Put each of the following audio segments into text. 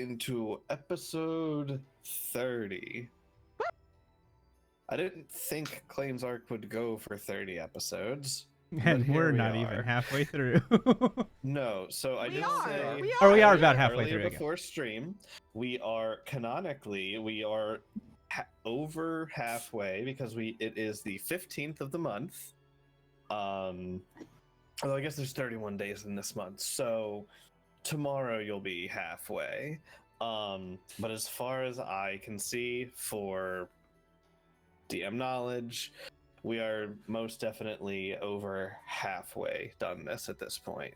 into episode 30. I didn't think Klain's arc would go for 30 episodes. And we're not even halfway through. No, so I did say... We are about halfway through. Before stream, we are canonically, over halfway because it is the 15th of the month. Although I guess there's 31 days in this month, so tomorrow you'll be halfway. But as far as I can see for DM knowledge, we are most definitely over halfway done this at this point.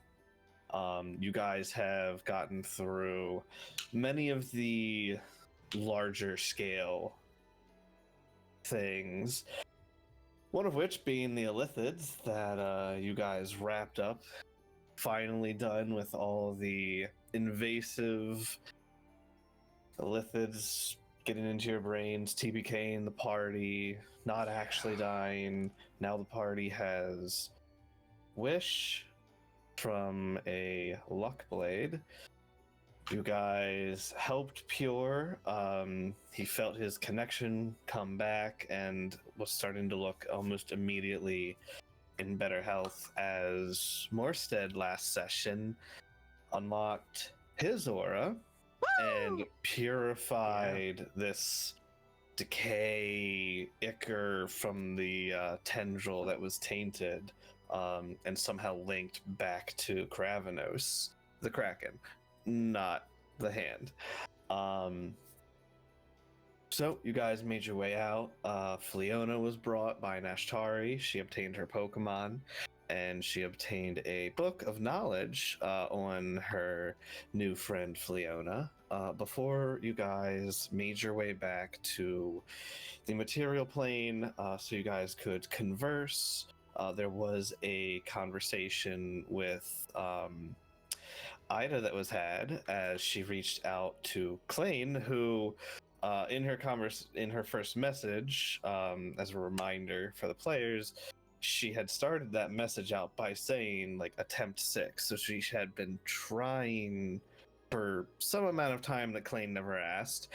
You guys have gotten through many of the larger scale things, one of which being the Illithids that you guys wrapped up, finally done with all the invasive Illithids getting into your brains, TPKing the party, not actually dying. Now the party has Wish from a Luck Blade. You guys helped Pure. He felt his connection come back and was starting to look almost immediately in better health as Morstead last session unlocked his aura. And purified this decay ichor from the tendril that was tainted and somehow linked back to Kravenos, the Kraken, not the hand. So you guys made your way out. Fleona was brought by Nashtari. She obtained her Pokemon. And she obtained a book of knowledge on her new friend Fleona before you guys made your way back to the material plane so you guys could converse. There was a conversation with Ida that was had as she reached out to Klain, who in her first message, as a reminder for the players, she had started that message out by saying like attempt 6, so she had been trying for some amount of time that Klain never asked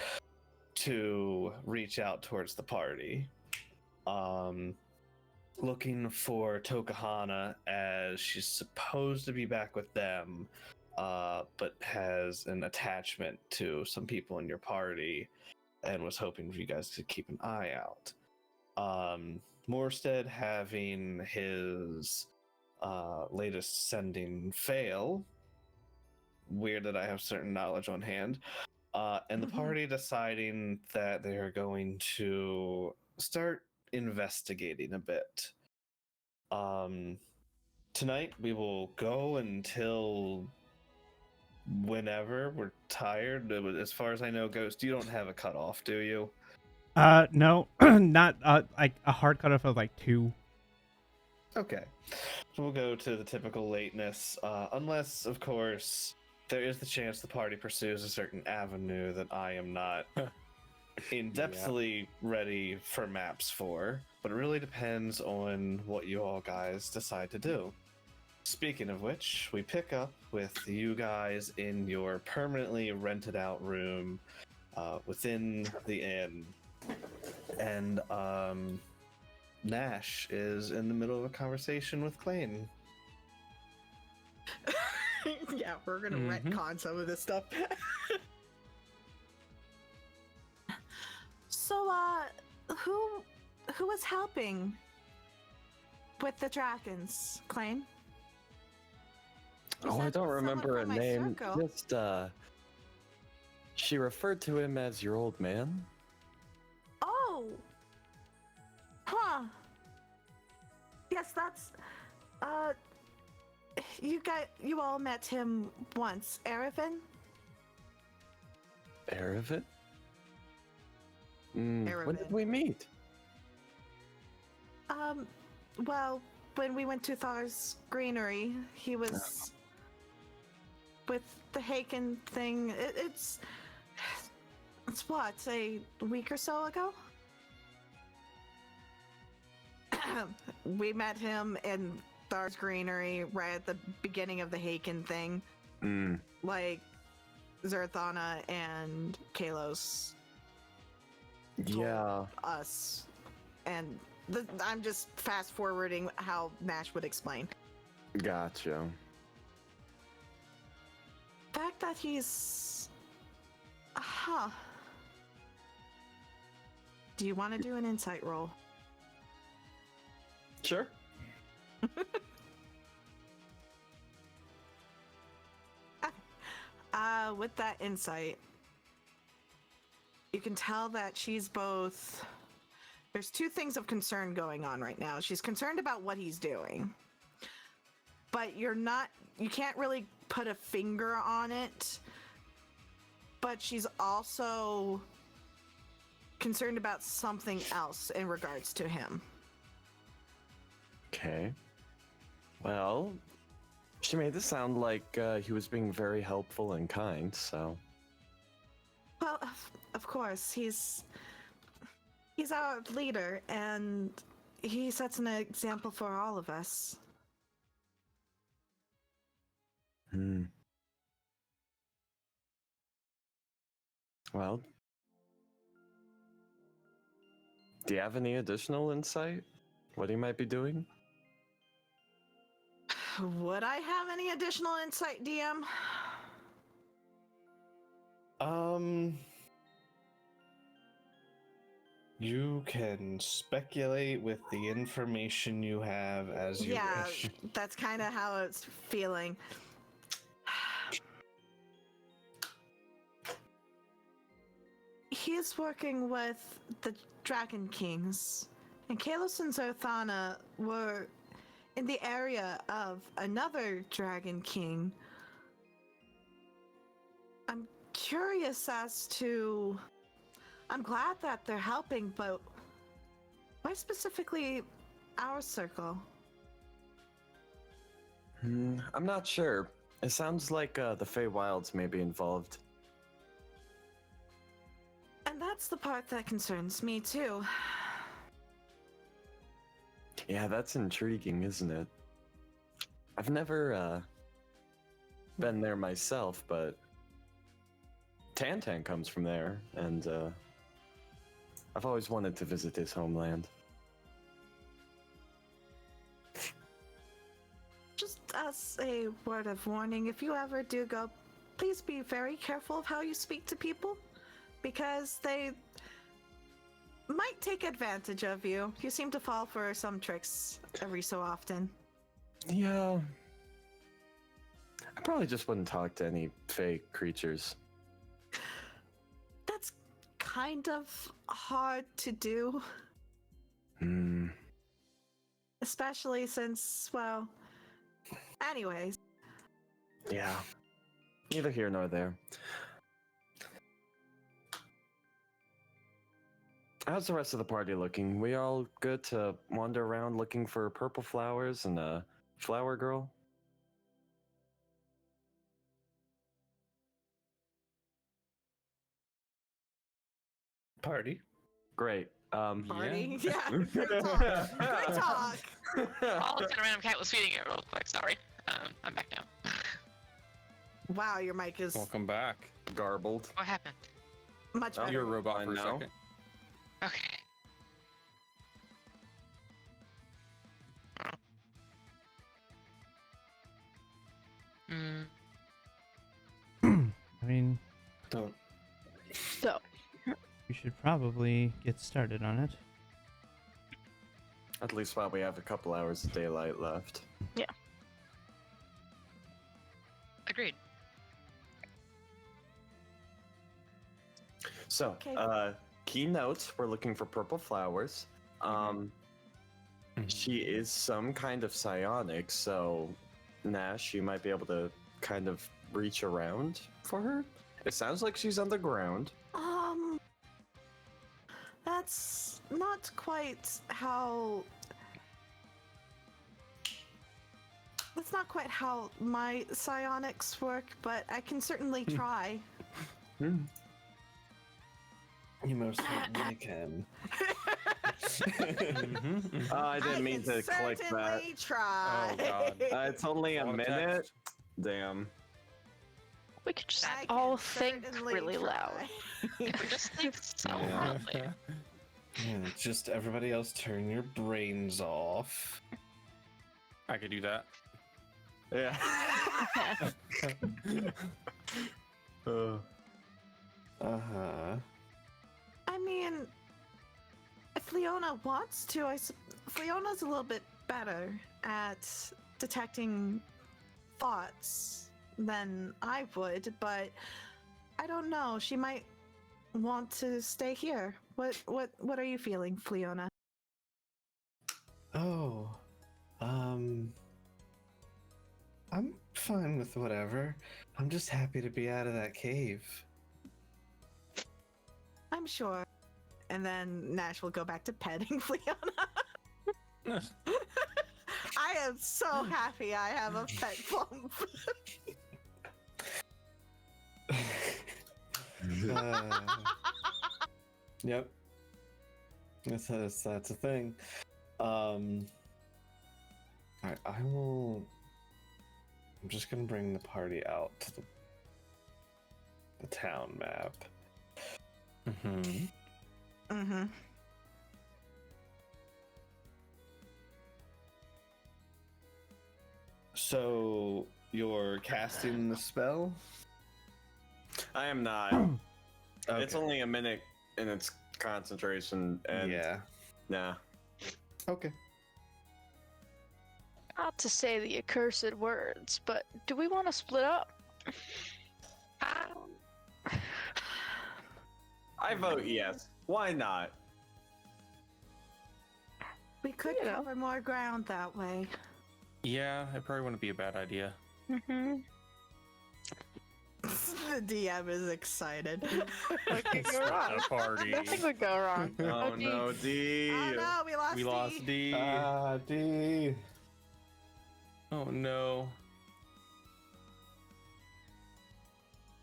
to reach out towards the party, looking for Tokahana as she's supposed to be back with them, but has an attachment to some people in your party and was hoping for you guys to keep an eye out. Morstead having his latest sending fail. Weird that I have certain knowledge on hand. And the party deciding that they are going to start investigating a bit. Tonight we will go until whenever we're tired. As far as I know, Ghost, you don't have a cutoff, do you? No, not like a hard cutoff of like 2. Okay, so we'll go to the typical lateness, unless, of course, there is the chance the party pursues a certain avenue that I am not in-depthly ready for maps for, but it really depends on what you all guys decide to do. Speaking of which, we pick up with you guys in your permanently rented out room within the inn. And Nash is in the middle of a conversation with Klain. Yeah, we're gonna retcon some of this stuff. So, who was helping with the dragons, Klain? Oh, I don't remember her name. Just, she referred to him as your old man. Oh! Huh. Yes, that's, you all met him once. Erevin? Erevin? When did we meet? Well, when we went to Thar's Greenery, he was with the Haken thing. It's what, a week or so ago? We met him in Thar's Greenery right at the beginning of the Haken thing. Like, Zerthana and Kalos Yeah. us. And I'm just fast forwarding how Nash would explain. Gotcha. The fact that he's... Do you want to do an insight roll? Sure. With that insight, you can tell that she's both... There's two things of concern going on right now. She's concerned about what he's doing, but you can't really put a finger on it. But she's also concerned about something else in regards to him. Okay. Well, she made it sound like he was being very helpful and kind, so... Well, of course, he's our leader, and he sets an example for all of us. Well, do you have any additional insight? What he might be doing? Would I have any additional insight, DM? You can speculate with the information you have as you wish. That's kind of how it's feeling. He's working with the Dragon Kings, and Kalos and Zerthana were in the area of another Dragon King. I'm curious as to... I'm glad that they're helping, but why specifically our circle? I'm not sure. It sounds like the Feywilds may be involved. And that's the part that concerns me, too. Yeah, that's intriguing, isn't it? I've never been there myself, but Tantan comes from there, and I've always wanted to visit his homeland. Just as a word of warning, if you ever do go, please be very careful of how you speak to people, because they might take advantage of you. You seem to fall for some tricks every so often. Yeah. I probably just wouldn't talk to any fake creatures. That's kind of hard to do. Especially since, well... Anyways. Yeah. Neither here nor there. How's the rest of the party looking? We all good to wander around looking for purple flowers and a flower girl? Party. Great. Party? Yeah. Yeah. Great talk. Great talk. I'll look at a random cat was feeding it real quick. Sorry. I'm back now. Wow, your mic is Welcome back. Garbled. What happened? much Oh, better. You're a robot I for a know. second. Okay. I mean, Don't. So, we should probably get started on it. At least while we have a couple hours of daylight left. Agreed. So, Okay. key notes, we're looking for purple flowers. She is some kind of psionic, so Nash, you might be able to kind of reach around for her. It sounds like she's on the ground. That's not quite how... That's not quite how my psionics work, but I can certainly try. You most certainly can. I didn't mean to click that. certainly try. Oh, God. It's only a What a minute. text. Damn. We could just I all can think certainly really loud. try. We just think so Yeah. loudly. Yeah, just everybody else turn your brains off. I could do that. Yeah. Uh-huh. I mean, if Leona wants to, Leona's a little bit better at detecting thoughts than I would, but I don't know. She might want to stay here. What are you feeling, Fleona? Oh, I'm fine with whatever. I'm just happy to be out of that cave. I'm sure. And then Nash will go back to petting Fleona. I am so happy I have a pet plump. Yep. That's a thing. Alright, I'm just gonna bring the party out to the town map. Mm-hmm. Mm-hmm. So you're casting the spell? I am not. It's Okay. only a minute in its concentration, and Yeah. nah. Okay. Not to say the accursed words, but do we want to split up? I vote yes. Why not? We could You know. cover more ground that way. Yeah, it probably wouldn't be a bad idea. Mm-hmm. The DM is excited. What could go wrong? A party. Nothing would go wrong. Oh Gee. no, D. Oh no, we lost We D. lost D. D. Oh no.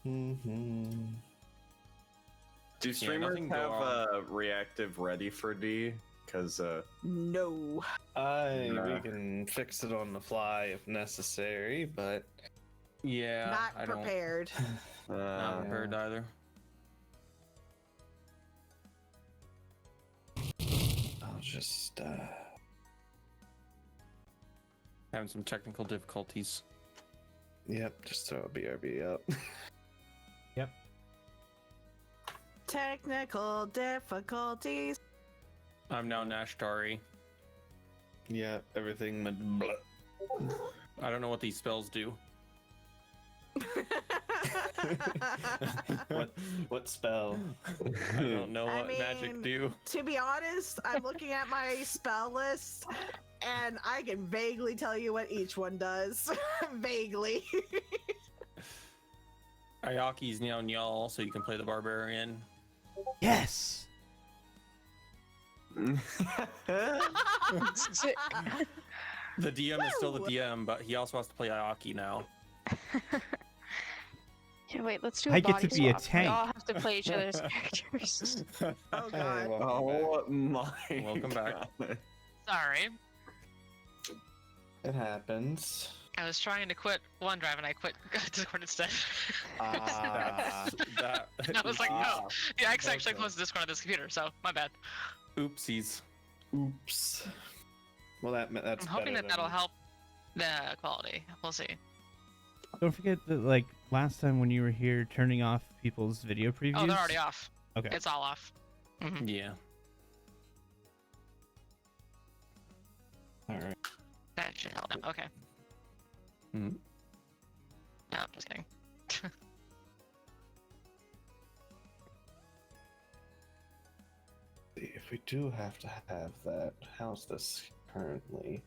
Mm-hmm. Do streamers nothing go have on. reactive ready for D? Because No. We Nah. can fix it on the fly if necessary, but Yeah, Not I don't. prepared. Not prepared either. I'll just Having some technical difficulties. yep, just throw a BRB up. Technical difficulties. I'm now Nashtari. Yep, everything went blah. I don't know what these spells do. What spell? I don't know I what magic mean- do. To be honest, I'm looking at my spell list, and I can vaguely tell you what each one does. Vaguely. Ayaki's now Nyal, so you can play the barbarian. Yes. Sick. The DM is still the Woo! DM, but he also has to play Ayaki now. Yeah, wait, let's do a I get body to be a swap. We tank. all have to play each other's characters. Oh god. oh my. Welcome back. God. Sorry. It happens. I was trying to quit OneDrive and I quit Discord instead. That. I was like, Ah. no. Yeah, I actually Okay. closed Discord on this computer, so my bad. Oopsies. Oops. Well, that's I'm hoping better that'll than- help the quality. We'll see. Don't forget that, like, last time when you were here turning off people's video previews. Oh, they're already off. Okay. It's all off. Mhm. Yeah. All right. That should help now. Okay. Hmm. No, I'm just kidding. If we do have to have that, how's this currently?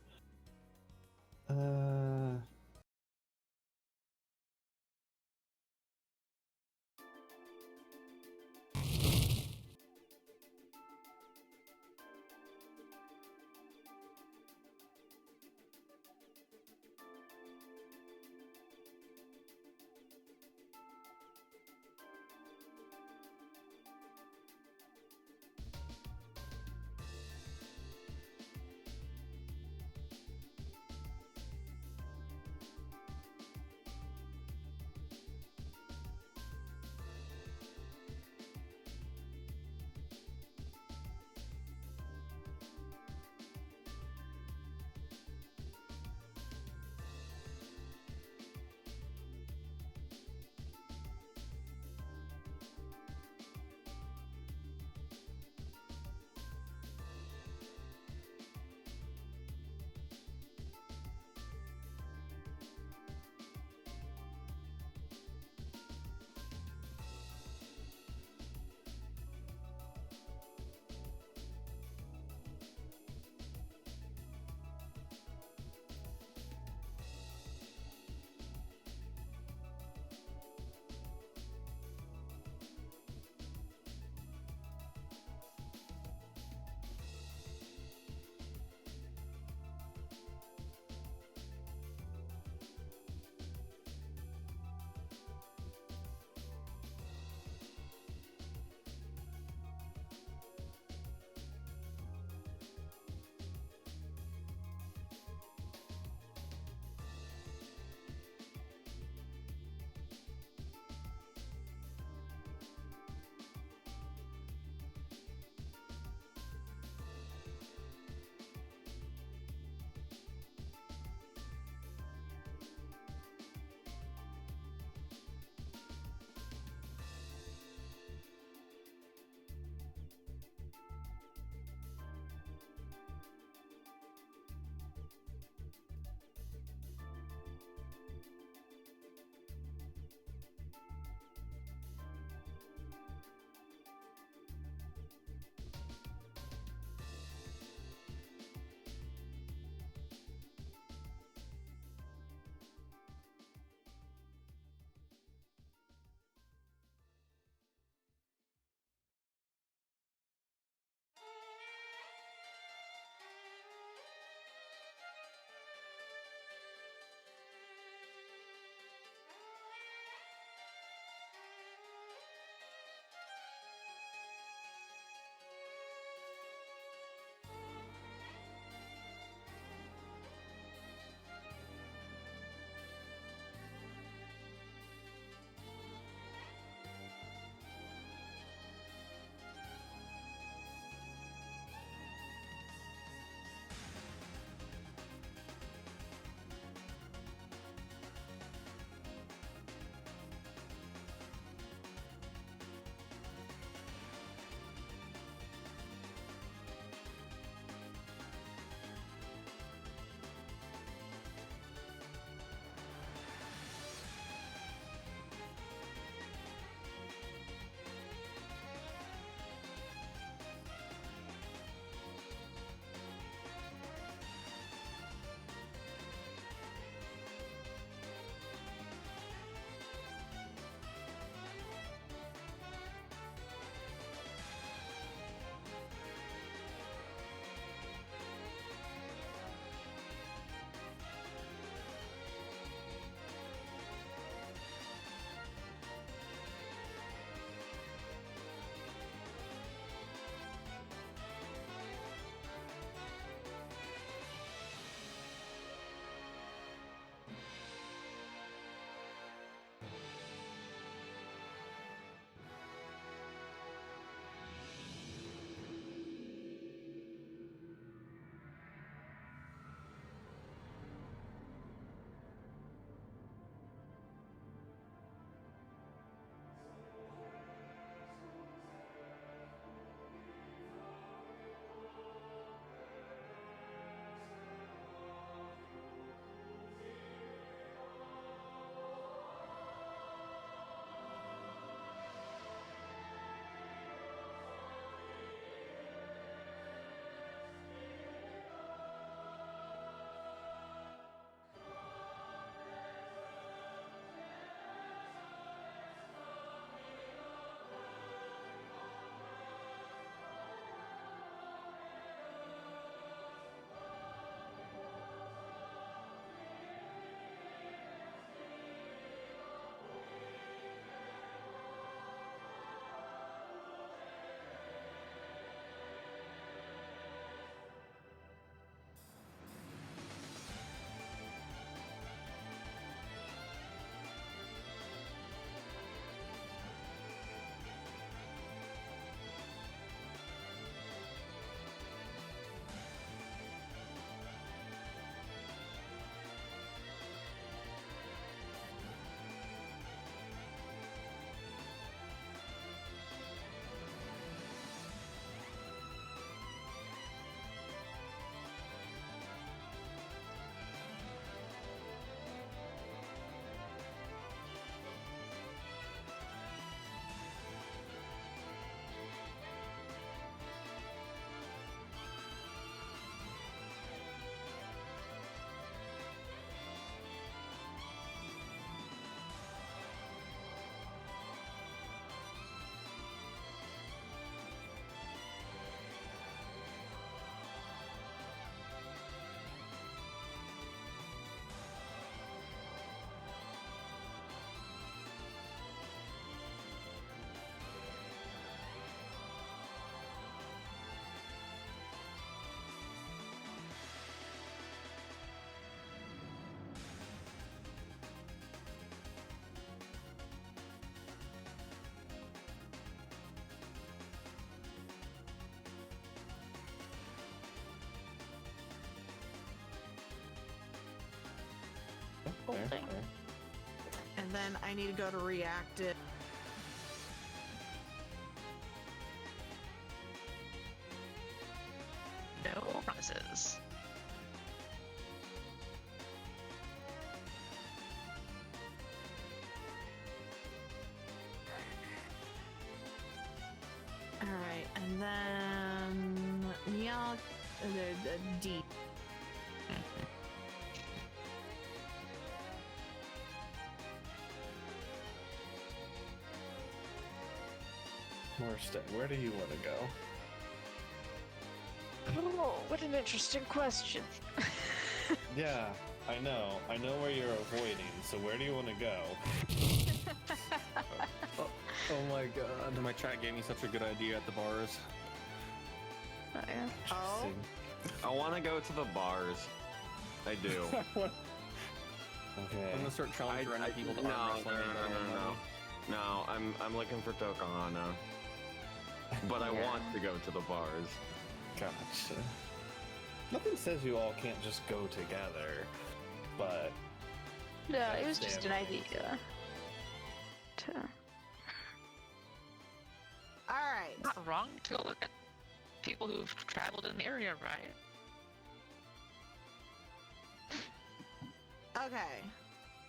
something. fair. And then I need to go to reactive. No promises. Alright, and then Neon the D. Morstead, where do you want to go? Oh, what an interesting question. Yeah, I know. I know where you're avoiding, so where do you want to go? Oh my god. My chat gave me such a good idea at the bars. Oh, yeah. Oh, Interesting. I want to go to the bars. I do. Okay. I'm gonna start challenging random people to no, arm wrestling. No, I'm looking for Tokuhana. But I want to go to the bars. Gotcha. Nothing says you all can't just go together, but Yeah, it was just an Damn. idea. alright. Not wrong to look at people who've traveled in the area, right? Okay.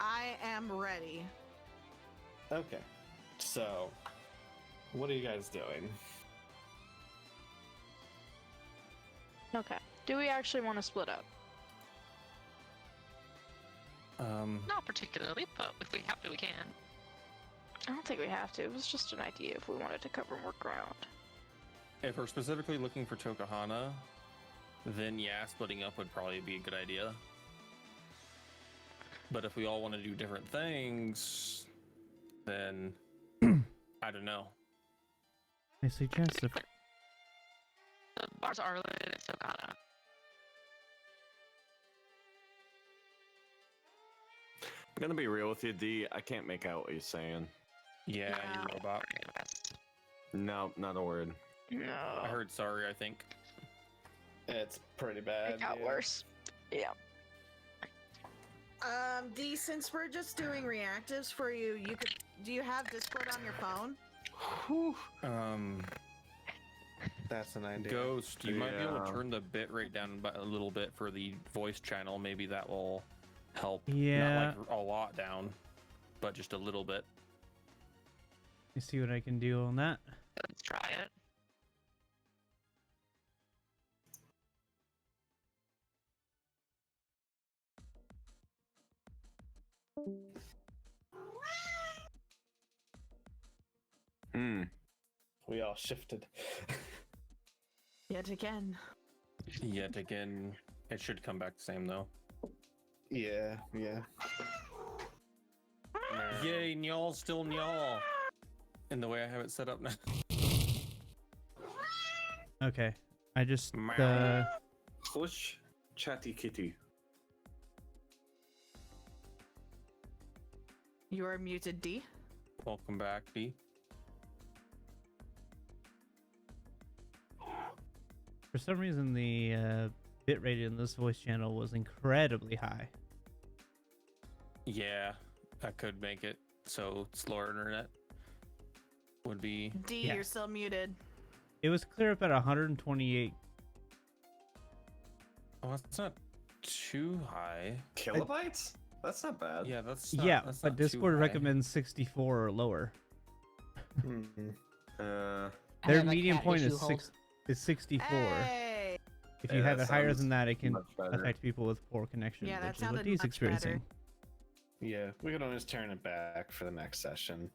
I am ready. okay. So, what are you guys doing? Okay. Do we actually want to split up? Not particularly, but if we have to, we can. I don't think we have to. It was just an idea if we wanted to cover more ground. If we're specifically looking for Tokuhana, then yeah, splitting up would probably be a good idea. But if we all want to do different things, then I don't know. I suggest if The bars are related to Sokana. I'm gonna be real with you, D. I can't make out what you're saying. Yeah, No. you robot. No, not a word. No. I heard sorry, I think. It's pretty bad. It got dude. worse. Yeah. D, since we're just doing reactives for you, do you have Discord on your phone? That's an idea. Ghost, you might be able to Yeah. turn the bit rate down by a little bit for the voice channel. Maybe that will help. Yeah. Not like a lot down, but just a little bit. I see what I can do on that. Let's try it. We all shifted. Yet again. Yet again, it should come back the same though. yeah. Yay, Nyal still Nyal. In the way I have it set up now. Okay. I just Meow. Push Chatty Kitty. You are muted, D. Welcome back, D. for some reason the bitrate in this voice channel was incredibly high. Yeah, that could make it so slower internet would be. D, Yeah. you're still muted. It was clear up at 128. Oh, that's not too high. Kilobytes? That's not bad. Yeah, that's Yeah, that's but not too Discord high. recommends 64 or lower. Mhm. Their like medium cat point issue is holes. 64. Hey! If Yeah, you have that it higher sounds than that, it can much better. affect people with poor connection, Yeah, that which is what sounded Dee's much experiencing. Yeah, we can always turn it back for the next session.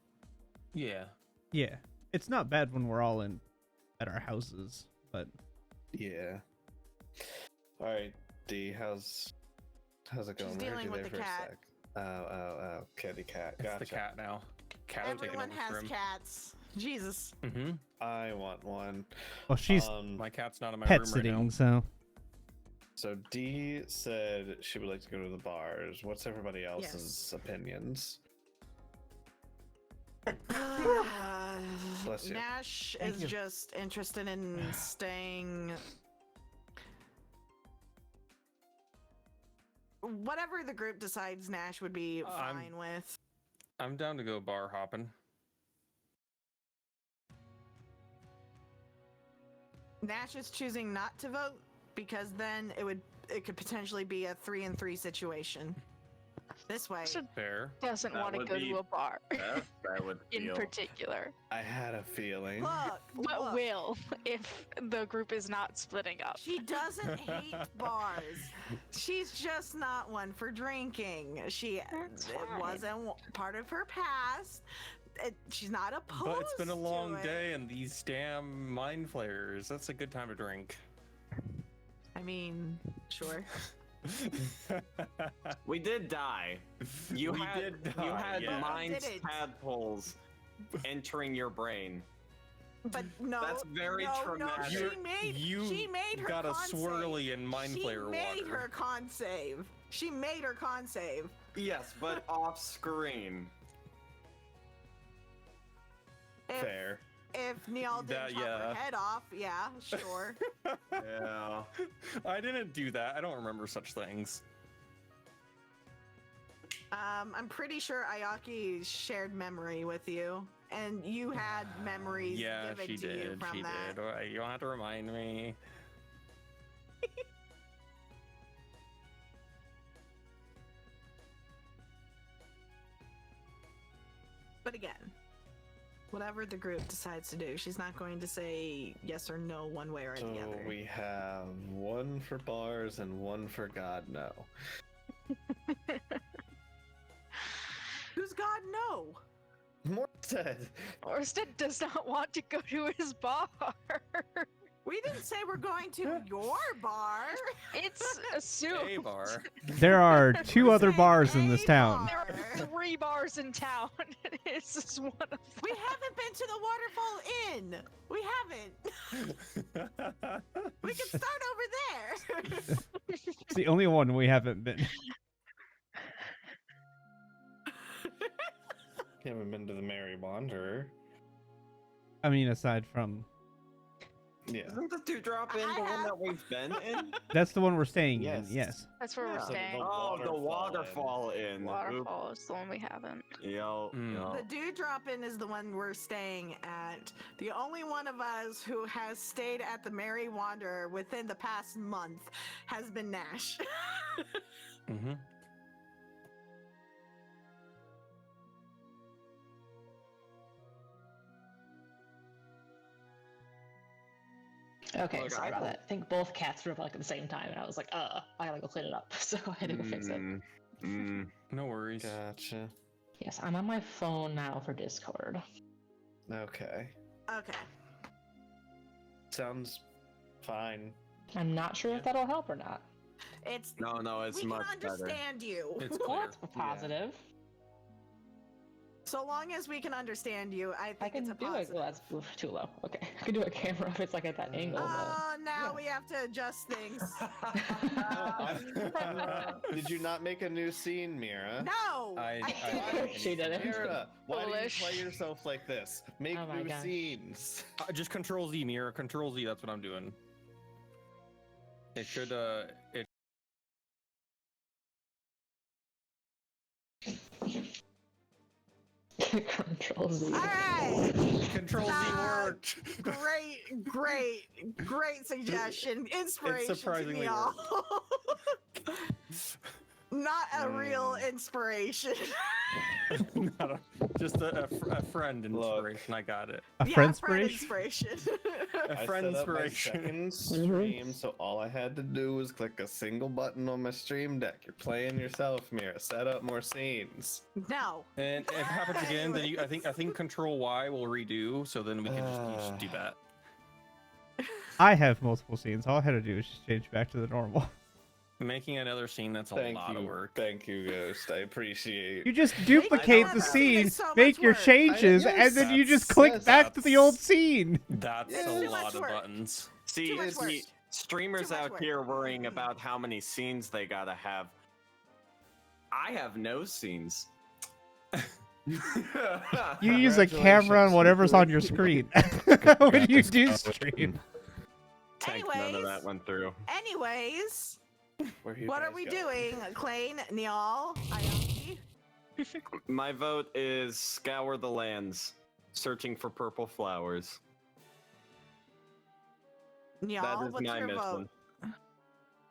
Yeah. Yeah, it's not bad when we're all in at our houses, but Yeah. All right, D, how's it going? She's Where'd dealing you with there the for cat. a sec? Oh, kitty cat. It's Gotcha. the cat now. Cat taking Everyone over has the room. cats. Jesus. Mm-hmm. I want one. well, she's My cat's not in my pet room sitting, right now. so So D said she would like to go to the bars. What's everybody else's opinions? Bless you. Nash Thank is you. just interested in staying whatever the group decides Nash would be fine with. I'm down to go bar hopping. Nash is choosing not to vote because then it could potentially be a 3-3 situation. This way. Fair. Doesn't That want to would go be to a bar That would in feel. particular. I had a feeling. But will if the group is not splitting up. She doesn't hate bars. She's just not one for drinking. It wasn't part of her past. She's not opposed. But it's been a long to it. day, and these damn mind flayers. That's a good time to drink. I mean, sure. We did die. You had yeah. mind Did it. tadpoles entering your brain. But no, That's very traumatic. She made her got a con swirly save. and mind She flayer made water. her con save. She made her con save. Yes, but off screen. Fair. If Neil didn't chop her head off, yeah, sure. Yeah. I didn't do that. I don't remember such things. I'm pretty sure Ayaki shared memory with you, and you had memories Yeah, given she to you did. from She that. did. You don't have to remind me. But again, whatever the group decides to do, she's not going to say yes or no one way or So the other. we have one for bars and one for God no. Who's God no? Morstead. Orsted does not want to go to his bar. We didn't say we're going to your bar. It's assumed. A bar. There are 2 other bars in this town. There are 3 bars in town. This is one of them. We haven't been to the Waterfall Inn. We haven't. We can start over there. It's the only one we haven't been. You haven't been to the Merry Wanderer. I mean, aside from... Yeah. Isn't the Dewdrop Inn the one that we've been in? That's the one we're staying Yes. in, yes. That's where we're Yeah. staying. Oh, the Waterfall Inn. Waterfall is the one we haven't. Yo, The Dewdrop Inn is the one we're staying at. The only one of us who has stayed at the Merry Wanderer within the past month has been Nash. Mm-hmm. Okay, Look, sorry I about don't- that. I think both cats threw up like at the same time, and I was like, I gotta go clean it up. So I had to go fix it. No worries. Gotcha. Yes, I'm on my phone now for Discord. Okay. Okay. Sounds fine. I'm not sure if that'll help or not. It's No, it's we much can better. understand you. It's Well, clear. that's positive. So long as we can understand you, I think I can it's a do it. positive. Well, that's too low. Okay, I can do a camera if it's like at that angle. Oh, now yeah. we have to adjust things. Did you not make a new scene, Mira? No, I didn't. She did it. Mira, why do you Foolish. play yourself like this? Make Oh my new gosh. scenes. Just Control Z, Mira. Control Z. That's what I'm doing. It should. It. Control Z. All right. Control Z worked. Great suggestion. Inspiration to surprisingly me all. Not a real inspiration. Just a friend inspiration. I got it. A Yeah, friend's friend inspiration? A I friend set up my inspiration. second stream, so all I had to do was click a single button on my stream deck. You're playing yourself, Mira. Set up more scenes. No. And if it happens again, then I think Control Y will redo. So then we can just each do that. I have multiple scenes. All I had to do was just change back to the normal. Making another scene, that's a Thank lot you. of work. Thank you, Ghost. I appreciate. You just duplicate the that scene, is so much make your work. changes, Yes, and then you just that's- click back to the old scene. That's It's a too lot much of work. buttons. See, Too much work. streamers Too much out work. here worrying about how many scenes they gotta have. I have no scenes. You use a camera on whatever's on your screen when you do stream. Tank, none of Anyways. that went through. Anyways, What are we doing? Klain, Niall, Ayaki? My vote is scour the lands, searching for purple flowers. Niall, That is what's my your mission. vote?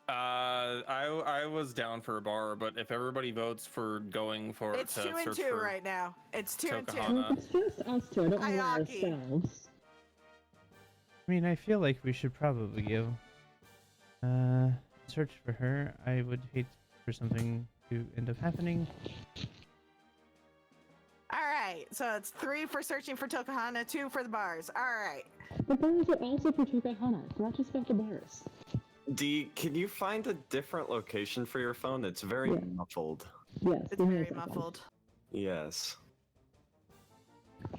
I was down for a bar, but if everybody votes for going for It's to 2 and search 2 for right now. It's 2 and 2. Tokuhana. It's just us two. I don't want Ayaki. ourselves. I mean, I feel like we should probably go search for her. I would hate for something to end up happening. All right, so it's 3 for searching for Tokuhana, 2 for the bars. All right. The bars are also for Tokuhana. It's not just about the bars. D, can you find a different location for your phone? It's very Yeah. muffled. Yes. It's give me a very second. muffled. Yes.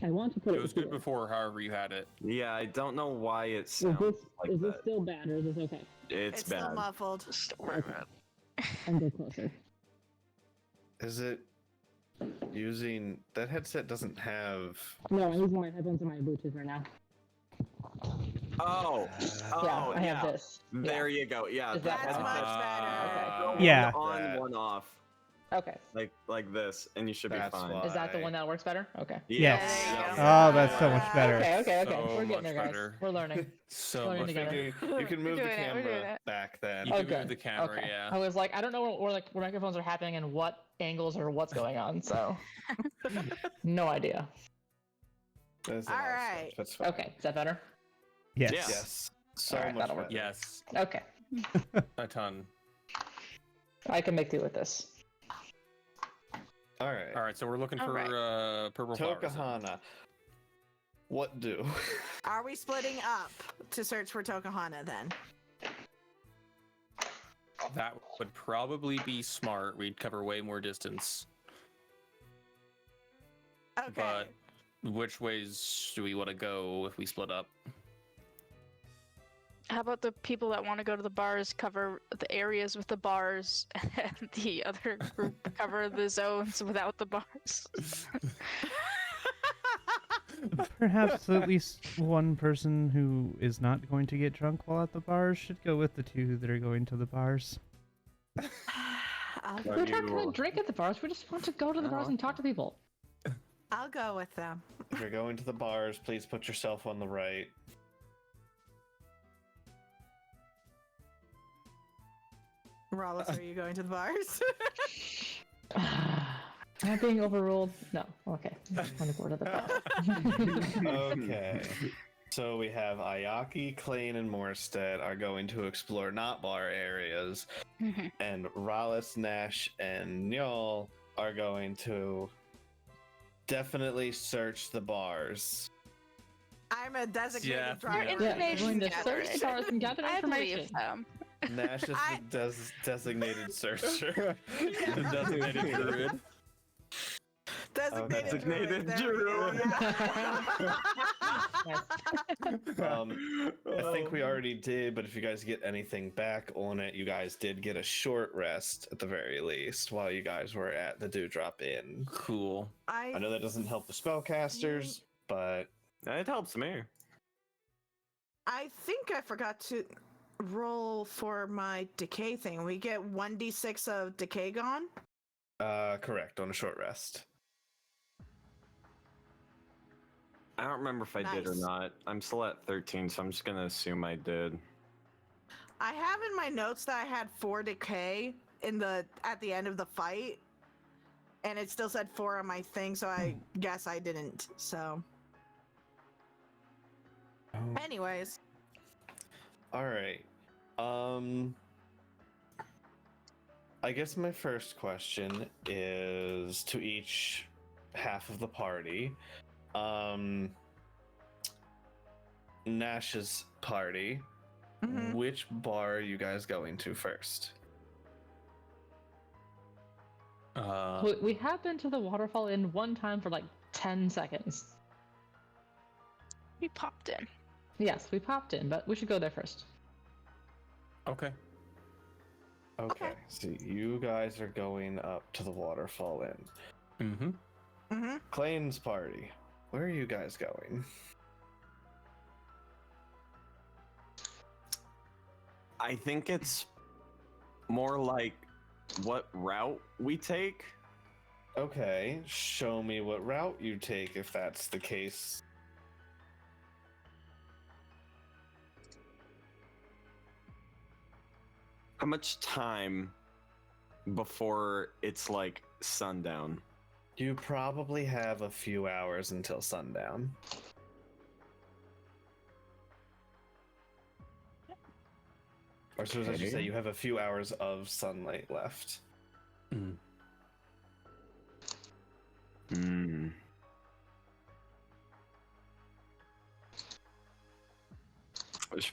I want to put it. It was good here. before, however you had it. Yeah, I don't know why it Is sounds this like is this that. still bad or is this okay? It's Still bad. muffled. Still very bad. I'm go closer. Is it using that headset? Doesn't have. No, I'm using my headphones and my Bluetooth right now. Oh, Yeah, I have this. There you go. Yeah, Is that That's better? much better. One Yeah. on, That- one off, Okay. like this, and you should be That's fine. why. Is that the one that works better? Okay. Yes. There you go. Oh, that's so much better. Okay. So We're getting much there, guys. better. We're learning. So Learning much together. better. You can move the doing it, we're doing camera it. back then. You can Okay. move the camera, Okay. yeah. I was like, I don't know where microphones are happening and what angles or what's going on, so no idea. There's a All lot of stuff. right. That's fine. Okay, is that better? Yes. Yeah. Yes. So Alright, much that'll work. better. Yes, Okay, a ton. I can make do with this. All right. All right, so we're looking for Alright. purple flowers. then. Tokuhana. What do? Are we splitting up to search for Tokuhana then? That would probably be smart. We'd cover way more distance. Okay. But which ways do we want to go if we split up? How about the people that want to go to the bars cover the areas with the bars, and the other group cover the zones without the bars? Perhaps at least one person who is not going to get drunk while at the bars should go with the 2 that are going to the bars. I'll, Are We're not you- gonna drink at the bars. We just want to go to the bars and talk to people. I'll go with them. If you're going to the bars, please put yourself on the right. Rollis, are you going to the bars? Am I being overruled? No. Okay. I'm gonna go to the bar. Okay. So we have Ayaki, Klain, and Morstead are going to explore not bar areas, and Rallis, Nash, and Njol are going to definitely search the bars. I'm a designated Yeah. driver. Yeah, Information we're going to gathering. search bars and gather I believe information. them. Nash is I- the designated searcher. The designated druid. Designated, Designated druid. There we go. I think we already did, but if you guys get anything back on it, you guys did get a short rest at the very least while you guys were at the Dewdrop Inn. Cool. I know that doesn't help the spellcasters, but It helps me. I think I forgot to roll for my decay thing. We get 1d6 of decay gone. correct, on a short rest. I don't remember if I did or Nice. not. I'm still at 13, so I'm just gonna assume I did. I have in my notes that I had 4 decay at the end of the fight, and it still said 4 on my thing, so I guess I didn't. So, anyways, All right. I guess my first question is to each half of the party. Nash's party. mhm. Which bar are you guys going to first? We have been to the waterfall in one time for like 10 seconds. We popped in. Yes, we popped in, but we should go there first. Okay. Okay, so you guys are going up to the waterfall inn. Mm-hmm. Mhm. Klain's party. Where are you guys going? I think it's more like what route we take. Okay, show me what route you take if that's the case. How much time before it's like sundown? You probably have a few hours until sundown. Or so as you say, you have a few hours of sunlight left. Hmm.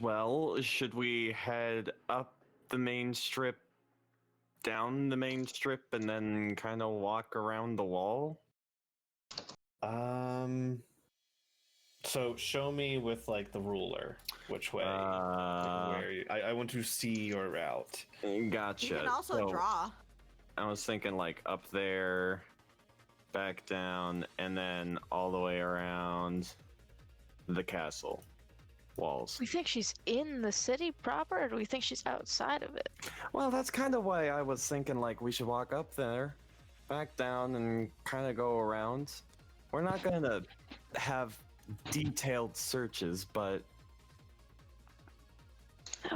Well, should we head up the main strip, down the main strip, and then kind of walk around the wall? So show me with like the ruler which way. I want to see your route. Gotcha. You can also So, draw. I was thinking like up there, back down, and then all the way around the castle walls. We think she's in the city proper, or do we think she's outside of it? Well, that's kind of why I was thinking like we should walk up there, back down, and kind of go around. We're not gonna have detailed searches, but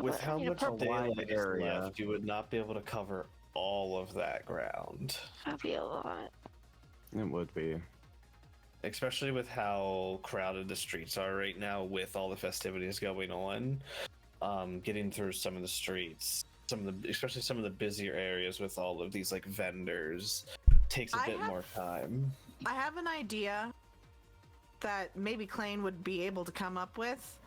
With how much purple daylight is area. left, you would not be able to cover all of that ground. That'd be a lot. it would be. Especially with how crowded the streets are right now with all the festivities going on. Getting through some of the streets, especially some of the busier areas with all of these like vendors, takes a bit more time. I have an idea that maybe Klain would be able to come up with.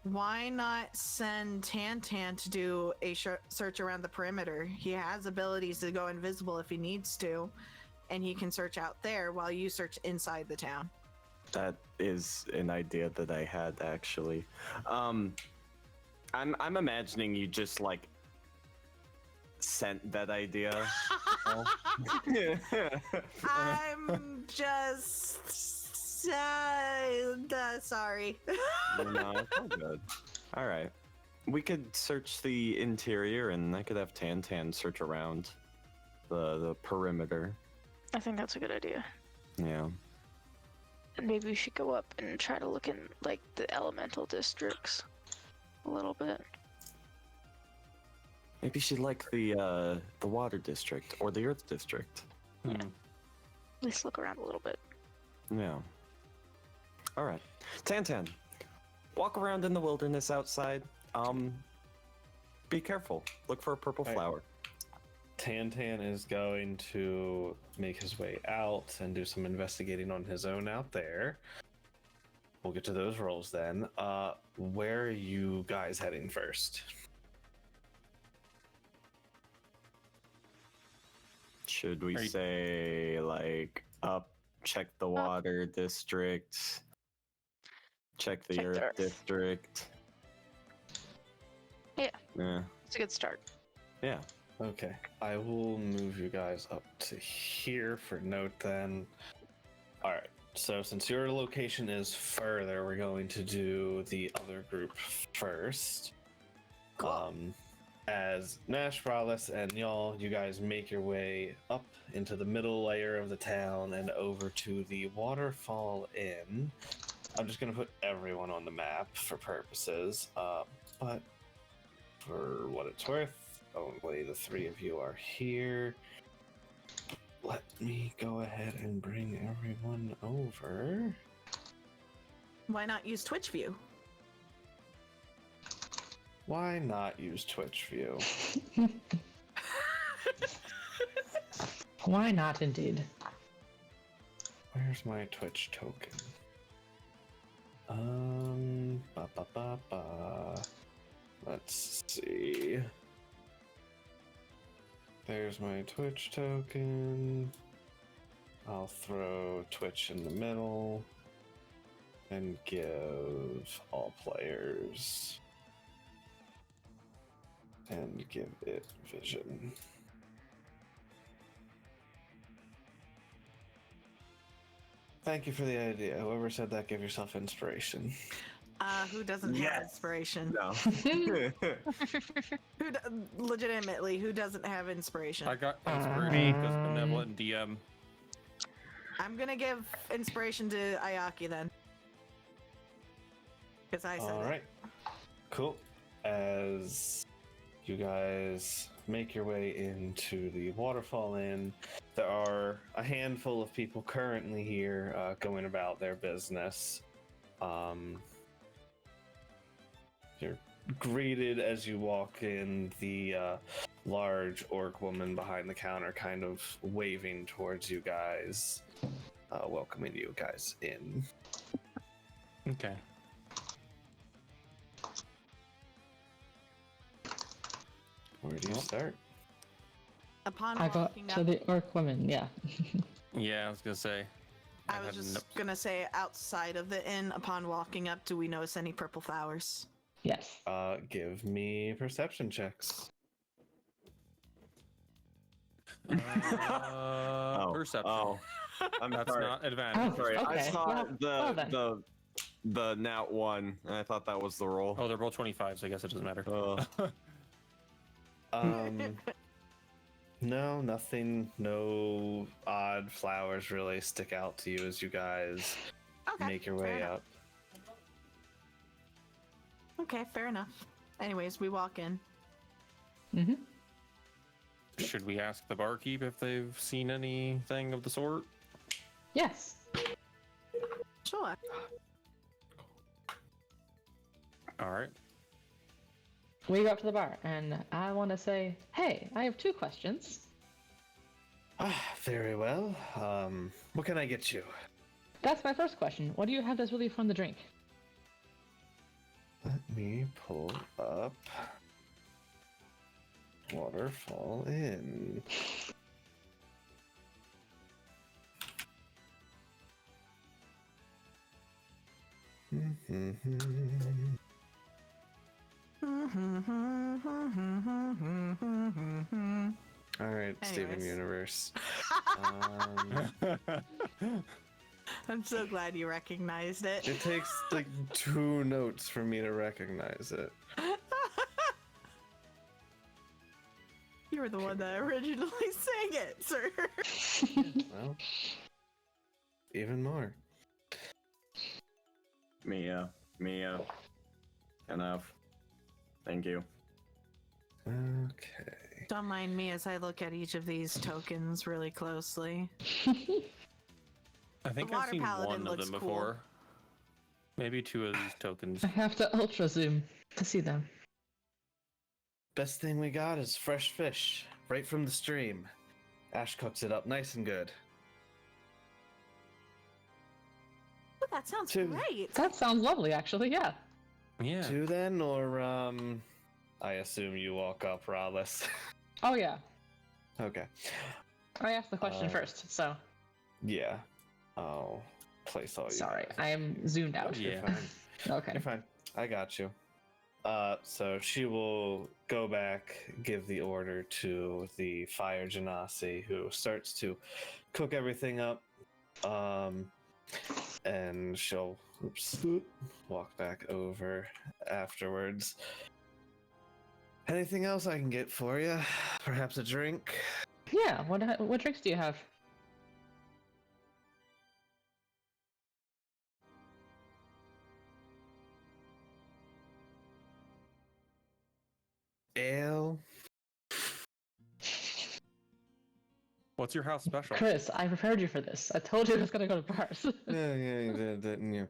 Why not send Tantan to do a search around the perimeter? He has abilities to go invisible if he needs to, and he can search out there while you search inside the town. That is an idea that I had actually. I'm imagining you just like sent that idea. I'm just sorry. No, it's all good. All right, we could search the interior, and I could have Tantan search around the perimeter. I think that's a good idea. Yeah. And maybe we should go up and try to look in like the elemental districts a little bit. Maybe she'd like the water district or the earth district. At least look around a little bit. Yeah. All right, Tantan, walk around in the wilderness outside. Be careful. Look for a purple flower. Tantan is going to make his way out and do some investigating on his own out there. We'll get to those rolls then. Where are you guys heading first? Should we say like up, check the water district, check the earth district? Yeah. Yeah. It's a good start. Yeah. Okay, I will move you guys up to here for note then. All right, so since your location is further, we're going to do the other group first. As Nash, Rallis, and y'all, you guys make your way up into the middle layer of the town and over to the Waterfall Inn. I'm just going to put everyone on the map for purposes, but for what it's worth, only the three of you are here. Let me go ahead and bring everyone over. Why not use Twitch View? Why not use Twitch View? Why not, indeed? Where's my Twitch token? Let's see. There's my Twitch token. I'll throw Twitch in the middle and give all players and give it vision. Thank you for the idea. Whoever said that, give yourself inspiration. Who doesn't have inspiration? No. Legitimately, who doesn't have inspiration? I got inspiration because benevolent DM. I'm gonna give inspiration to Ayaki then. Because I said All right. Cool. As you guys make your way into the Waterfall Inn, there are a handful of people currently here going about their business. You're greeted as you walk in, the large orc woman behind the counter kind of waving towards you guys, welcoming you guys in. Okay. Where do you start? Upon I go walking to up, the orc woman, yeah. Yeah, I was gonna say. I was just gonna say, outside of the inn, upon walking up, do we notice any purple flowers? Yes. Give me perception checks. Perception. Oh, I'm That's sorry. not advantage. Oh, Sorry, I okay. saw Well then. the nat 1, and I thought that was the roll. Oh, they're both 25, so I guess it doesn't matter. No, nothing. No odd flowers really stick out to you as you guys make your way fair up. Okay, fair enough. Anyways, we walk in. Mm-hmm. Should we ask the barkeep if they've seen anything of the sort? Yes. Sure. All right. We go up to the bar, and I want to say, hey, I have 2 questions. Very well. What can I get you? That's my first question. What do you have that's really fun to drink? Let me pull up Waterfall Inn. All right, Steven Anyways. Universe. I'm so glad you recognized it. It takes like 2 notes for me to recognize it. You were the one that originally sang it, sir. Well, even more. Mia. Enough. Thank you. Okay. Don't mind me as I look at each of these tokens really closely. I think The I've water seen paladin one of looks them cool. before. Maybe 2 of these tokens. I have to ultra zoom to see them. Best thing we got is fresh fish, right from the stream. Ash cooks it up nice and good. Oh, that sounds Two. great. That sounds lovely, actually, yeah. Yeah. 2 then, or I assume you walk up, Rallis. Oh, yeah. Okay. I asked the question first, so. Yeah. I'll place all you. Sorry, I am zoomed out. You're Yeah. fine. Okay. You're fine. I got you. So she will go back, give the order to the fire genasi, who starts to cook everything up. And she'll walk back over afterwards. Anything else I can get for you? Perhaps a drink? Yeah, what drinks do you have? Ale? What's your house special? Chris, I prepared you for this. I told you I was gonna go to bars. Yeah, you did, didn't you?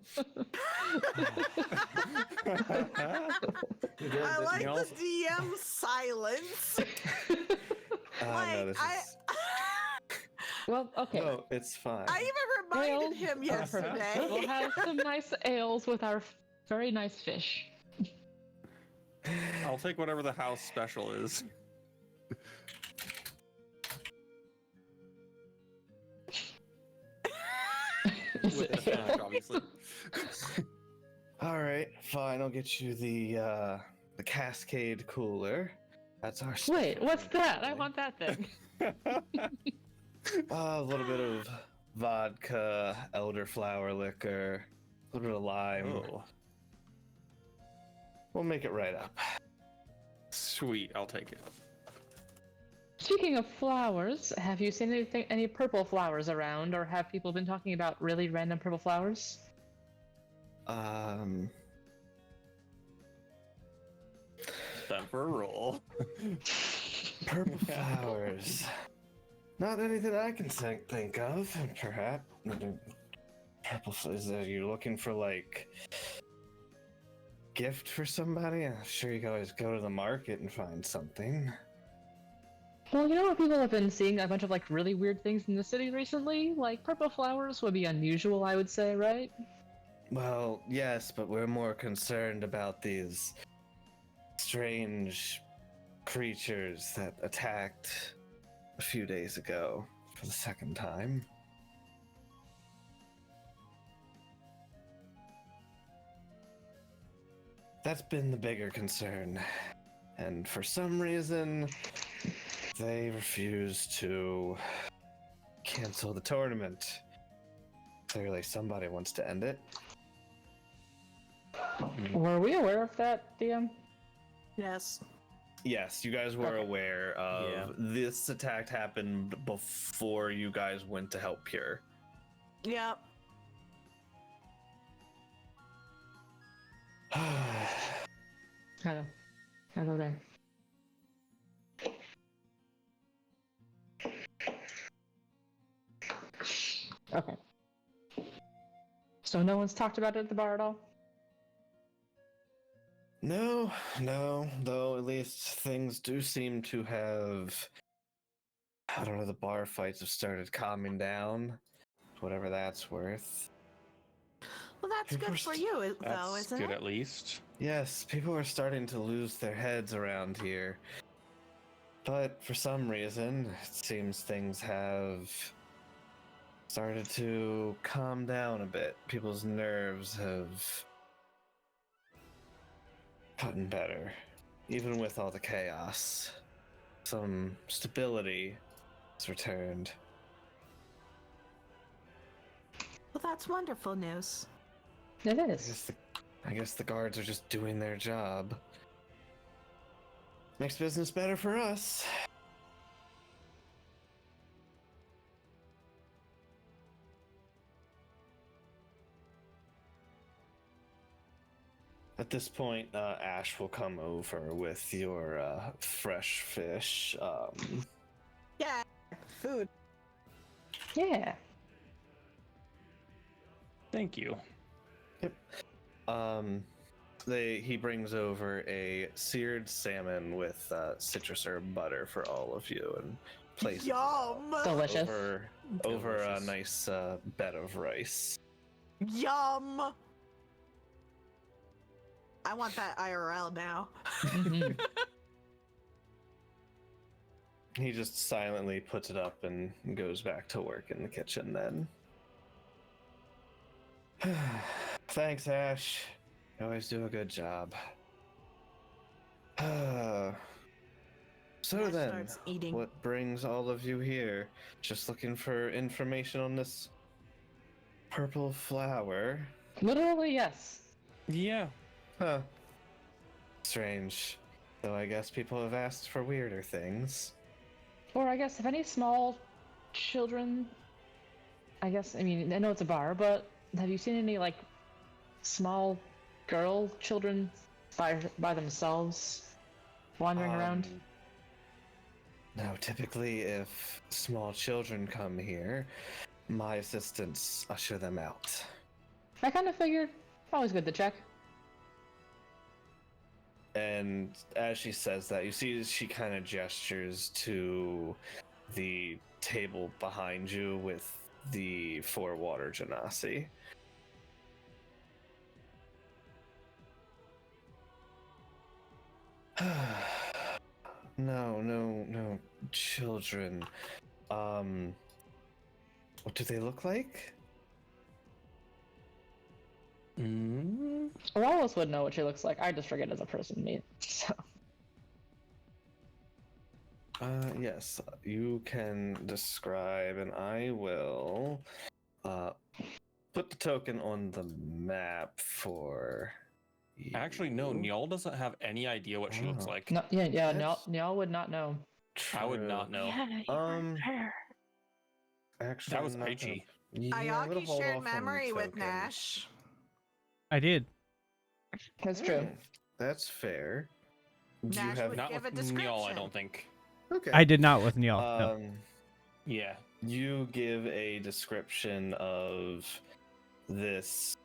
You did, I didn't like you? the DM silence. No, Like, this I, is... Well, okay. No, it's fine. I even reminded Ales him are perfect. yesterday. We'll have some nice ales with our very nice fish. I'll take whatever the house special is. With the snack, obviously. All right, fine. I'll get you the Cascade cooler. That's our. Wait, what's special that? I drink. want that thing. A little bit of vodka, elderflower liquor, a little bit of lime. Oh. We'll make it right up. Sweet, I'll take it. Speaking of flowers, have you seen any purple flowers around, or have people been talking about really random purple flowers? Time for a roll. Purple flowers. Not anything I can think of. Perhaps. Purple flowers. Are you looking for, like, gift for somebody? I'm sure you can always go to the market and find something. Well, you know what, people have been seeing a bunch of like really weird things in the city recently? Like purple flowers would be unusual, I would say, right? Well, yes, but we're more concerned about these strange creatures that attacked a few days ago for the second time. That's been the bigger concern. And for some reason, they refused to cancel the tournament. Clearly somebody wants to end it. Were we aware of that, DM? Yes. Yes, you guys were Okay. aware of this attack happened before you guys went to help Pure. Yep. Hello. Hello there. Okay. So no one's talked about it at the bar at all? No, though at least things do seem to have, I don't know, the bar fights have started calming down, whatever that's worth. Well, that's People good are for you, though, That's isn't good it? at least. Yes, people are starting to lose their heads around here. But for some reason, it seems things have started to calm down a bit. People's nerves have gotten better. Even with all the chaos, some stability has returned. Well, that's wonderful news. It is. I guess the guards are just doing their job. Makes business better for us. At this point, Ash will come over with your fresh fish. Yeah. Food. Yeah. Thank you. He brings over a seared salmon with citrus herb butter for all of you, and places it Yum. Delicious. over a Delicious. nice bed of rice. Yum. I want that IRL now. Mhm. He just silently puts it up and goes back to work in the kitchen then. Thanks, Ash. You always do a good job. So Ash then, starts eating. what brings all of you here? Just looking for information on this purple flower? Literally, yes. Yeah. Huh. Strange. Though I guess people have asked for weirder things. Or I guess if any small children, I mean, I know it's a bar, but have you seen any like small girl children by themselves wandering around? Now, typically, if small children come here, my assistants usher them out. I kind of figured. Always good to check. And as she says that, you see she kind of gestures to the table behind you with the 4 water genasi. No children. What do they look like? Wallace would know what she looks like. I just forget as a person, me. So. Yes, you can describe, and I will put the token on the map for Actually, no. You? Niall doesn't have any idea what she looks Oh. like. No, yeah, That's Niall would not know. I would True. not know. Yeah, you weren't there. Actually, That was I'm not Aichi. gonna- Yeah, I'm gonna Ayaki hold shared off on memory with token. Nash. I did. That's true. Hmm, That's fair. Do you Nash have would Not give a with Niall, I description. don't think. okay? I did not with Neil. No. Yeah. You give a description of this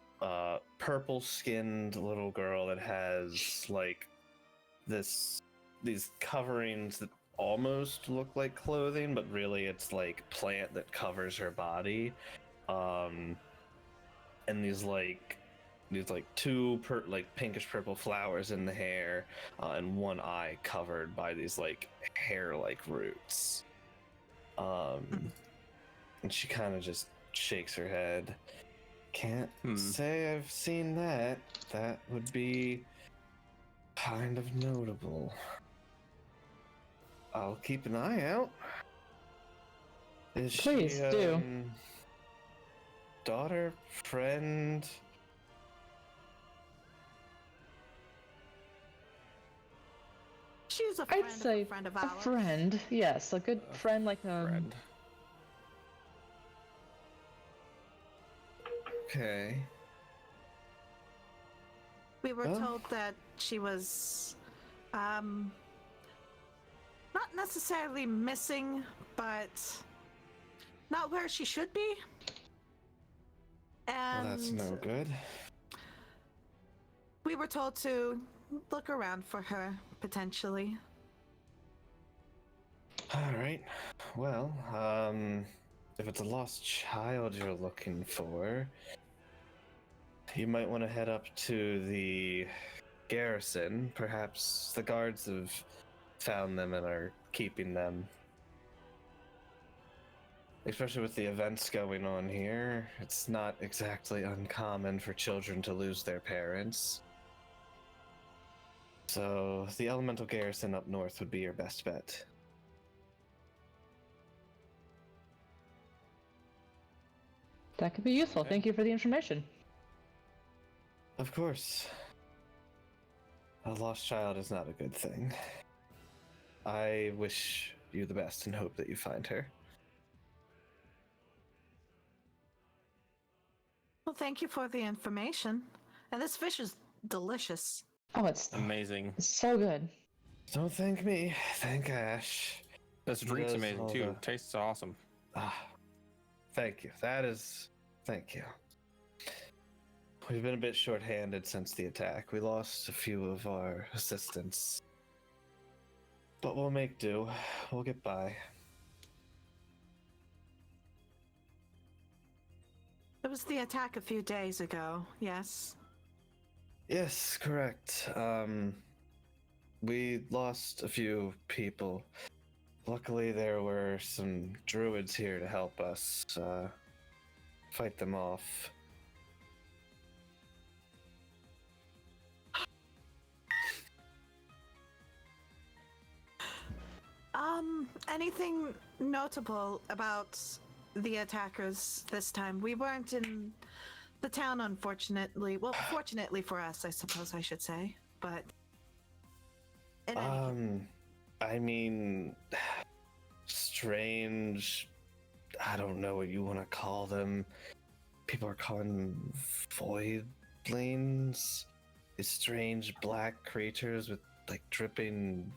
purple-skinned little girl that has like these coverings that almost look like clothing, but really it's like plant that covers her body, and these two pinkish purple flowers in the hair, and one eye covered by these like hair-like roots. And she kind of just shakes her head. Can't say I've seen that. That would be kind of notable. I'll keep an eye out. Is Please she, do. Daughter, friend? She's a I'd friend of say a friend of a ours. friend. Yes, a good friend, like Friend. Okay. We were Well. told that she was, not necessarily missing, but not where she should be. Well, And that's no good. we were told to look around for her, potentially. All right. Well, if it's a lost child you're looking for, you might want to head up to the garrison. Perhaps the guards have found them and are keeping them. Especially with the events going on here, it's not exactly uncommon for children to lose their parents. So, the elemental garrison up north would be your best bet. that could be useful. Okay. Thank you for the information. Of course. A lost child is not a good thing. I wish you the best and hope that you find her. Well, thank you for the information. And this fish is delicious. Oh, it's Amazing. so good. Don't thank me, thank Ash. This He drink's does amazing all too. the- Tastes awesome. Thank you. Thank you. We've been a bit short-handed since the attack. We lost a few of our assistants. But we'll make do. We'll get by. It was the attack a few days ago, yes. Yes, correct. We lost a few people. Luckily, there were some druids here to help us fight them off. Anything notable about the attackers this time? We weren't in the town, unfortunately. Well, fortunately for us, I suppose I should say. But in any I mean, strange. I don't know what you want to call them. People are calling them voidlings. These strange black creatures with like dripping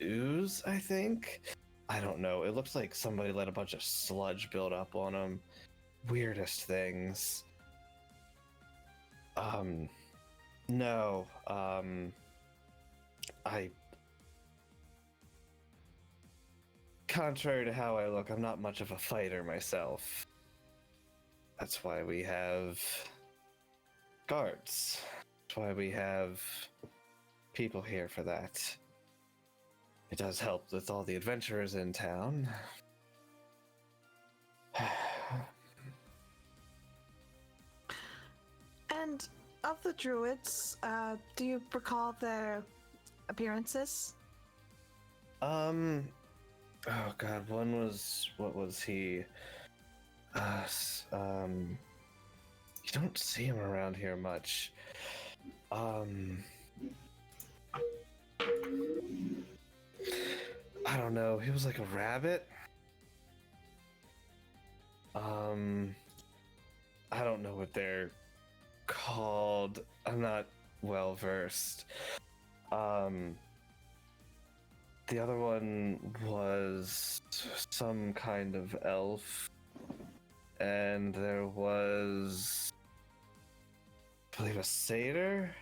ooze, I think. I don't know. It looks like somebody let a bunch of sludge build up on them. Weirdest things. No. Contrary to how I look, I'm not much of a fighter myself. That's why we have guards. That's why we have people here for that. It does help with all the adventurers in town. And of the druids, do you recall their appearances? Oh god, one was, what was he? You don't see him around here much. I don't know. He was like a rabbit. I don't know what they're called. I'm not well versed. The other one was some kind of elf. And there was, I believe, a satyr.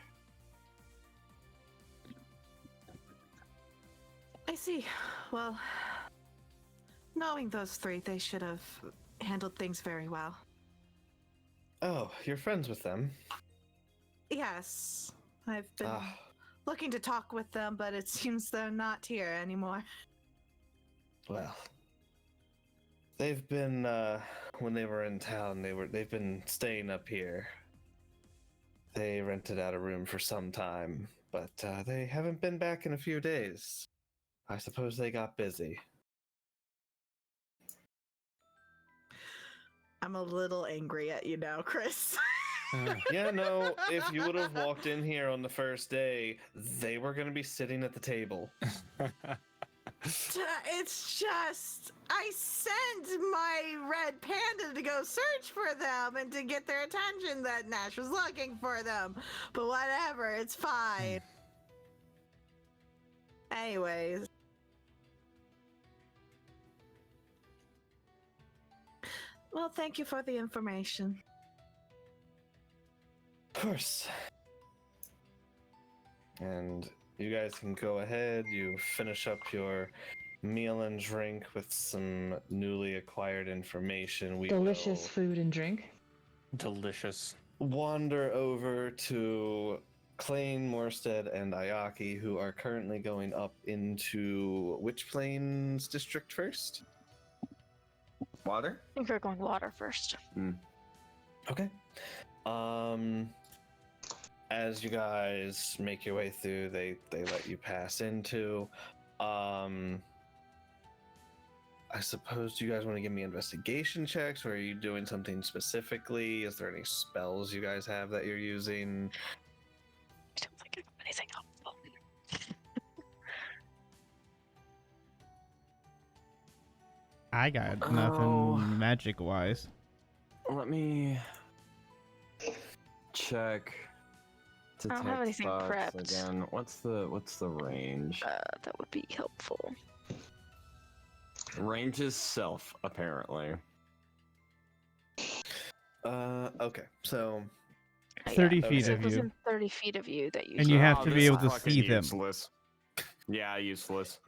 I see. Well, knowing those three, they should have handled things very well. Oh, you're friends with them? Yes, I've been looking to talk with them, but it seems they're not here anymore. Well, they've been when they were in town, they've been staying up here. They rented out a room for some time, but they haven't been back in a few days. I suppose they got busy. I'm a little angry at you now, Chris. Yeah, no, if you would have walked in here on the first day, they were going to be sitting at the table. It's just, I sent my red panda to go search for them and to get their attention that Nash was looking for them. But whatever, it's fine. Anyways. Well, thank you for the information. Of course. And you guys can go ahead. You finish up your meal and drink with some newly acquired information. We Delicious food and drink. Delicious. Wander over to Klain, Morstead, and Ayaki, who are currently going up into which Plains district first? Water? I think we're going water first. Okay. As you guys make your way through, they let you pass into. I suppose you guys want to give me investigation checks, or are you doing something specifically? Is there any spells you guys have that you're using? I don't think I have anything helpful. I got nothing magic wise. Let me check. I don't have anything prepped. Again. What's the range? That would be helpful. Range is self, apparently. Okay, so 30 feet so of within you. 30 feet of you that you And you have to this be able is to fucking see them. useless. Yeah, useless.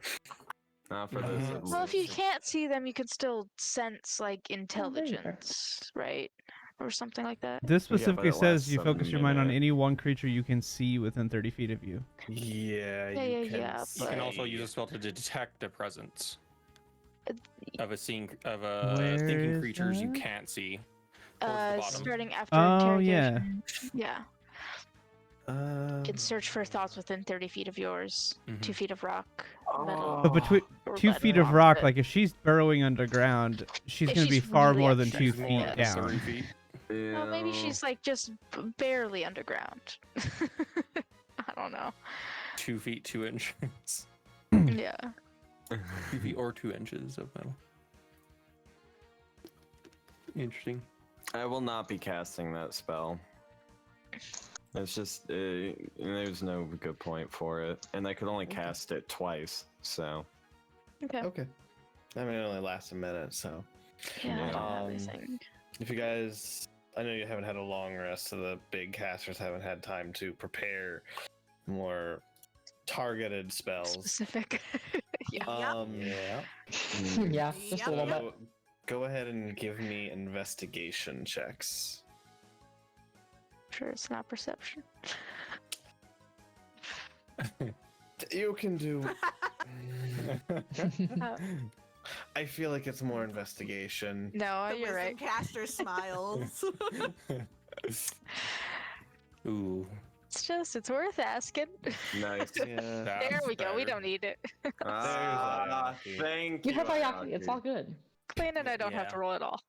Not for this. at Well, if you least. can't see them, you could still sense like there you are. intelligence, right? Or something like that. This Yeah, but specifically it says lasts you a focus your mind on minute. any one creature you can see within 30 feet of you. yeah, Yeah, you yeah, can. yeah, You can also see- use a spell to detect a presence of Where thinking is creatures you that? can't see. Towards the bottom. Starting after Oh, yeah. interrogation. Yeah. You can search for thoughts within 30 feet of yours. 2 feet of rock. Metal. But between or 2 lead feet of rock, rock, but- like if she's burrowing underground, she's If going to be she's far really more than upset, 2 She's feet more than 3 down. feet. No, maybe Ew. she's like just barely underground. I don't know. 2 feet 2 inches. Yeah. 2 feet or 2 inches of metal. Interesting. I will not be casting that spell. It's just there's no good point for it, and I could only cast it twice. So Okay. Okay. I mean, it only lasts a minute, so Yeah, I don't have Um, anything if you guys, I know you haven't had a long rest, so the big casters haven't had time to prepare more targeted spells. specific. Yeah. Yeah. Yeah, just a little bit. So go ahead and give me investigation checks. Sure, it's not perception. You can do. I feel like it's more investigation. No, The you're right. wisdom caster smiles. Ooh. It's worth asking. nice. Yeah. There we go. We better. don't need it. Ah, Ayaki. thank You you. have Ayaki. It's all good. Klain and I don't have Yeah. to roll at all.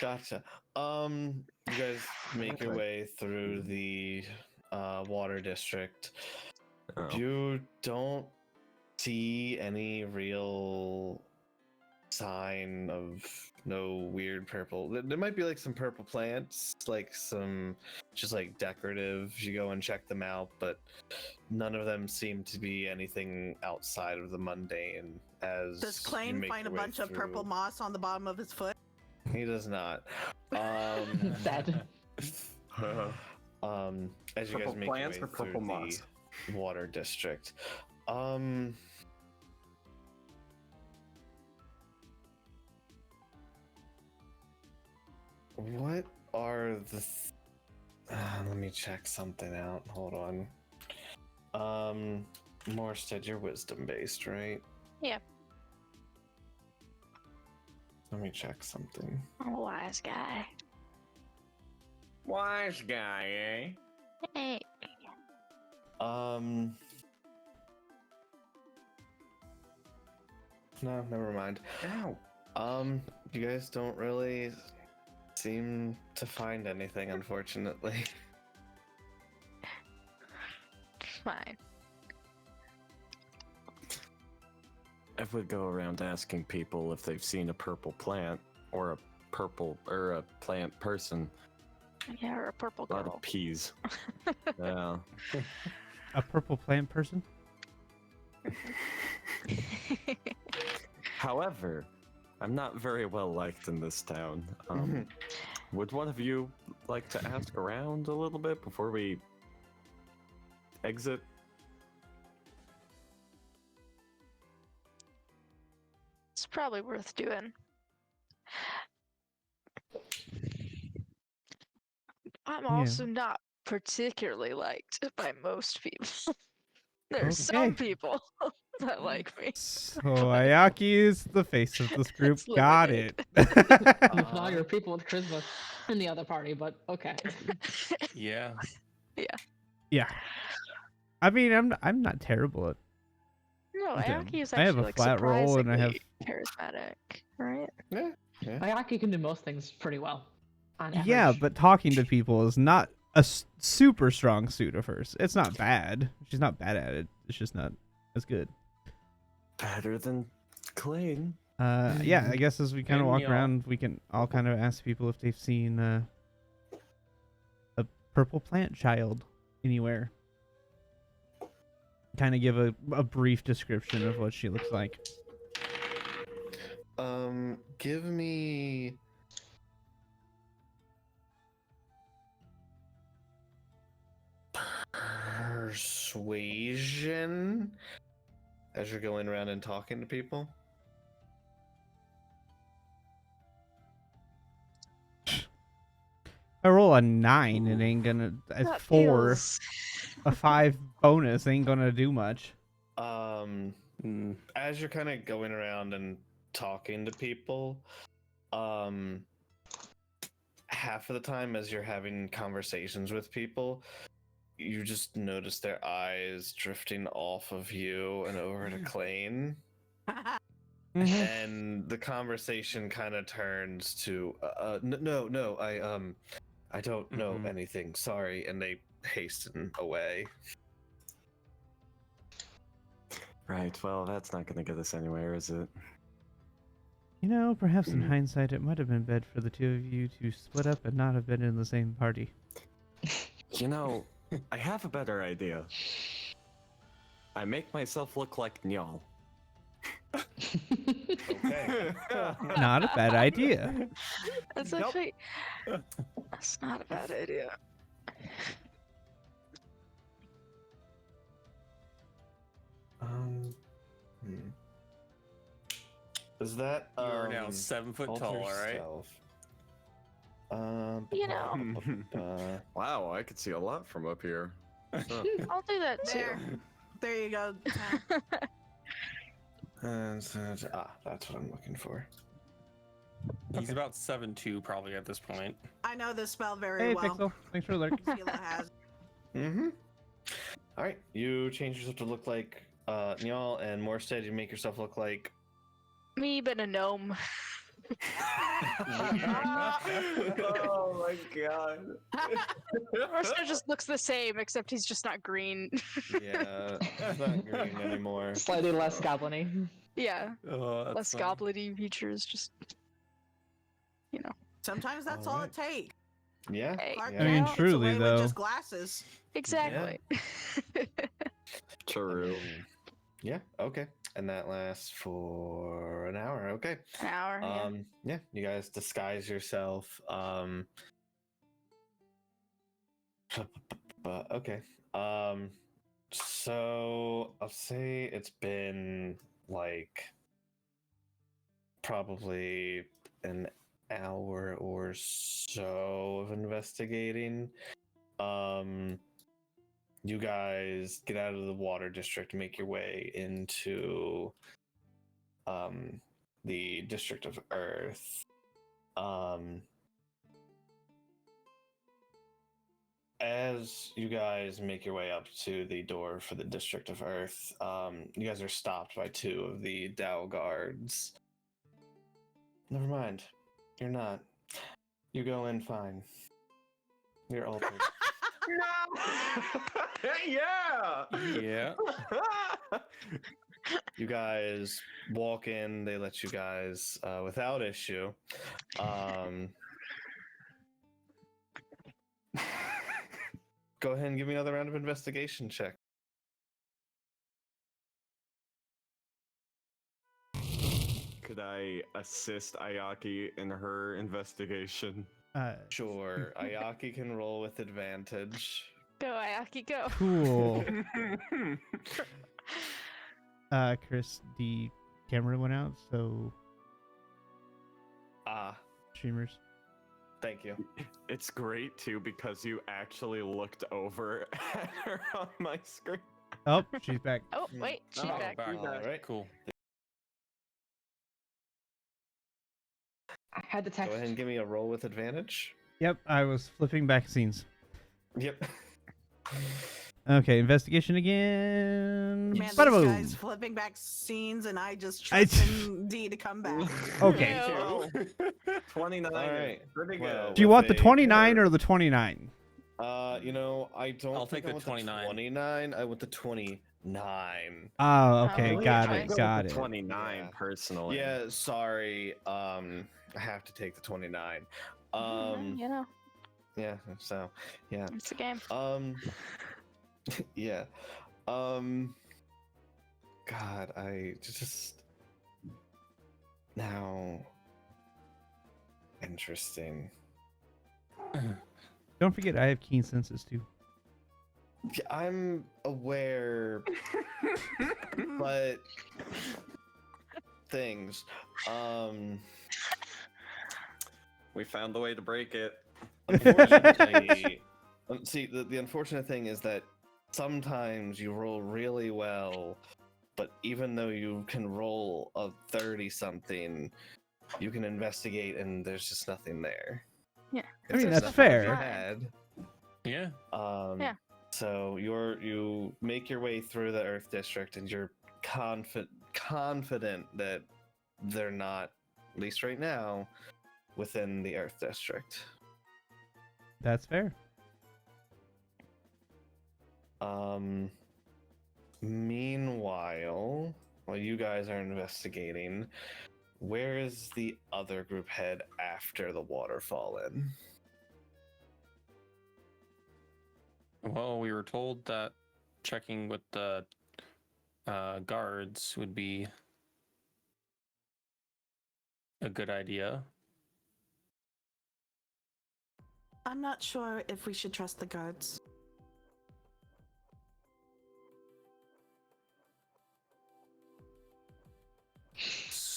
Gotcha. You guys make your Okay. way through the water district. Oh. You don't see any real sign of no weird purple. There might be like some purple plants, like some just like decorative. You go and check them out, but none of them seem to be anything outside of the mundane. As Does you Klain make find a your way bunch of purple through- moss on the bottom of his foot? He does not. Sad. As you Purple guys make your plants way or purple through moss? the water district, what are the? Let me check something out. Hold on. Morstead, you're wisdom based, right? Yeah. Let me check something. I'm a wise guy. Wise guy, eh? Hey. No, never mind. Ow. You guys don't really seem to find anything, unfortunately. Fine. I would go around asking people if they've seen a purple plant or a plant person. Yeah, or a purple A lot girl. of peas. Yeah. A purple plant person? However, I'm not very well liked in this town. Would one of you like to ask around a little bit before we exit? It's probably worth doing. I'm also not particularly liked by most people. There's some Okay. people that like me. So Ayaki is the face of this group. It's Got limited. it. Well, you're people with charisma in the other party, but okay. Yeah. Yeah. I mean, I'm not terrible at. No, Yeah. Ayaki is I have actually a like flat roll and I have- charismatic, right? Yeah. Ayaki can do most things pretty well. On Yeah, average. but talking to people is not a super strong suit of hers. It's not bad. She's not bad at it. It's just not as good. Better than Klain. Yeah, I guess as we kind of And walk y'all. around, we can all kind of ask people if they've seen a purple plant child anywhere. Kind of give a brief description of what she looks like. Give me persuasion as you're going around and talking to people. I roll a 9, it ain't gonna. A That 4, feels- a 5 bonus ain't gonna do much. As you're kind of going around and talking to people, half of the time as you're having conversations with people, you just notice their eyes drifting off of you and over to Klain, and the conversation kind of turns to no, I don't know anything, sorry, and they hasten away. Right, well, that's not gonna get us anywhere, is it? You know, perhaps in hindsight, it might have been bad for the two of you to split up and not have been in the same party. You know, I have a better idea. I make myself look like Njal. Okay. Not a bad idea. That's Nope. actually. That's not a bad idea. Is that You are now 7 foot alter tall, all right? stealth? You know. Wow, I could see a lot from up here. Huh. I'll do that too. There you go. that's what I'm looking for. He's about 7'2", probably at this point. I know this spell very Hey, well. Pixel. Thanks for lurking. Sheila has. All right, you change yourself to look like Njal, and Morstead, you make yourself look like. Me, but a gnome. Oh my god. Roscoe just looks the same, except he's just not green. Yeah, it's not green anymore. Slightly less goblin-y. Yeah, Oh, that's less funny. goblin-y features, just, you know. Sometimes that's all it takes. Yeah. Hey. Clark Yeah. I mean, Kent gets truly, away though. with just glasses. Exactly. True. Yeah. Okay. And that lasts for an hour. Okay. An hour. Yeah. Yeah. You guys disguise yourself. Okay. So I'll say it's been like probably an hour or so of investigating. You guys get out of the water district, make your way into the District of Earth. As you guys make your way up to the door for the District of Earth, you guys are stopped by two of the Dao guards. Never mind. You're not. You go in fine. You're altered. No! Yeah! Yeah. You guys walk in, they let you guys without issue. Go ahead and give me another round of investigation check. Could I assist Ayaki in her investigation? Sure, Ayaki can roll with advantage. Go, Ayaki, go. Cool. Chris, the camera went out, so streamers. Thank you. It's great too because you actually looked over at her on my screen. Oh, she's back. Oh, wait, she's Oh, back. Back. All right. Cool. I had to Go text. ahead and give me a roll with advantage. Yep, I was flipping back scenes. Yep. Okay, investigation again. Man, Bada this boom. guy's flipping back scenes, and I just I- trust in D to come back. Okay. No. 29 All is right. pretty Well, good. Do you want the with a 29 pair- or the 29? You know, I don't. I'll think take I the want 29. 29. I want the 29. Oh, okay, Oh, got yeah. it, got it. 29 Yeah. personally. Yeah, sorry. I have to take the 29. You know, Yeah. So, yeah. it's a game. Yeah. God, I just now interesting. Don't forget, I have keen senses too. Yeah, I'm aware, but things. We found the way to break it. Unfortunately, see, the unfortunate thing is that sometimes you roll really well, but even though you can roll a 30-something, you can investigate and there's just nothing there. Yeah. If I mean, there's that's nothing to be fair. had, Yeah. Yeah. So you make your way through the Earth District, and you're confident that they're not, at least right now, within the Earth District. That's fair. Meanwhile, while you guys are investigating, where is the other group head after the waterfall in? Well, we were told that checking with the guards would be a good idea. I'm not sure if we should trust the guards.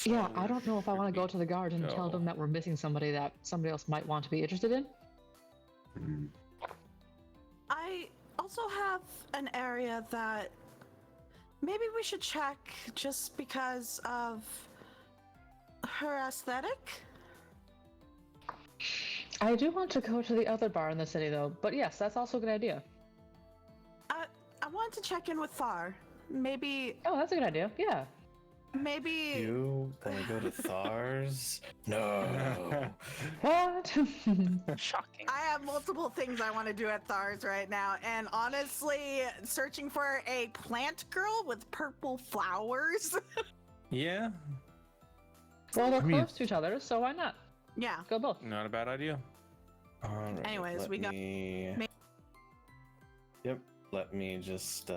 Yeah, I don't know if I want to go to the guard and tell go. them that we're missing somebody that somebody else might want to be interested in. I also have an area that maybe we should check just because of her aesthetic. I do want to go to the other bar in the city, though. But yes, that's also a good idea. I wanted to check in with Thar. Maybe Oh, that's a good idea. Yeah. Maybe. You want to go to Thars? No. What? Shocking. I have multiple things I want to do at Thars right now, and honestly, searching for a plant girl with purple flowers. Yeah, Well, they're I mean- close to each other, so why not? Yeah. Go both. not a bad idea. All right, Anyways, let we got- me... Yep, let me just...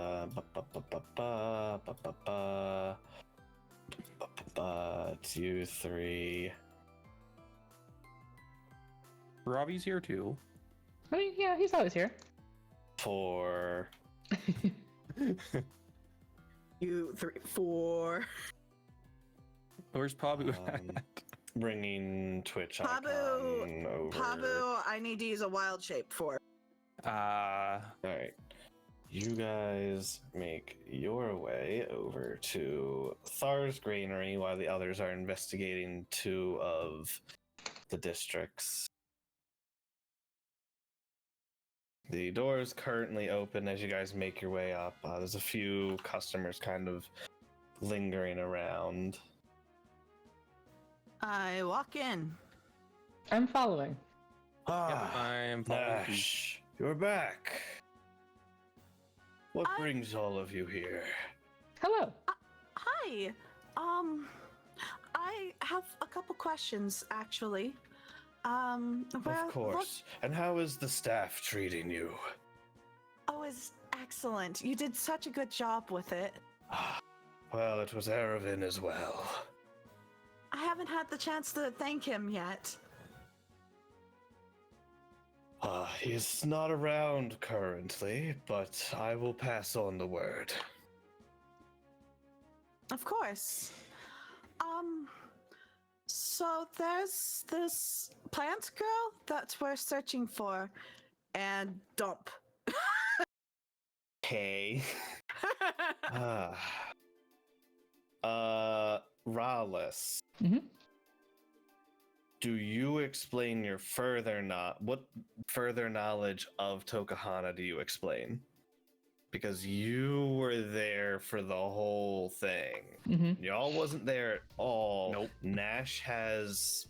2, 3... Robbie's here too. I mean, yeah, he's always here. 4... 2, 3, 4. Where's Pabu at? Bringing Twitch Pabu, icon over. Pabu, I need to use a wild shape for. All right. You guys make your way over to Thar's Granary while the others are investigating 2 of the districts. The door is currently open as you guys make your way up. There's a few customers kind of lingering around. I walk in. I'm following. I am following you. Nash, you're back. What brings all of you here? Hello. Hi. I have a couple questions actually. Well, Of course. And how is the staff treating you? Oh, it's excellent. You did such a good job with it. Well, it was Erevin as well. I haven't had the chance to thank him yet. He's not around currently, but I will pass on the word. Of course. So there's this plant girl that we're searching for, and dump. Okay. Rallis. Mhm. Do you explain your what further knowledge of Tokuhana do you explain? Because you were there for the whole thing. Mm-hmm. Y'all wasn't there at all. Nope. Nash has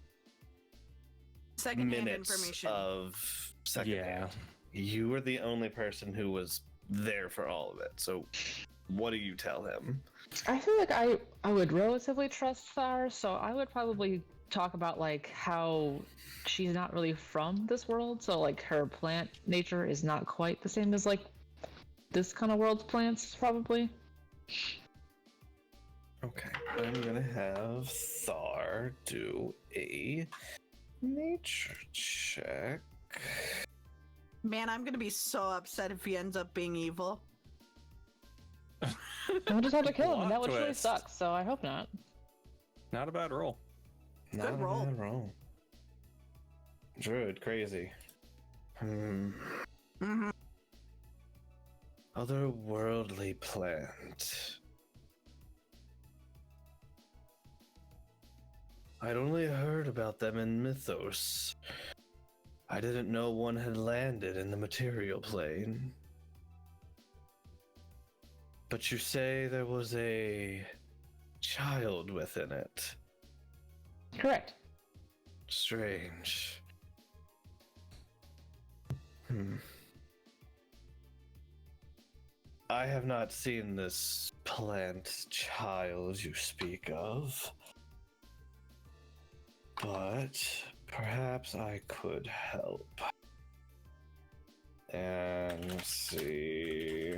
Secondhand minutes information. of secondhand. Yeah. You were the only person who was there for all of it. So what do you tell him? I feel like I would relatively trust Thar, so I would probably talk about like how she's not really from this world, so like her plant nature is not quite the same as like this kind of world's plants, probably. Okay, I'm gonna have Thar do a nature check. Man, I'm gonna be so upset if he ends up being evil. We'll just have to kill him, and that Plot would really twist. suck, so I hope not. Not a bad roll. Not a roll. bad roll. Druid, crazy. Mm-hmm. Otherworldly plant. I'd only heard about them in Mythos. I didn't know one had landed in the material plane. But you say there was a child within it. Correct. Strange. I have not seen this plant child you speak of, but perhaps I could help. And let's see.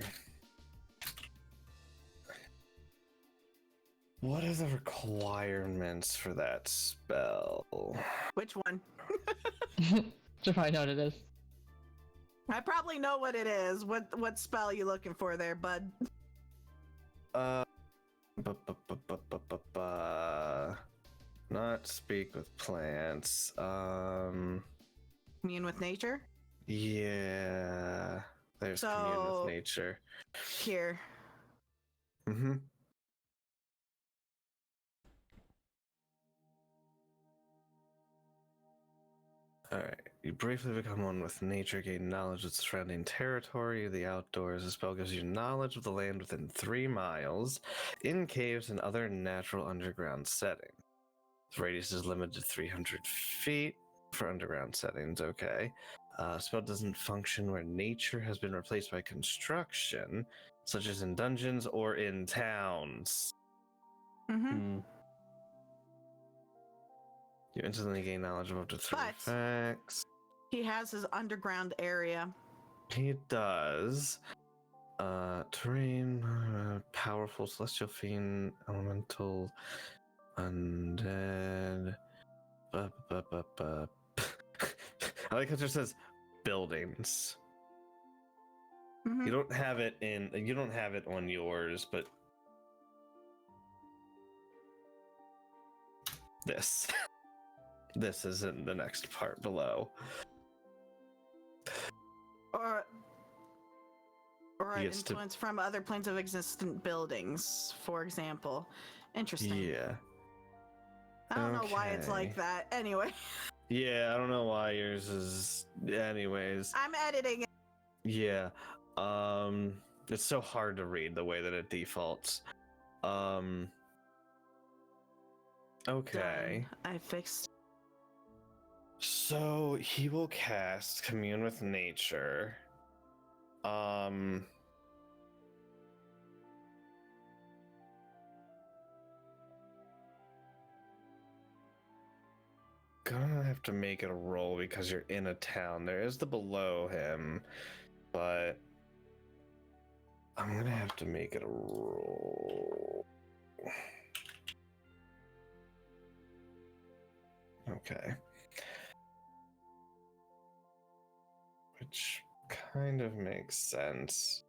What are the requirements for that spell? Which one? Should probably know what it is. I probably know what it is. What spell you looking for there, bud? Not speak with plants. Commune with nature? Yeah. There's commune So- with nature. Here. Mm-hmm. All right. You briefly become one with nature, gain knowledge of the surrounding territory, the outdoors. The spell gives you knowledge of the land within 3 miles, in caves and other natural underground settings. The radius is limited to 300 feet for underground settings, okay. Spell doesn't function where nature has been replaced by construction, such as in dungeons or in towns. Mm-hmm. You instantly gain knowledge of up to 3 But- facts. He has his underground area. He does. Terrain, powerful, celestial fiend, elemental, undead. I like how it just says buildings. Mhm. You don't have it on yours, but this is in the next part below. Or He an gets to- influence from other planes of existent buildings, for example. Interesting. Yeah. I don't know why it's like Okay. that. Anyway, Yeah, I don't know why yours is. Anyways, I'm editing it. yeah. It's so hard to read the way that it defaults. Okay. Done. I fixed. So he will cast Commune with Nature. Gonna have to make it a roll because you're in a town. There is the below him, but I'm gonna have to make it a roll. Okay. Which kind of makes sense.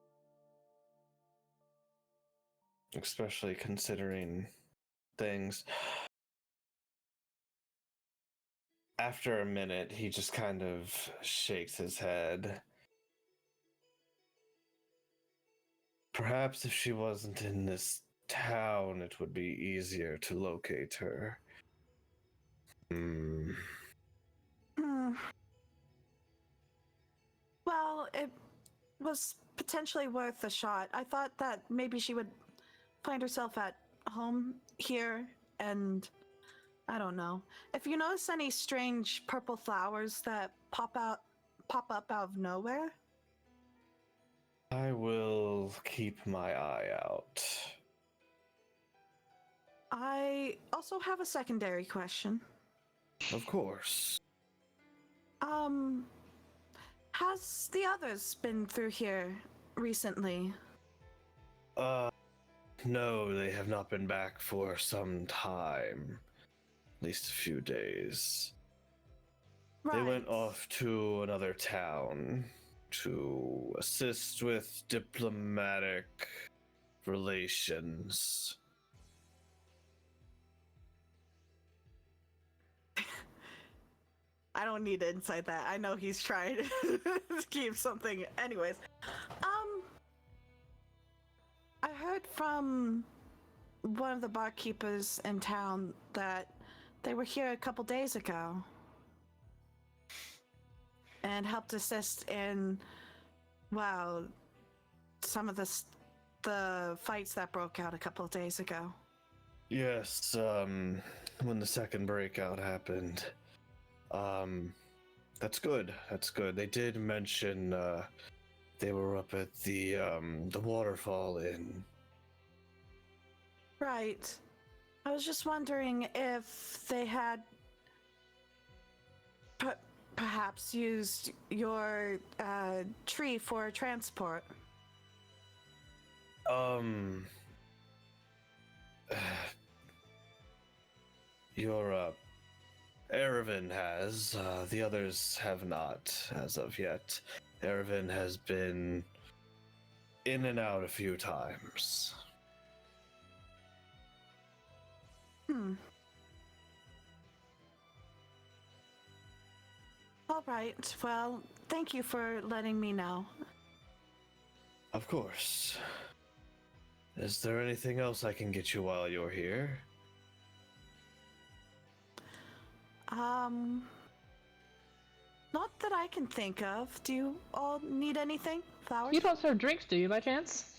Especially considering things. After a minute, he just kind of shakes his head. Perhaps if she wasn't in this town, it would be easier to locate her. Hmm. Well, it was potentially worth a shot. I thought that maybe she would find herself at home here, and I don't know. If you notice any strange purple flowers that pop up out of nowhere, I will keep my eye out. I also have a secondary question. Of course. Has the others been through here recently? No, they have not been back for some time. At least a few days. They went off to another town to assist with diplomatic relations. I don't need to insight that. I know he's trying to keep something. Anyways, I heard from one of the barkeepers in town that they were here a couple days ago and helped assist in, well, some of the fights that broke out a couple of days ago. Yes, when the second breakout happened. That's good. That's good. They did mention they were up at the waterfall inn. Right. I was just wondering if they had perhaps used your tree for transport. Your Erevan has, the others have not as of yet. Erevan has been in and out a few times. All right. Well, thank you for letting me know. Of course. Is there anything else I can get you while you're here? Not that I can think of. Do you all need anything? Flowers? You don't serve drinks, do you, by chance?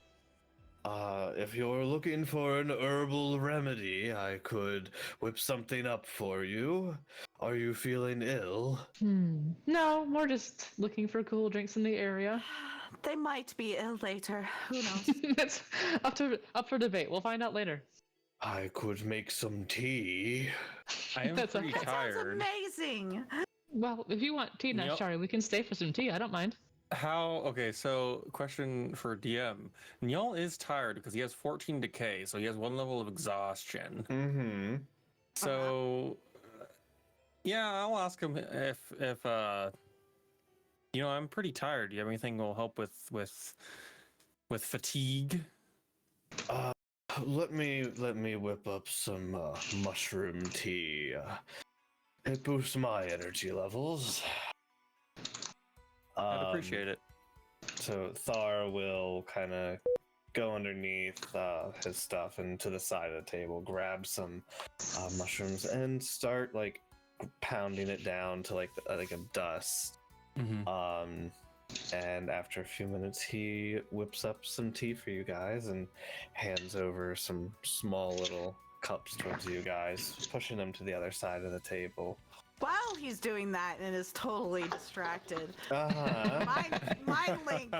If you're looking for an herbal remedy, I could whip something up for you. Are you feeling ill? No, more just looking for cool drinks in the area. They might be ill later. Who knows? That's up for debate. We'll find out later. I could make some tea. I am That's pretty okay. That sounds tired. amazing. Well, if you want tea, Yep. Nashari, we can stay for some tea. I don't mind. Okay, so question for DM. Nyal is tired because he has 14 decay, so he has 1 level of exhaustion. Mm-hmm. So, yeah, I'll ask him if I'm pretty tired. Do you have anything that will help with fatigue? Let me whip up some mushroom tea. It boosts my energy levels. I'd appreciate it. So Thar will kind of go underneath his stuff and to the side of the table, grab some mushrooms, and start like pounding it down to like a dust. Mm-hmm. And after a few minutes, he whips up some tea for you guys and hands over some small little cups towards you guys, pushing them to the other side of the table. While he's doing that and is totally distracted, Uh-huh.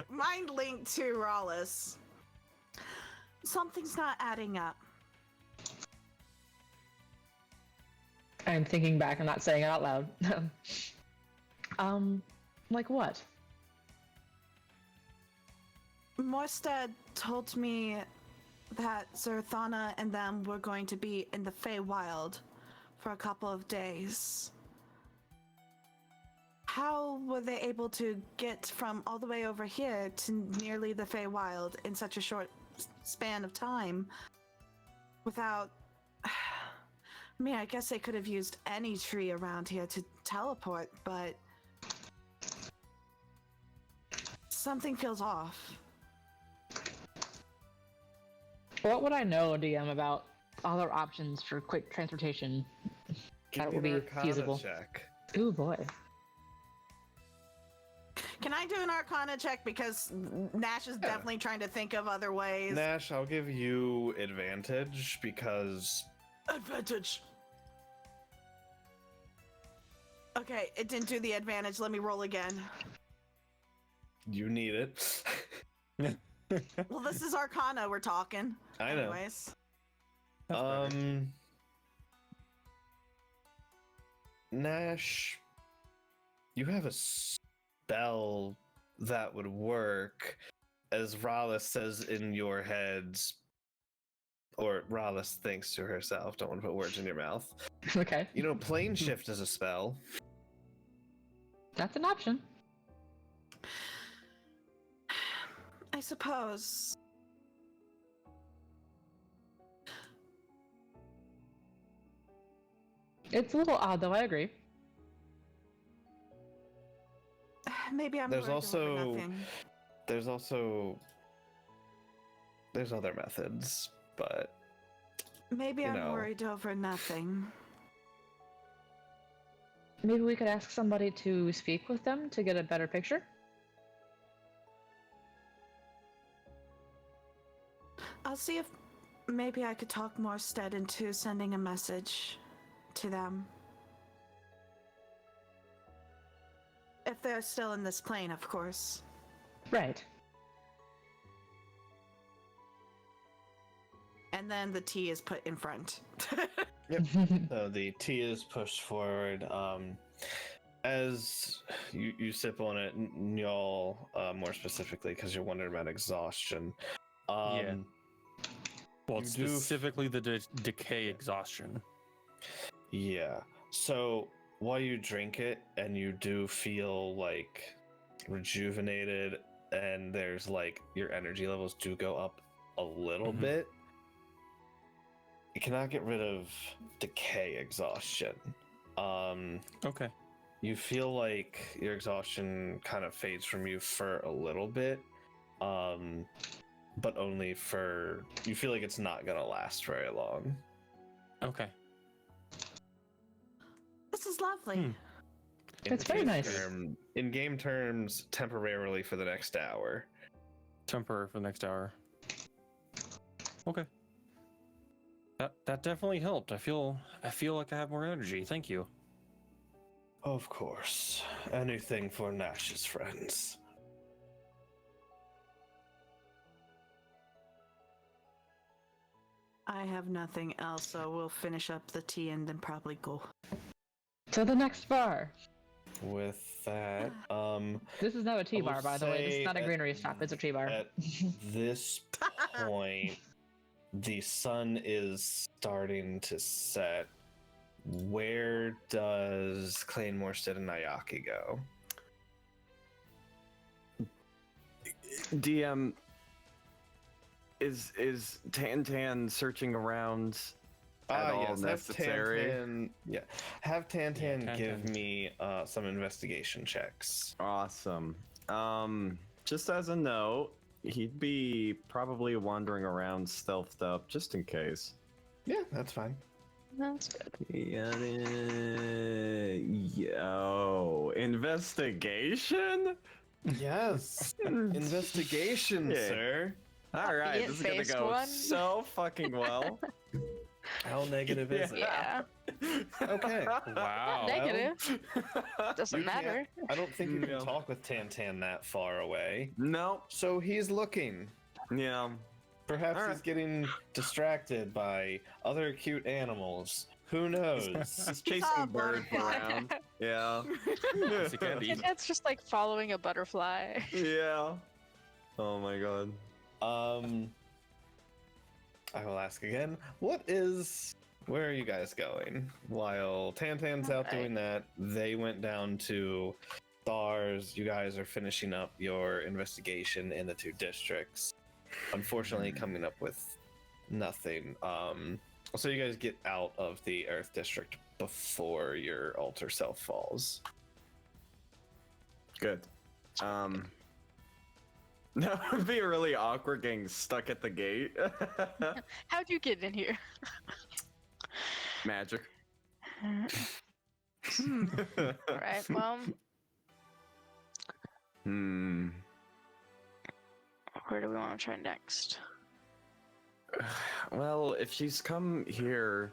mind link to Rawless. Something's not adding up. I'm thinking back. I'm not saying it out loud. Like what? Morstead told me that Zerthana and them were going to be in the Feywild for a couple of days. How were they able to get from all the way over here to nearly the Feywild in such a short span of time without... I mean, I guess they could have used any tree around here to teleport, but... something feels off. What would I know, DM, about other options for quick transportation that will Give me be an Arcana feasible? check. Ooh, boy. Can I do an Arcana check? Because Nash is definitely trying to think of other ways. Nash, I'll give you advantage because Advantage! Okay, it didn't do the advantage. Let me roll again. you need it. Well, this is Arcana we're talking. I know. Anyways. Nash, you have a spell that would work, as Rallis says in your heads, or Rallis thinks to herself. Don't want to put words in your mouth. Okay. You know, plane shift is a spell. That's an option. I suppose. It's a little odd, though. I agree. Maybe I'm There's worried over also nothing. there's other methods, but Maybe you I'm know. worried over nothing. Maybe we could ask somebody to speak with them to get a better picture. I'll see if maybe I could talk Morstead into sending a message to them. If they're still in this plane, of course. Right. And then the tea is put in front. So the tea is pushed forward. As you sip on it, y'all, more specifically, because you're wondering about exhaustion. Yeah. Well, You it's do- specifically the decay exhaustion. Yeah. So while you drink it, and you do feel like rejuvenated, and there's like your energy levels do go up a little Mhm. bit. You cannot get rid of decay exhaustion. Okay. You feel like your exhaustion kind of fades from you for a little bit, but only for, you feel like it's not gonna last very long. Okay. This is lovely. It's very nice. In game terms, temporarily for the next hour. Temporary for the next hour. Okay. That definitely helped. I feel like I have more energy. Thank you. Of course. Anything for Nash's friends. I have nothing else, so we'll finish up the tea and then probably go. To the next bar. With that, This is now a tea I will bar, by the way. This say is not a greenery stop. It's a tea bar. at this point, the sun is starting to set. Where does Klain, Morstead, and Nayaki go? DM, is Tantan searching around at all necessary? Have Tantan Tantan. give me some investigation checks. Awesome. Just as a note, he'd be probably wandering around stealthed up just in case. Yeah, that's fine. That's good. Yo, investigation? Yes, investigation, Yeah. sir. All right, It this is gonna faced go one. so fucking well. How negative is it? Yeah. Okay. Wow. Negative. Doesn't You matter. I don't think you can No. talk with Tantan that far away. No, So he's looking. yeah. Perhaps All he's right. getting distracted by other cute animals. Who knows? He's chasing Oh, birds butterfly. around. Yeah. Yes, you can I think that's just like following a butterfly. Yeah. Oh my god. I will ask again. Where are you guys going? While Tantan's out Alright. doing that, they went down to Stars. You guys are finishing up your investigation in the two districts. Unfortunately, coming up with nothing. So you guys get out of the Earth District before your alter self falls. Good. That would be really awkward getting stuck at the gate. How'd you get in here? Magic. Alright, well, where do we want to try next? Well, if she's come here,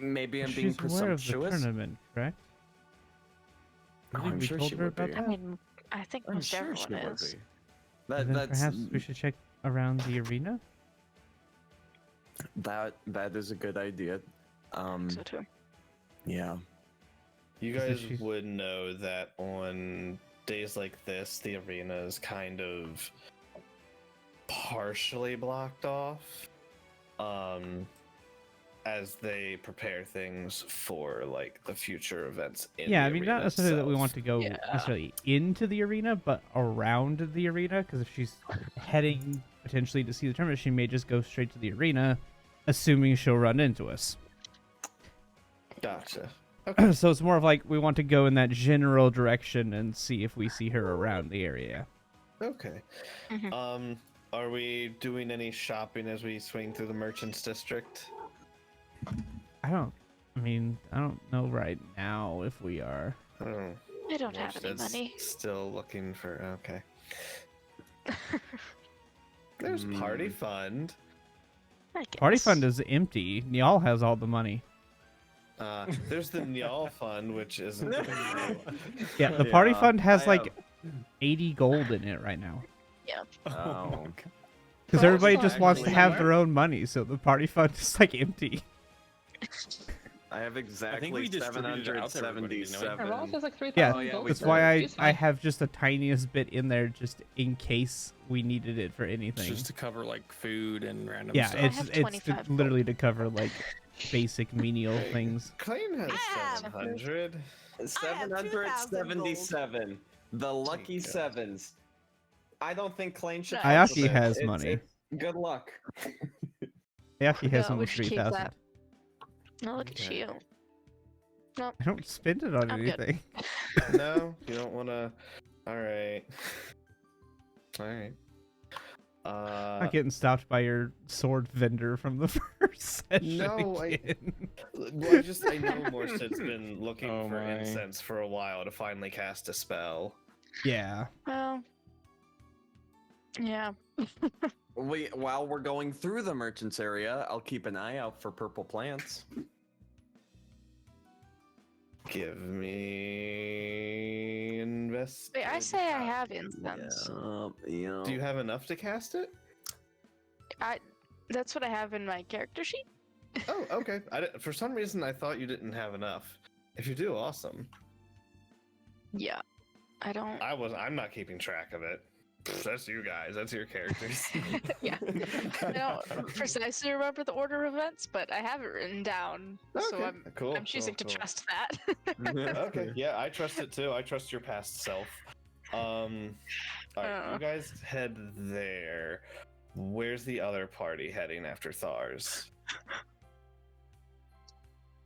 maybe I'm being She's aware of the presumptuous. tournament, correct? Oh, I think I'm we sure told she her would about be. I that. mean, I think I'm most sure she everyone would is. be. And then That's perhaps we should check around the arena. that is a good idea. So too. Yeah. You Is guys she- would know that on days like this, the arena is kind of partially blocked off, as they prepare things for like the future events. In Yeah, the I mean, not arena necessarily that we itself. want to go Yeah. necessarily into the arena, but around the arena, because if she's heading potentially to see the tournament, she may just go straight to the arena, assuming she'll run into us. Gotcha. So it's more of like we want to go in that general direction and see if we see her around the area. Okay. Mhm. Are we doing any shopping as we swing through the merchants district? I don't know right now if we are. Oh, I don't have any Morstead's money. Still looking for. Okay. There's party fund. I Party guess. fund is empty. Nyal has all the money. There's the Nyal fund, which isn't. Yeah, the party Yeah, fund has I like 80 gold in it right now. Oh. Because Well, everybody that's just not wants to actually have somewhere. their own money, so the party fund is like empty. I have exactly we distributed it out to everybody, didn't we? 777. Our wallet has like 3,000 Yeah, Oh, yeah, gold. we that's did. why She's I fine. have just the tiniest bit in there just in case we needed it for anything. Just to cover like food and random Yeah, stuff. I it's have it's 25 gold. literally to cover like basic menial things. Klain has have 700. 777. The lucky God. sevens. I don't think Klain should. Ayaki fuck with it. has money. Good luck. Yaki has No, we almost should keep 3,000. that. No, look at Okay. you. I don't spend it on I'm good. anything. No, you don't want to. All right. All right. Not getting stopped by your sword vendor from the first session. No, again. I know Morstead's been looking Oh for my. incense for a while to finally cast a spell. Yeah. Well, yeah. While we're going through the merchant's area, I'll keep an eye out for purple plants. Give me invest. Wait, I say I have incense. Yeah. Do you have enough to cast it? That's what I have in my character sheet. Oh, okay. For some reason, I thought you didn't have enough. If you do, awesome. Yeah. I don't. I'm not keeping track of it. That's you guys. That's your characters. Yeah. I don't precisely remember the order of events, but I have it written down. So Okay, cool. I'm choosing to cool. trust that. Okay, yeah, I trust it too. I trust your past self. All right, you guys head there. Where's the other party heading after Thars?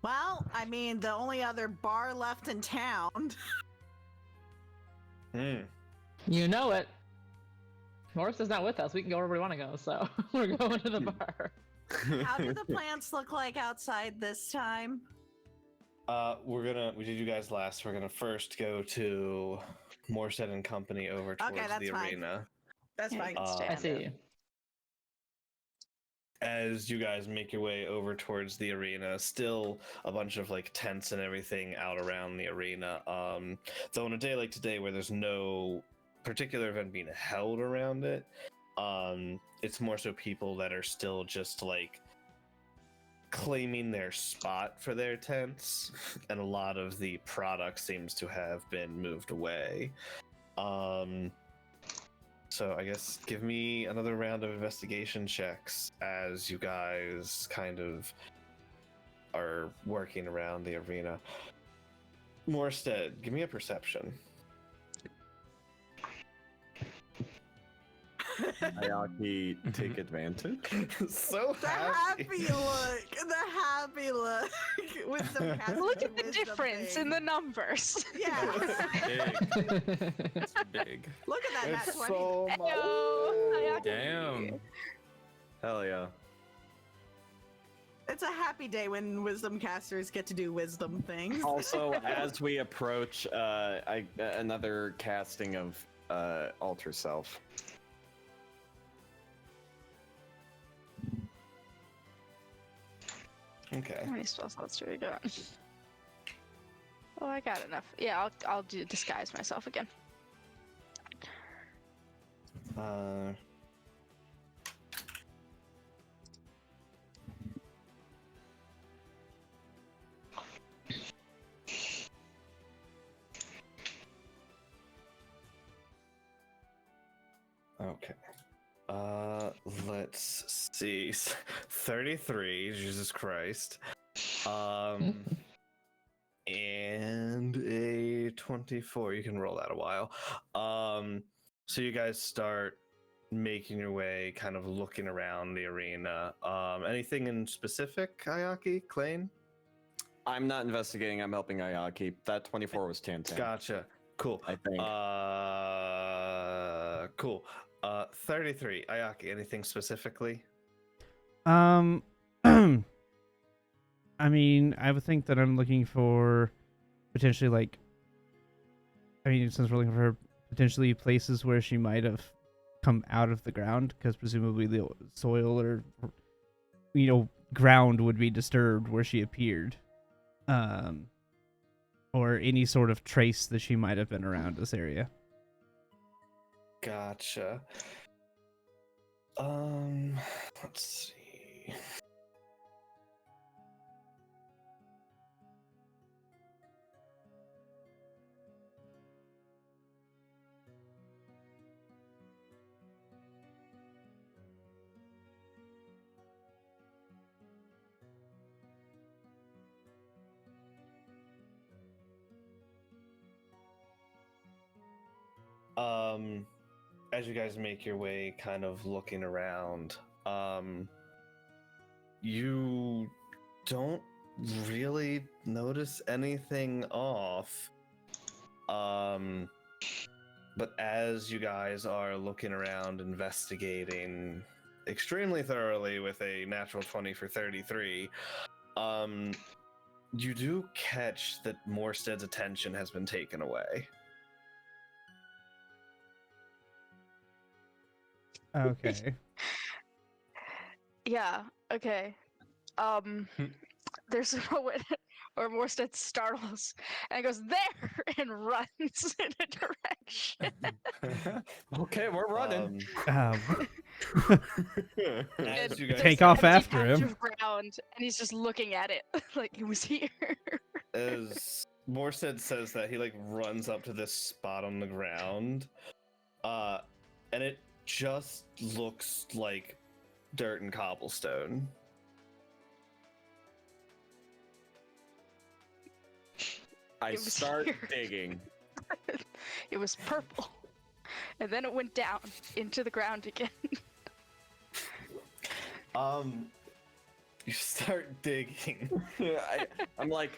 Well, I mean, the only other bar left in town. You know it. Morris is not with us. We can go wherever we want to go, so we're going to the bar. How do the plants look like outside this time? We did you guys last. We're gonna first go to Morstead and Company over towards that's the fine. arena. That's fine. I see. As you guys make your way over towards the arena, still a bunch of like tents and everything out around the arena. Though on a day like today where there's no particular event being held around it, it's more so people that are still just like claiming their spot for their tents, and a lot of the product seems to have been moved away. So I guess give me another round of investigation checks as you guys kind of are working around the arena. Morstead, give me a perception. Ayaki, take advantage. So The happy. happy look with some cast Look at the wisdom difference thing. in the numbers. Yeah. Big. It's big. Look at that nat It's 20. so much. Heyo, Damn. Hell yeah. It's a happy day when wisdom casters get to do wisdom things. Also, as we approach, another casting of Alter Self. Okay. How many spell slots do we got? Oh, I got enough. Yeah, I'll do disguise myself again. Okay. Let's see. 33, Jesus Christ. And a 24. You can roll that a while. So you guys start making your way, kind of looking around the arena. Anything in specific, Ayaki, Klain? I'm not investigating, I'm helping Ayaki. That 24 was 10-10. Gotcha. Cool. I think. Cool. 33. Ayaki, anything specifically? I mean, I would think that I'm looking for potentially since we're looking for potentially places where she might have come out of the ground, because presumably the soil or ground would be disturbed where she appeared, or any sort of trace that she might have been around this area. Gotcha. Let's see. As you guys make your way kind of looking around, you don't really notice anything off. But as you guys are looking around, investigating extremely thoroughly with a natural 20 for 33, you do catch that Morstead's attention has been taken away. Okay. Yeah. Okay. There's a moment where Morstead startles and goes there and runs in a direction. Okay, we're running. As you And guys Take there's off an empty after patch him. of ground, and he's just looking at it like it was here. as Morstead says that, he like runs up to this spot on the ground, and it just looks like dirt and cobblestone. I It was start here. digging. It was purple, and then it went down into the ground again. You start digging. I'm like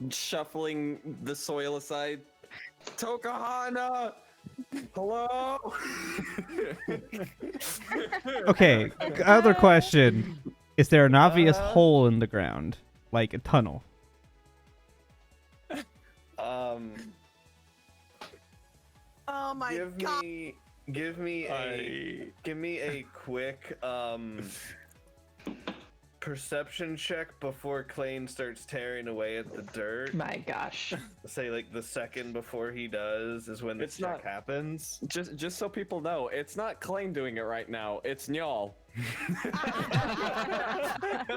shuffling the soil aside. Tokahana! Hello? Okay. Other question: is there an obvious hole in the ground, like a tunnel? Oh my god. Give me a quick perception check before Klain starts tearing away at the dirt. My gosh. Say like the second before he does is when this It's check not- happens. Just so people know, it's not Klain doing it right now. It's Nyal.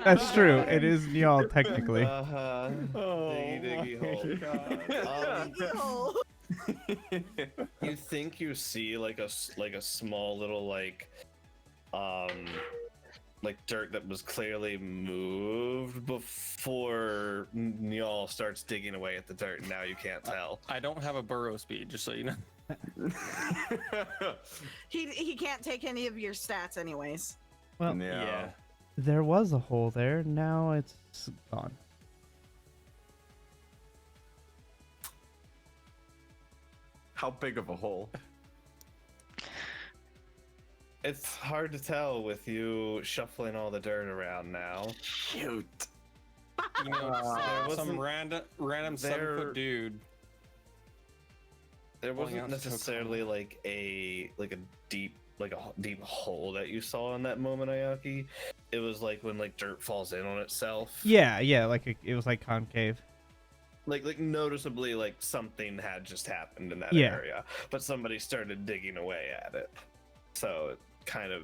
That's true. It is Nyal technically. Uh-huh. Diggy diggy hole. You think you see like a small little like dirt that was clearly moved before Nyal starts digging away at the dirt, and now you can't tell. I don't have a burrow speed, just so you know. He can't take any of your stats anyways. Well, Yeah. there was a hole there. Now it's gone. How big of a hole? It's hard to tell with you shuffling all the dirt around now. Shoot. You know, there some wasn't- random there- 7-foot dude. There Pulling wasn't out his necessarily like a deep hole that you saw in that moment, Ayaki. It was like when like dirt falls in on itself. Yeah, like it was like concave. Like noticeably like something had just happened in that Yeah. area, but somebody started digging away at it. So it kind of,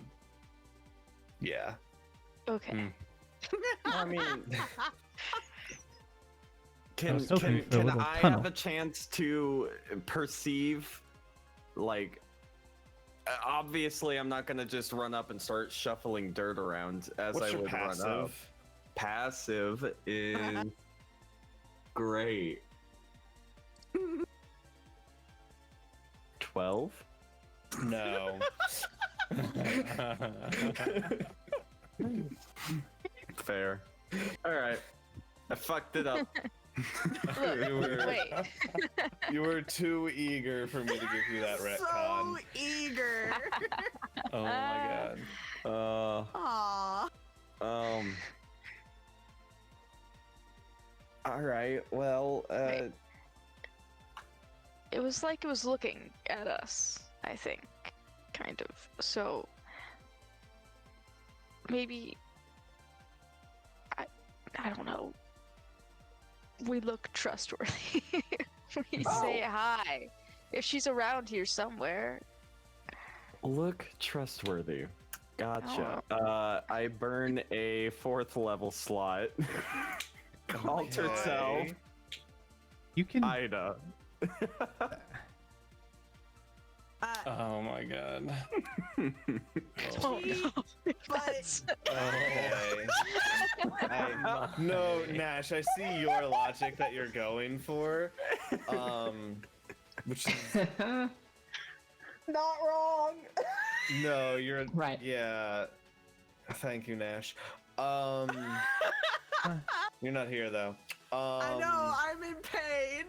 yeah. Okay. I mean, I can was hoping for a little I tunnel. have a chance to perceive, like, obviously I'm not gonna just run up and start shuffling dirt around as What's I your would run up. passive? Passive is great. 12? No. Fair. Alright. I fucked it up. You were- Wait. You were too eager for me to give you that retcon. So eager. Oh my god. Aww. Alright, well, Wait. It was like it was looking at us, I think. Kind of. So maybe I don't know. We look trustworthy. We say hi. If she's around here somewhere. look trustworthy. Gotcha. Oh. I burn a 4th level slot. Alter self. Okay. You can. Ida. Oh my god. Oh Gee, no. but Okay. No, Nash, I see your logic that you're going for. Which is not wrong. no, you're Right. Yeah. Thank you, Nash. You're not here though. I know, I'm in pain.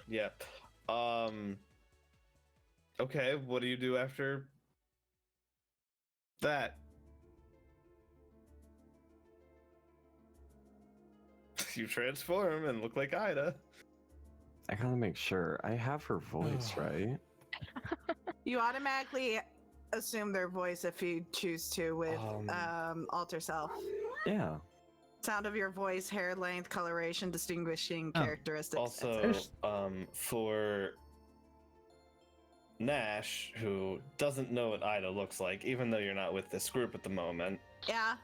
Yeah. Okay, what do you do after that? You transform and look like Ida. I gotta make sure I have her voice, right? You automatically assume their voice if you choose to with alter self. Yeah. Sound of your voice, hair length, coloration, distinguishing Oh. characteristics. Also, for Nash, who doesn't know what Ida looks like, even though you're not with this group at the moment, Yeah.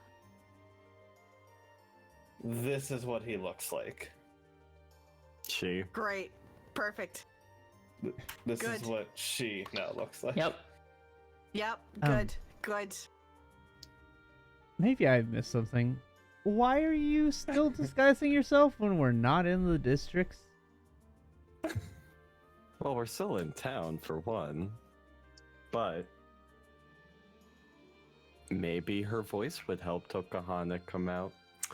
this is what he looks like. She. Great. Perfect. This Good. is what she now looks like. Yep. Yep. Um, Good. Good. Maybe I missed something. Why are you still disguising yourself when we're not in the districts? Well, we're still in town for one, but maybe her voice would help Tokahana come out.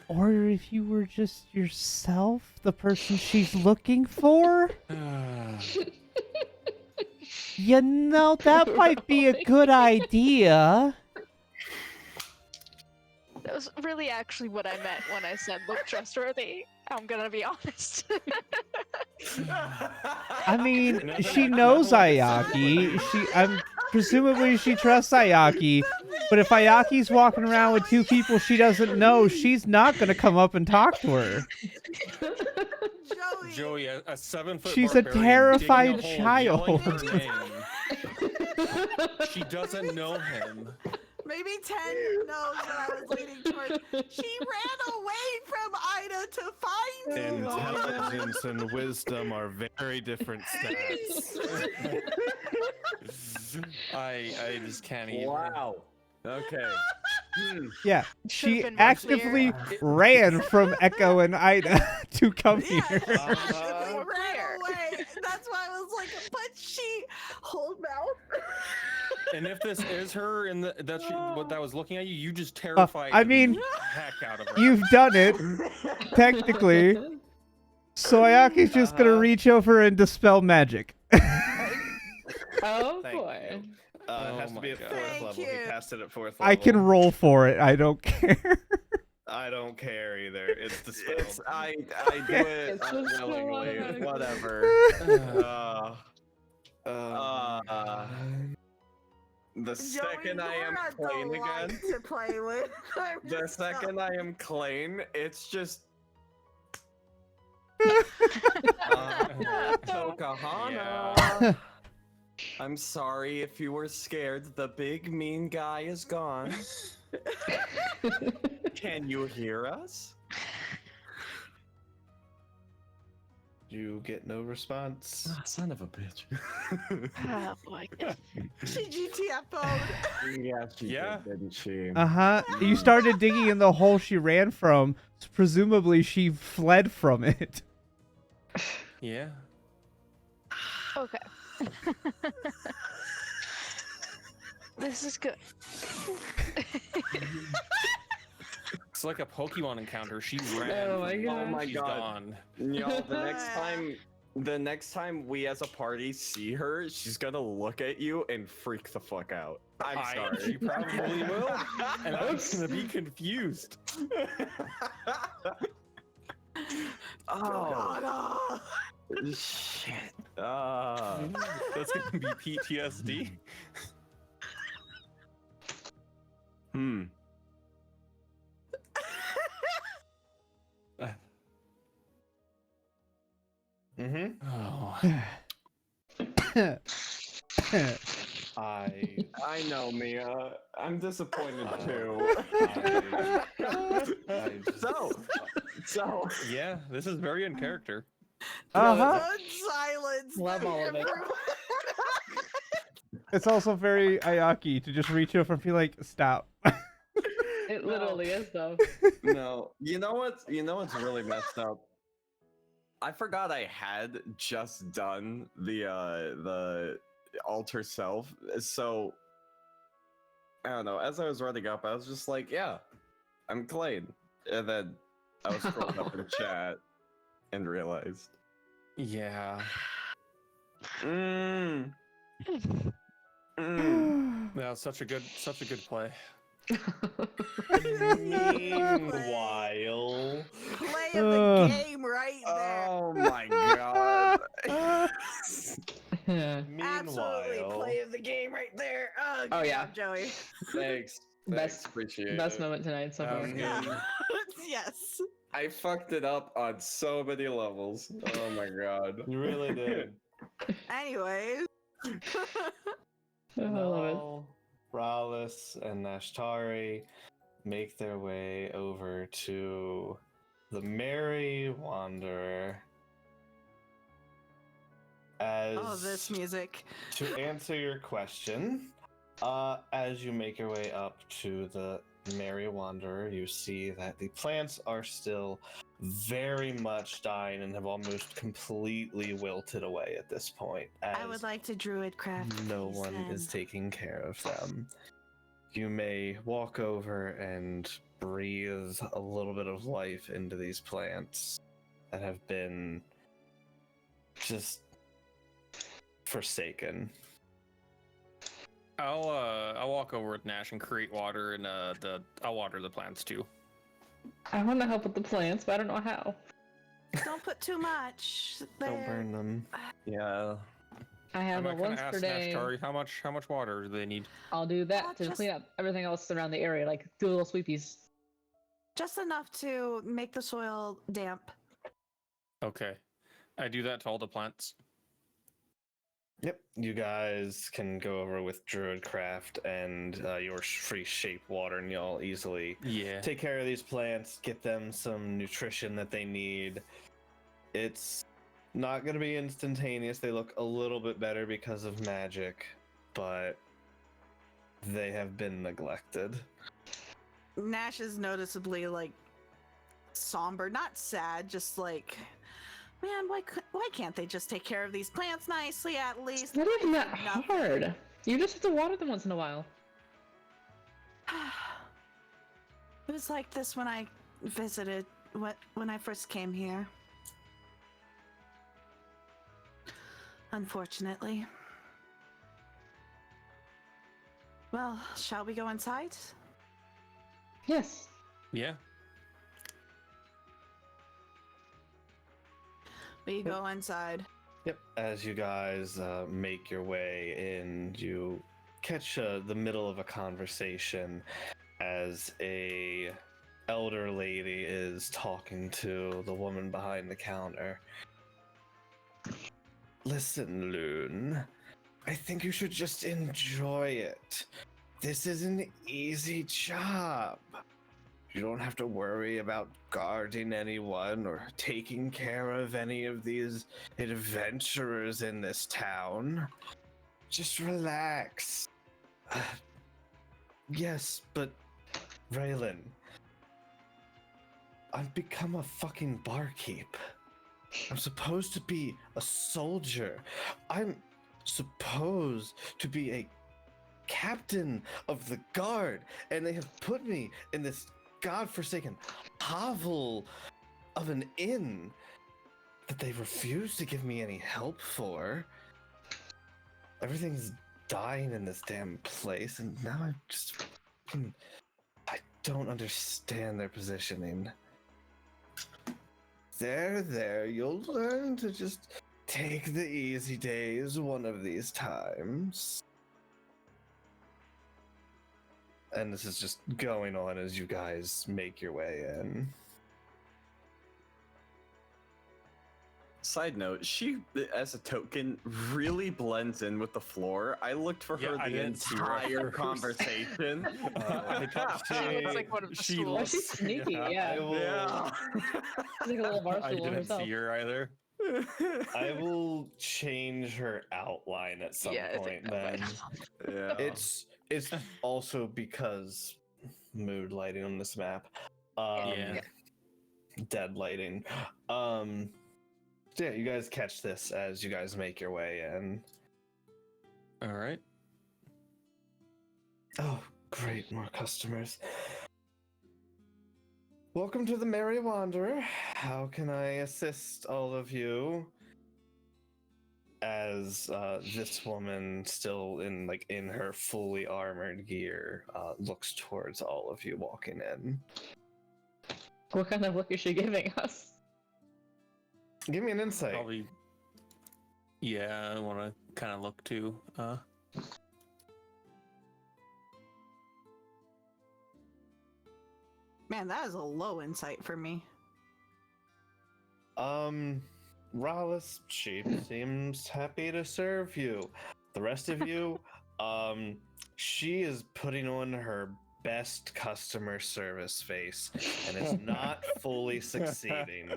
Or if you were just yourself, the person she's looking for? You know, that might be a good idea. That was really actually what I meant when I said look trustworthy. I'm gonna be honest. I mean, she knows Ayaki. Presumably she trusts Ayaki. But if Ayaki's walking around with two people she doesn't know, she's not gonna come up and talk to her. Joey. Joey, a 7-foot She's a barbarian terrified digging a hole, yelling child. her name. She doesn't know him. Maybe 10 knows what I was leading towards. She ran away from Ida to find you. Intelligence and wisdom are very different stats. I just can't even. Wow. Okay. Yeah, Should've she been more actively clear. ran from Echo and Ida to come here. She More ran clear. away. That's why I was like, but she hold mouth. And if this is her and that was looking at you, you just terrified I the mean, heck out of her. You've done it, technically. So Ayaki's just gonna reach over and dispel magic. Oh Thank boy. you. It has to be at my God. 4th Thank level. you. He cast it at 4th level. I can roll for it. I don't care. I don't care either. It's the spell. I do it It's just so willingly. automatic. Whatever. The second I am Klain again, to play with. the second I am Klain, it's just Tokahana. Yeah. I'm sorry if you were scared. The big mean guy is gone. Can you hear us? You get no response. Ah, son of a bitch. Oh boy. She GTFO'd. Yeah, she Yeah. did, didn't she? Uh-huh. You started digging in the hole she ran from. Presumably she fled from it. Yeah. Okay. This is good. It's like a Pokemon encounter. She ran. Oh my God. Oh my She's God. gone. Yo, the next time we as a party see her, she's gonna look at you and freak the fuck out. I'm She sorry. probably will. And I'm gonna be confused. Oh, shit. That's gonna be PTSD. Mm-hmm. Oh. I know, Mia. I'm disappointed too. So, Yeah, this is very in character. Uh-huh. Good silence. Love all of it. It's also very Ayaki to just reach over and be like, stop. It literally is though. no, you know what's really messed up? I forgot I had just done the alter self, so I don't know. As I was running up, I was just like, "Yeah, I'm Klain," and then I was scrolling up in the chat and realized, Yeah. That's such a good play. Meanwhile, Play of the game right there. Oh my god. Absolutely, meanwhile, play of the game right there. Oh, Oh, good yeah. job, Joey. Thanks. Best- Appreciate Best it. moment tonight so far. Yeah. Yes. I fucked it up on so many levels. Oh my god. you really did. Anyways. Oh, I love it. Now, Rallis and Nashtari make their way over to the Merry Wanderer. Oh, this music. To answer your question, as you make your way up to the Merry Wanderer, you see that the plants are still very much dying and have almost completely wilted away at this point. I would like to druidcraft. No these one then. is taking care of them. You may walk over and breathe a little bit of life into these plants that have been just forsaken. I'll walk over with Nash and create water, and I'll water the plants too. I want to help with the plants, but I don't know how. Don't put too much. Don't There. burn them. Yeah. I have I a might kinda once per ask day. Nashtari how much water do they need? I'll do that Oh, to just- clean up everything else around the area, like do little sweepies. Just enough to make the soil damp. Okay, I do that to all the plants. Yep, you guys can go over with Druidcraft and your free shape water, and y'all easily Yeah. take care of these plants, get them some nutrition that they need. It's not going to be instantaneous. They look a little bit better because of magic, but they have been neglected. Nash is noticeably like somber, not sad, just like, man, why can't they just take care of these plants nicely at least? It's not even that Nothing. hard. You just have to water them once in a while. It was like this when I visited when I first came here. Unfortunately. Well, shall we go inside? Yes. Yeah. We go inside. Yep, as you guys make your way in, you catch the middle of a conversation as a elder lady is talking to the woman behind the counter. Listen, Loon, I think you should just enjoy it. This is an easy job. You don't have to worry about guarding anyone or taking care of any of these adventurers in this town. Just relax. Yes, but Raylan, I've become a fucking barkeep. I'm supposed to be a soldier. I'm supposed to be a captain of the guard, and they have put me in this godforsaken hovel of an inn that they refuse to give me any help for. Everything's dying in this damn place, and now I don't understand their positioning. There, you'll learn to just take the easy days one of these times. And this is just going on as you guys make your way in. Side note, she, as a token, really blends in with the floor. I looked for Yeah, her I the didn't see her at entire first. conversation. I thought It's like one of the she stools. Oh, she's sneaky, I yeah. will, Yeah. She's like a little bar I stool didn't herself. see her either. I will change her outline at some Yeah, I point think that then. might- Yeah. It's also because mood lighting on this map. Yeah. Dead lighting. So yeah, you guys catch this as you guys make your way in. All right. Oh, great, more customers. Welcome to the Merry Wanderer. How can I assist all of you? as this woman, still in her fully armored gear, looks towards all of you walking in. What kind of look is she giving us? Give me an insight. Probably. Yeah, I want to kind of look too. Man, that is a low insight for me. Rallis, she seems happy to serve you. The rest of you, she is putting on her best customer service face and is not fully succeeding.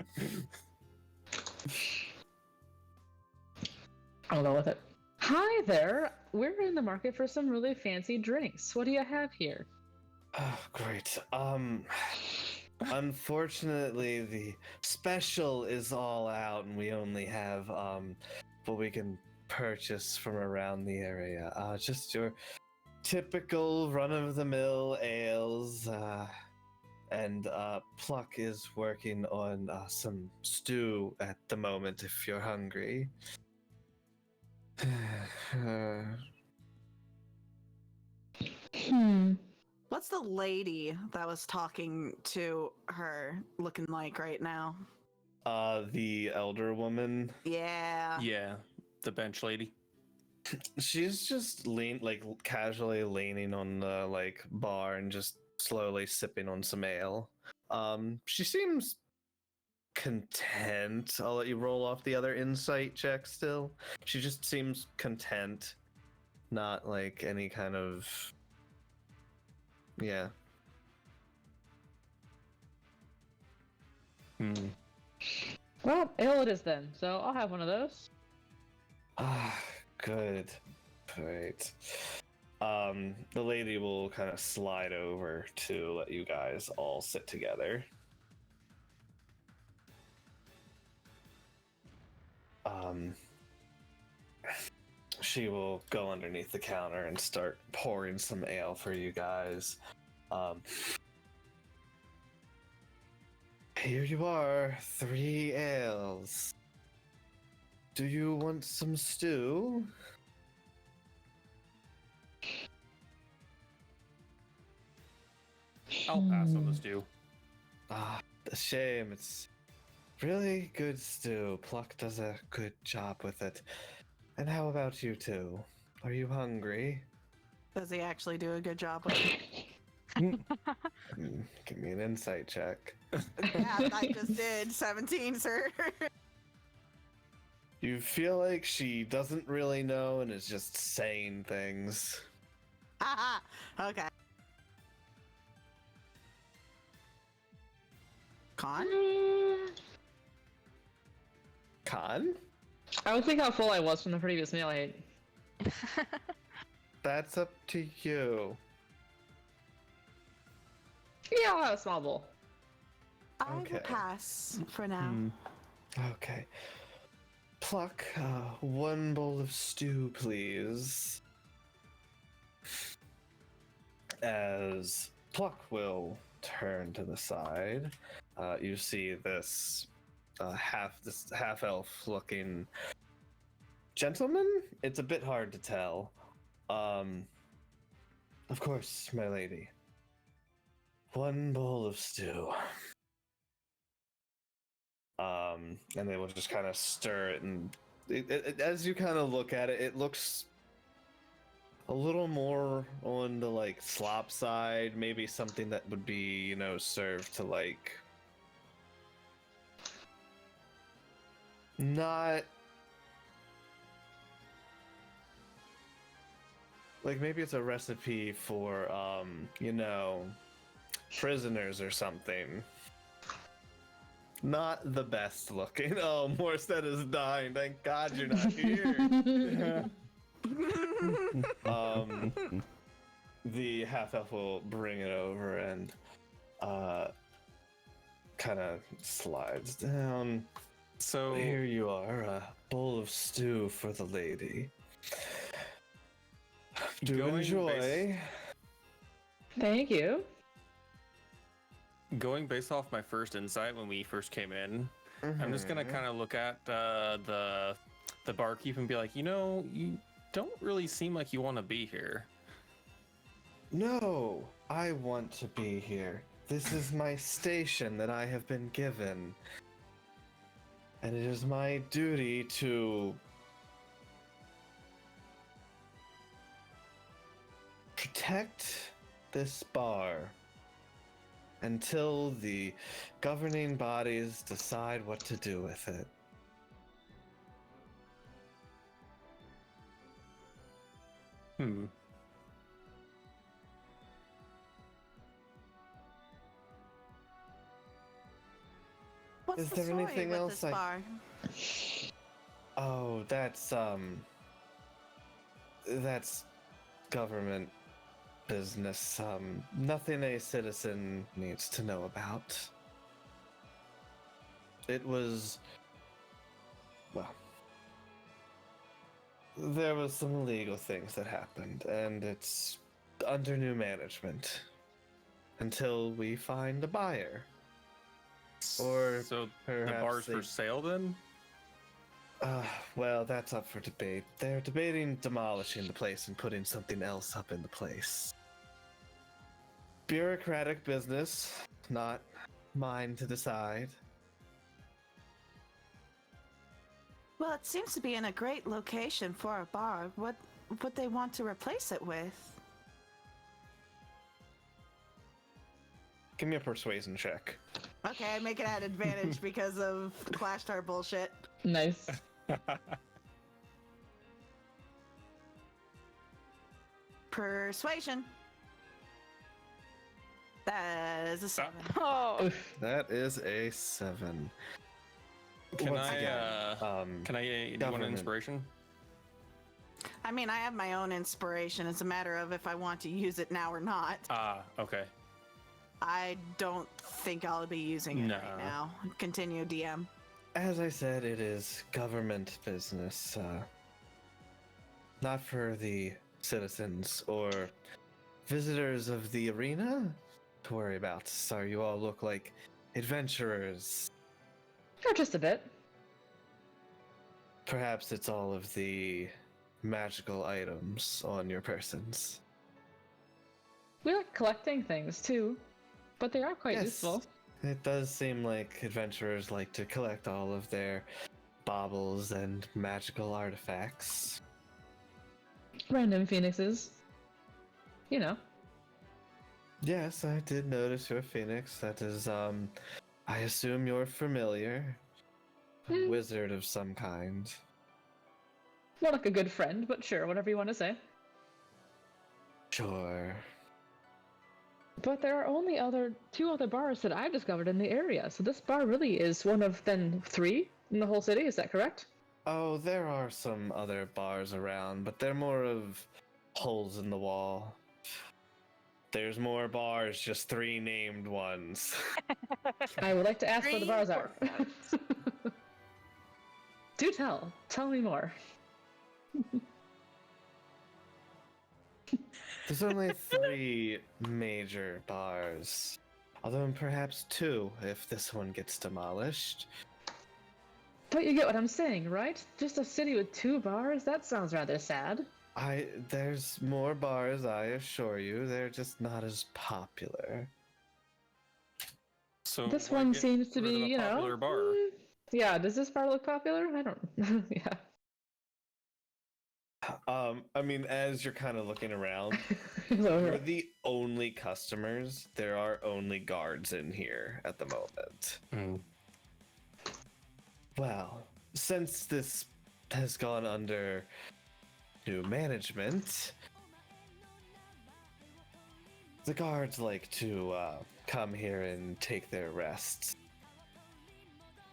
I'll go with it. Hi there. We're in the market for some really fancy drinks. What do you have here? Oh, great. Unfortunately, the special is all out, and we only have what we can purchase from around the area. Just your typical run-of-the-mill ales, and Pluck is working on some stew at the moment. If you're hungry. What's the lady that was talking to her looking like right now? The elder woman. Yeah. Yeah, the bench lady. She's just casually leaning on the bar and just slowly sipping on some ale. She seems content. I'll let you roll off the other insight check still. She just seems content. Not like any kind of yeah. Well, ale it is then. So I'll have one of those. Good. Great. The lady will kind of slide over to let you guys all sit together. She will go underneath the counter and start pouring some ale for you guys. Here you are, 3 ales. Do you want some stew? I'll pass on the stew. A shame. It's really good stew. Pluck does a good job with it. And how about you two? Are you hungry? Does he actually do a good job with it? Give me an insight check. Yeah, I just did. 17, sir. You feel like she doesn't really know and is just saying things. Haha. Okay. Con? Con? I would think how full I was from the previous meal I ate. That's up to you. Yeah, I'll have a small bowl. I Okay. will pass for now. Okay. Pluck, 1 bowl of stew, please. As Pluck will turn to the side, you see this half-elf looking gentleman. It's a bit hard to tell. Of course, my lady. 1 bowl of stew. And they will just kind of stir it, and as you kind of look at it, it looks a little more on the slop side, maybe something that would be, served to not maybe it's a recipe for prisoners or something. Not the best looking. Oh, Morstead is dying. Thank God you're not here. The half-elf will bring it over and kind of slides down. So Here you are, a bowl of stew for the lady. Do Going enjoy. Thank you. going based off my first insight when we first came in, I'm just gonna kind of look at the the barkeep and be like, you know, you don't really seem like you want to be here. No, I want to be here. This is my station that I have been given. And it is my duty to protect this bar until the governing bodies decide what to do with it. What's Is the there story anything with else this I- bar? Oh, that's government business. Nothing a citizen needs to know about. It was, well, there was some illegal things that happened, and it's under new management until we find a buyer. Or so the perhaps bar's they- for sale then? Well, that's up for debate. They're debating demolishing the place and putting something else up in the place. Bureaucratic business, not mine to decide. Well, it seems to be in a great location for a bar. What would they want to replace it with? Give me a persuasion check. Okay, I make it at advantage because of Clash Star bullshit. Nice. Persuasion. That is a 7. Oh, Oof. That is a 7. Can Once I, again, Can I do you want an government. inspiration? I mean, I have my own inspiration. It's a matter of if I want to use it now or not. Ah, okay. I don't think I'll be using it No. right now. Continue, DM. As I said, it is government business. Not for the citizens or visitors of the arena to worry about. So you all look like adventurers. Or just a bit. Perhaps it's all of the magical items on your persons. We like collecting things too, but they are quite Yes. useful. It does seem like adventurers like to collect all of their baubles and magical artifacts. Random phoenixes. You know. Yes, I did notice your phoenix. That is, I assume you're familiar. A Hmm. wizard of some kind. More like a good friend, but sure, whatever you want to say. Sure. But there are only two other bars that I've discovered in the area, so this bar really is one of then 3 in the whole city, is that correct? Oh, there are some other bars around, but they're more of holes in the wall. There's more bars, just 3 named ones. I would like to ask where the 3 bars are. or Do tell. Tell me more. There's only 3 major bars. Although perhaps 2 if this one gets demolished. But you get what I'm saying, right? Just a city with 2 bars? That sounds rather sad. There's more bars, I assure you. They're just not as popular. So This why one get seems to rid of be, a you know. popular bar? Yeah, does this bar look popular? I don't. Yeah. I mean, as you're kind of looking around, So, you're the only customers. There are only guards in here at the moment. Mm. Well, since this has gone under new management, the guards like to come here and take their rests.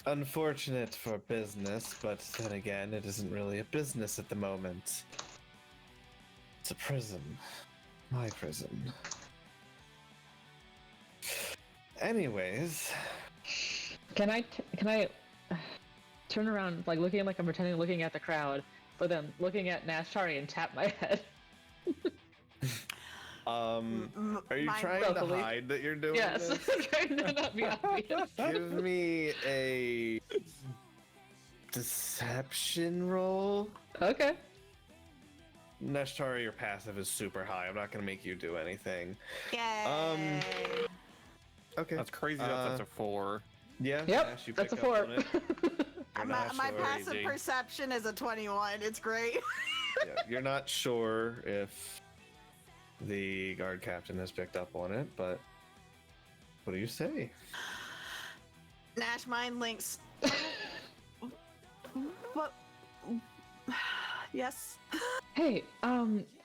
Unfortunate for business, but then again, it isn't really a business at the moment. It's a prison. My prison. Anyways, Can I turn around, like looking like I'm pretending looking at the crowd, but then looking at Nashtari and tap my head? are you my- trying to Stealthily. hide that you're doing Yes, this? I'm trying to not be obvious. Give me a deception roll. Okay. Neshtari, your passive is super high. I'm not gonna make you do anything. Yay! Okay. That's crazy that that's a 4. Yeah. Yep, Nash, you that's a pick up 4. on it. You're My, not my sure. passive Crazy. perception is a 21. It's great. Yeah, you're not sure if the guard captain has picked up on it, but what do you say? Nash mind links. What? Yes. Hey,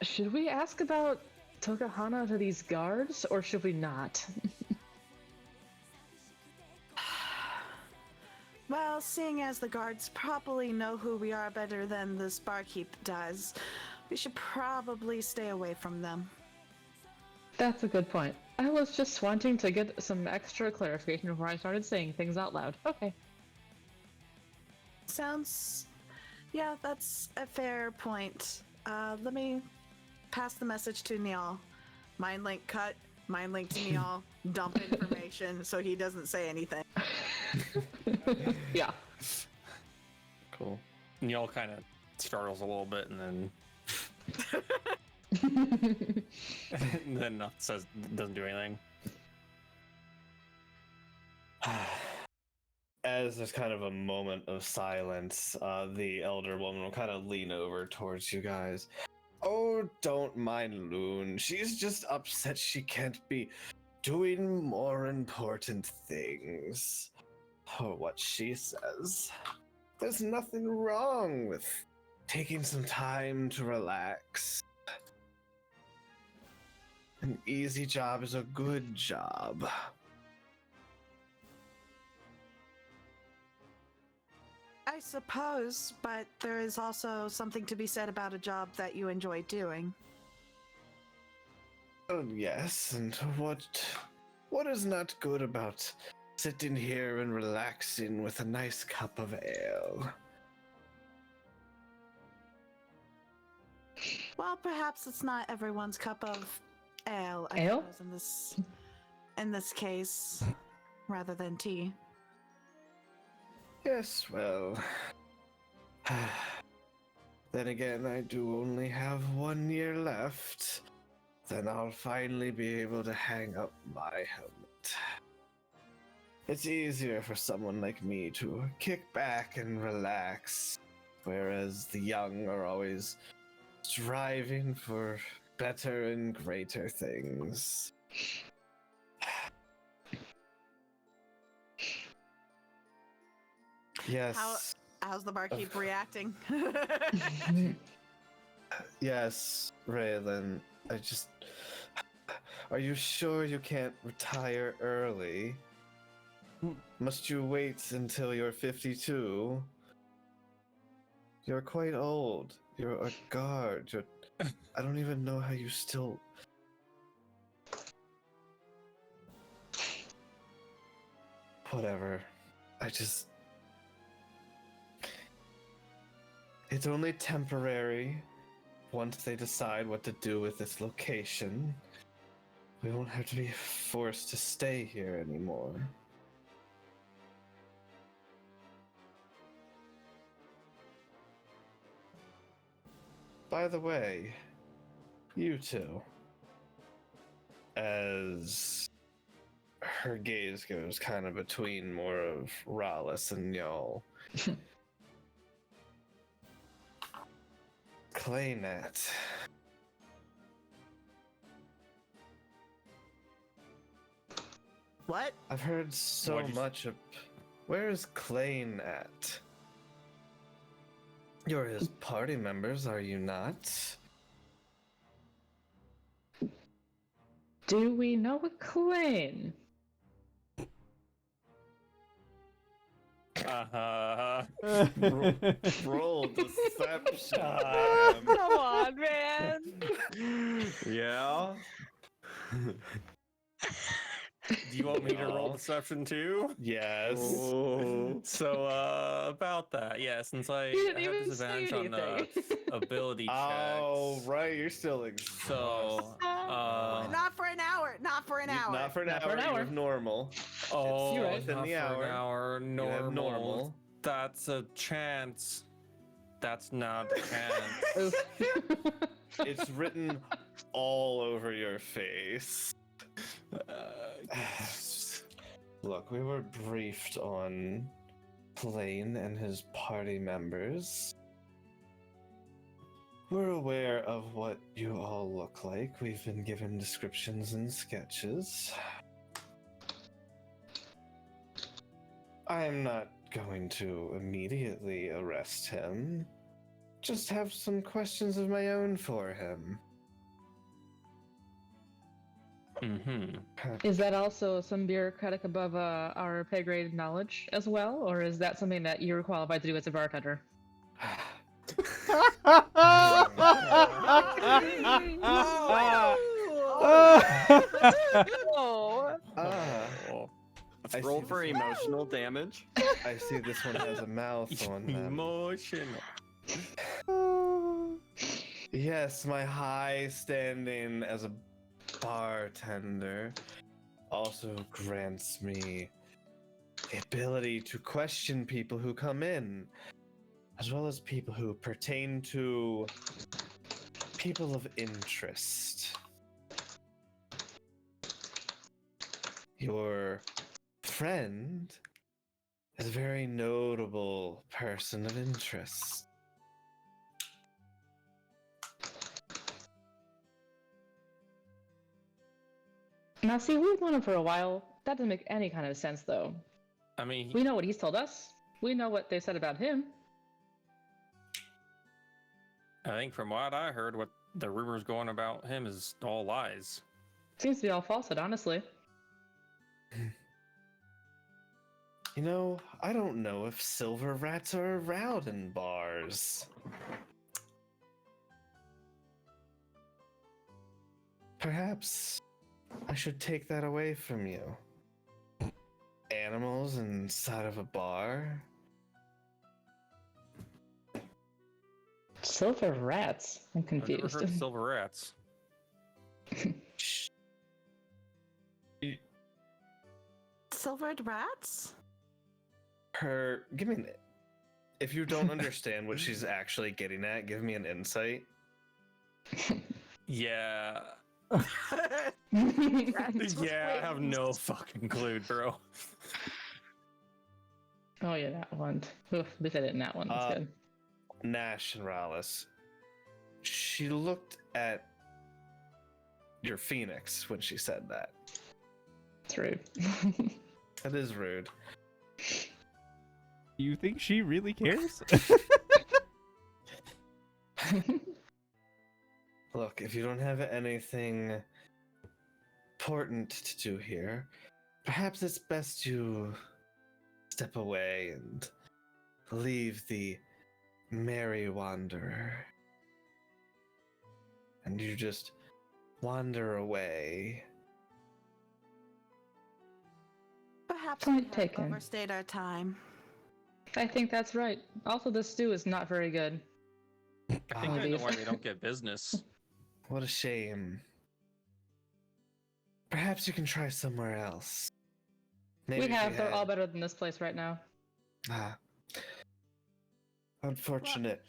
should we ask about Tokahana to these guards, or should we not? Well, seeing as the guards probably know who we are better than this barkeep does, we should probably stay away from them. That's a good point. I was just wanting to get some extra clarification before I started saying things out loud. Okay. Sounds... Yeah, that's a fair point. Let me pass the message to Niall. Mind link cut, mind link to Niall, dump information so he doesn't say anything. Yeah. Cool. And y'all kind of startles a little bit, and then says doesn't do anything. As there's kind of a moment of silence, the elder woman will kind of lean over towards you guys. Oh, don't mind Loon. She's just upset she can't be doing more important things. Or what she says. There's nothing wrong with taking some time to relax. An easy job is a good job. I suppose, but there is also something to be said about a job that you enjoy doing. Oh, yes, and what is not good about sitting here and relaxing with a nice cup of ale? Well, perhaps it's not everyone's cup of ale, I Ale? suppose, in this case, rather than tea. Yes, well... Then again, I do only have 1 year left. Then I'll finally be able to hang up my helmet. It's easier for someone like me to kick back and relax, whereas the young are always striving for better and greater things. Yes. How's the barkeep reacting? Yes, Raylan. Are you sure you can't retire early? Must you wait until you're 52? You're quite old. You're a guard. I don't even know how you still... Whatever. It's only temporary. Once they decide what to do with this location, we won't have to be forced to stay here anymore. By the way, you two, as her gaze goes kind of between more of Rallis and y'all. Klainet. What? I've heard so What'd you much of... Where is Klain at? You're his party members, are you not? Do we know a Klain? Roll deception. Come on, man. Yeah. Do you want me to roll deception too? Yes. So, about that, yeah, since I You didn't have even disadvantage say on the anything. ability checks. Oh, right, you're still exhausted. So, Not for an hour. Not for an hour. Not for an Not hour, for an you hour. have normal. oh, You're right. Within not the for hour. an hour, You have normal. normal. That's a chance That's not canon. Oof. It's written all over your face. Look, we were briefed on Klain and his party members. We're aware of what you all look like. We've been given descriptions and sketches. I'm not going to immediately arrest him. Just have some questions of my own for him. Is that also some bureaucratic above our pay grade knowledge as well, or is that something that you're qualified to do as a bartender? Oh. I Roll see for this emotional damage. I see this one has a mouth on them. Emotional. Yes, my high standing as a bartender also grants me the ability to question people who come in, as well as people who pertain to people of interest. Your friend is a very notable person of interest. Now, see, we've known him for a while. That doesn't make any kind of sense, though. I mean, We know what he's told us. We know what they said about him. I think from what I heard, what the rumors going about him is all lies. Seems to be all falsehood, honestly. You know, I don't know if silver rats are around in bars. Perhaps I should take that away from you. Animals inside of a bar? Silver rats? I'm I've never confused. heard of silver rats. Shh. Silvered rats? Give me if you don't understand what she's actually getting at, give me an insight. Yeah. That's Yeah, I have wings. no fucking clue, bro. Oh yeah, that one. Oof, at least I didn't that one. That's good. Nash and Rallis. She looked at your phoenix when she said that. It's rude. That is rude. You think she really cares? Look, if you don't have anything important to do here, perhaps it's best you step away and leave the merry wanderer. And you just wander away. Perhaps Point we have taken. overstayed our time. I think that's right. Also, the stew is not very good. I think I know why they don't get business. What a shame. Perhaps you can try somewhere else. Maybe We if you have. They're had- all better than this place right now. Ah. Unfortunate.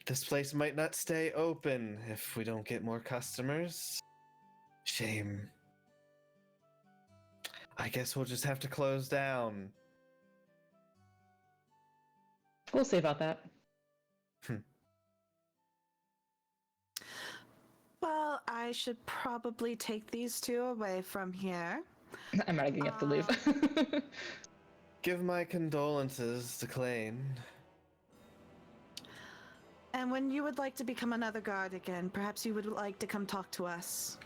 This place might not stay open if we don't get more customers. Shame. I guess we'll just have to close down. We'll see about that. Well, I should probably take these two away from here. I'm not gonna have to leave. Give my condolences to Klain. And when you would like to become another guard again, perhaps you would like to come talk to us.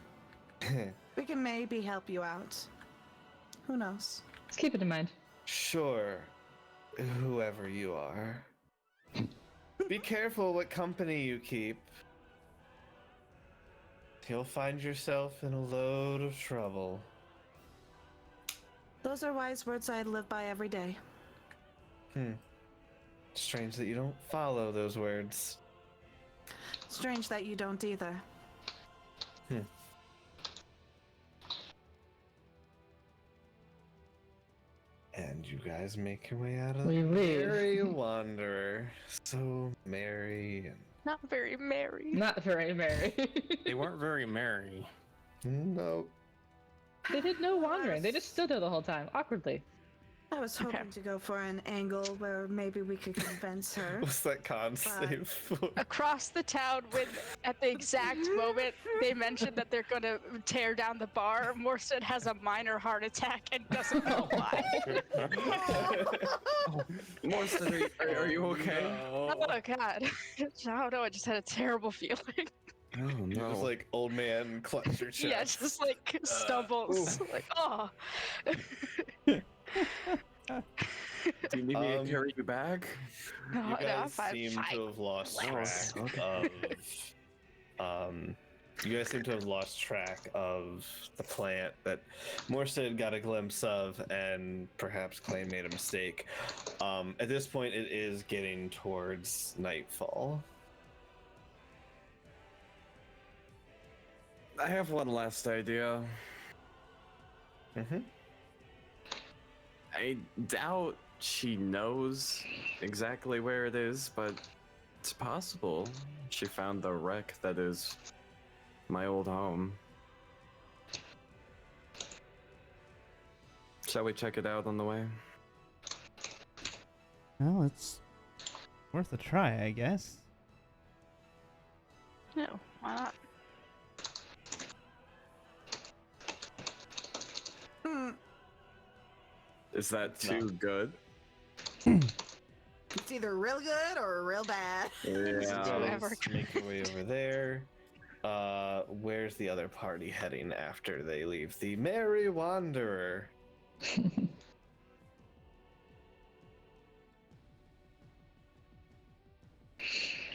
We can maybe help you out. Who knows? Let's keep it in mind. Sure, whoever you are. Be careful what company you keep. You'll find yourself in a load of trouble. Those are wise words I live by every day. Strange that you don't follow those words. Strange that you don't either. And And you guys make your way out of We the leave. Merry Wanderer. So merry and Not very merry. Not very merry. They weren't very merry. no. They did no wandering. They just stood there the whole time, awkwardly. I was hoping Okay. to go for an angle where maybe we could convince her. What's that con save for? Across the town, when at the exact moment they mentioned that they're gonna tear down the bar, Morstead has a minor heart attack and doesn't know why. Morstead, are you okay? Oh god. I don't know, I just had a terrible feeling. Oh You just like old man clutch your chest. Yeah, just like stumbles. Like, oh. Do you need me to carry you back? No, You no, guys I'm fine. seem fine. to have lost Relax. track of you guys seem to have lost track of the plant that Morstead got a glimpse of, and perhaps Klain made a mistake. At this point, it is getting towards nightfall. I have one last idea. Mm-hmm. I doubt she knows exactly where it is, but it's possible she found the wreck that is my old home. Shall we check it out on the way? Well, it's worth a try, I guess. No, why not? Hmm, Is that too good? it's either real good or real bad. Yeah. Whoever. Make your way over there. Where's the other party heading after they leave the Merry Wanderer?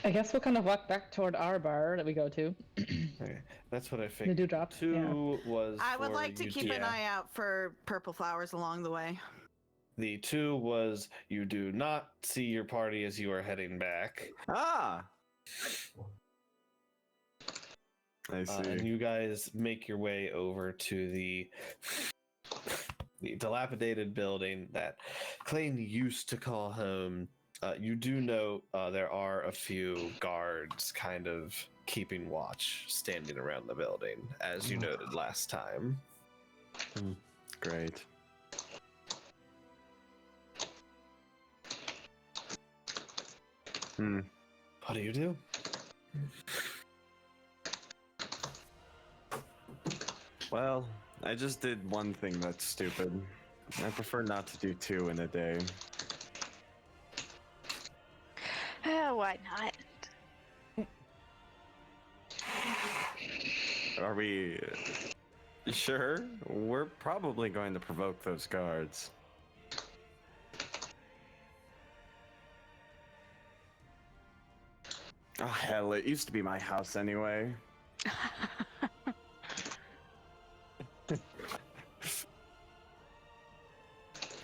I guess we'll kind of walk back toward our bar that we go to. Okay, that's what I The figured. dewdrop. Yeah. 2 was. I would for like to you keep an yeah. eye out for purple flowers along the way. The 2 was you do not see your party as you are heading back. Ah! I see. And you guys make your way over to the dilapidated building that Klain used to call home. You do note there are a few guards kind of keeping watch, standing around the building, as you noted last time. Great. What do you do? Well, I just did one thing that's stupid. I prefer not to do 2 in a day. Why not? Are we sure? We're probably going to provoke those guards. Oh hell, it used to be my house anyway.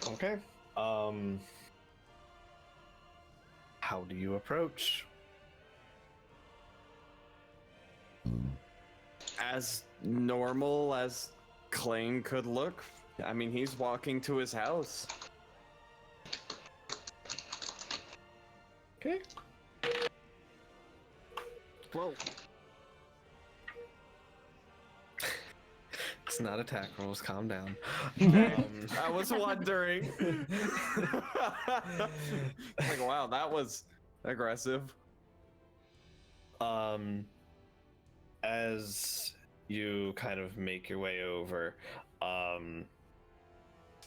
Okay. How do you approach? As normal as Klain could look. I mean, he's walking to his house. Okay. Whoa. It's not attack rolls. Calm down. I was wondering. Like, wow, that was aggressive. As you kind of make your way over,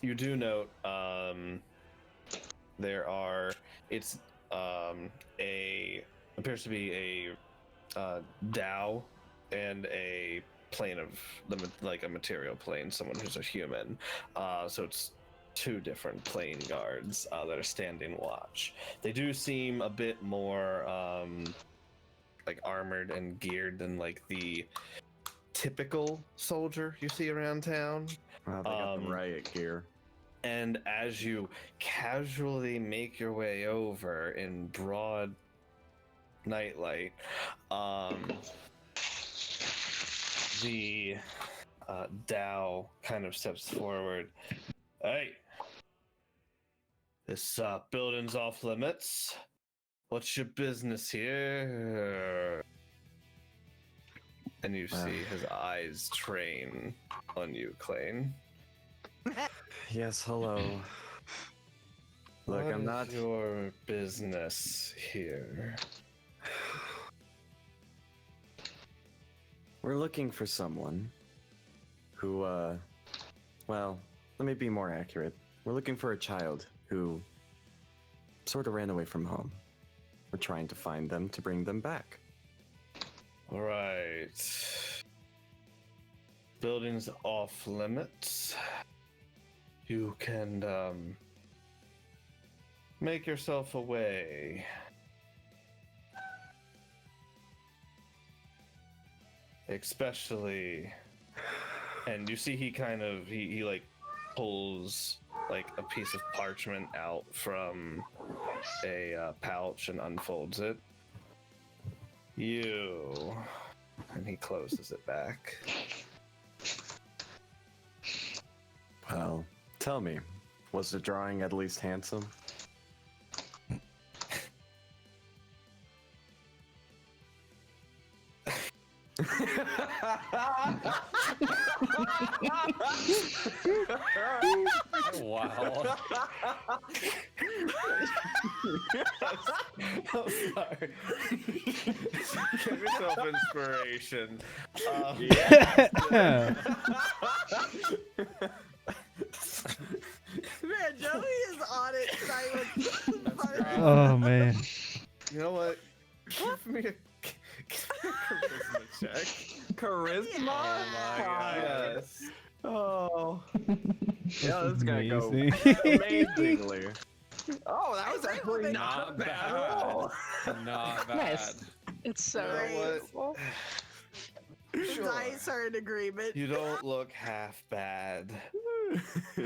you do note there are appears to be a Dao and a plane of like a material plane, someone who's a human. So it's 2 different plane guards that are standing watch. They do seem a bit more like armored and geared than like the typical soldier you see around town. Wow, they got the riot gear. And as you casually make your way over in broad nightlight, the Dao kind of steps forward. Hey, This building's off limits. What's your business here? And you see his eyes train on you, Klain. Yes, hello. Look, What I'm is not your business here. We're looking for someone who, well, let me be more accurate. We're looking for a child who sort of ran away from home. We're trying to find them to bring them back. All right. Building's off limits. You can make yourself away. Especially, and you see he kind of he like pulls like a piece of parchment out from a pouch and unfolds it. You, and he closes it back. Well, tell me, was the drawing at least handsome? Wow. I'm sorry. Give yourself inspiration. Man, Joey is on it tonight. Oh man. You know what? Give me a charisma check. Charisma? Oh my god. Yes. Oh. Yeah, this is gonna go Amazing. amazingly. Oh, that was actually Not not bad at all. Not bad. Nice. It's so You know what? beautiful. The Sure. dice are in agreement. You don't look half bad.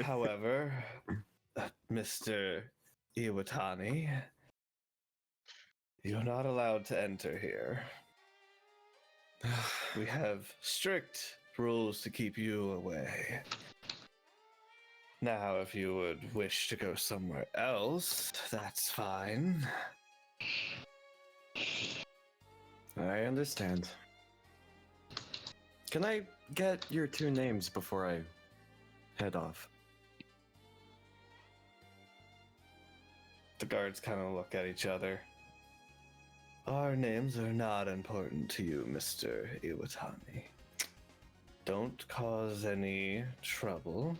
However, Mr. Iwatani, you're not allowed to enter here. We have strict rules to keep you away. Now, if you would wish to go somewhere else, that's fine. I understand. Can I get your two names before I head off? The guards kind of look at each other. Our names are not important to you, Mr. Iwatani. Don't cause any trouble.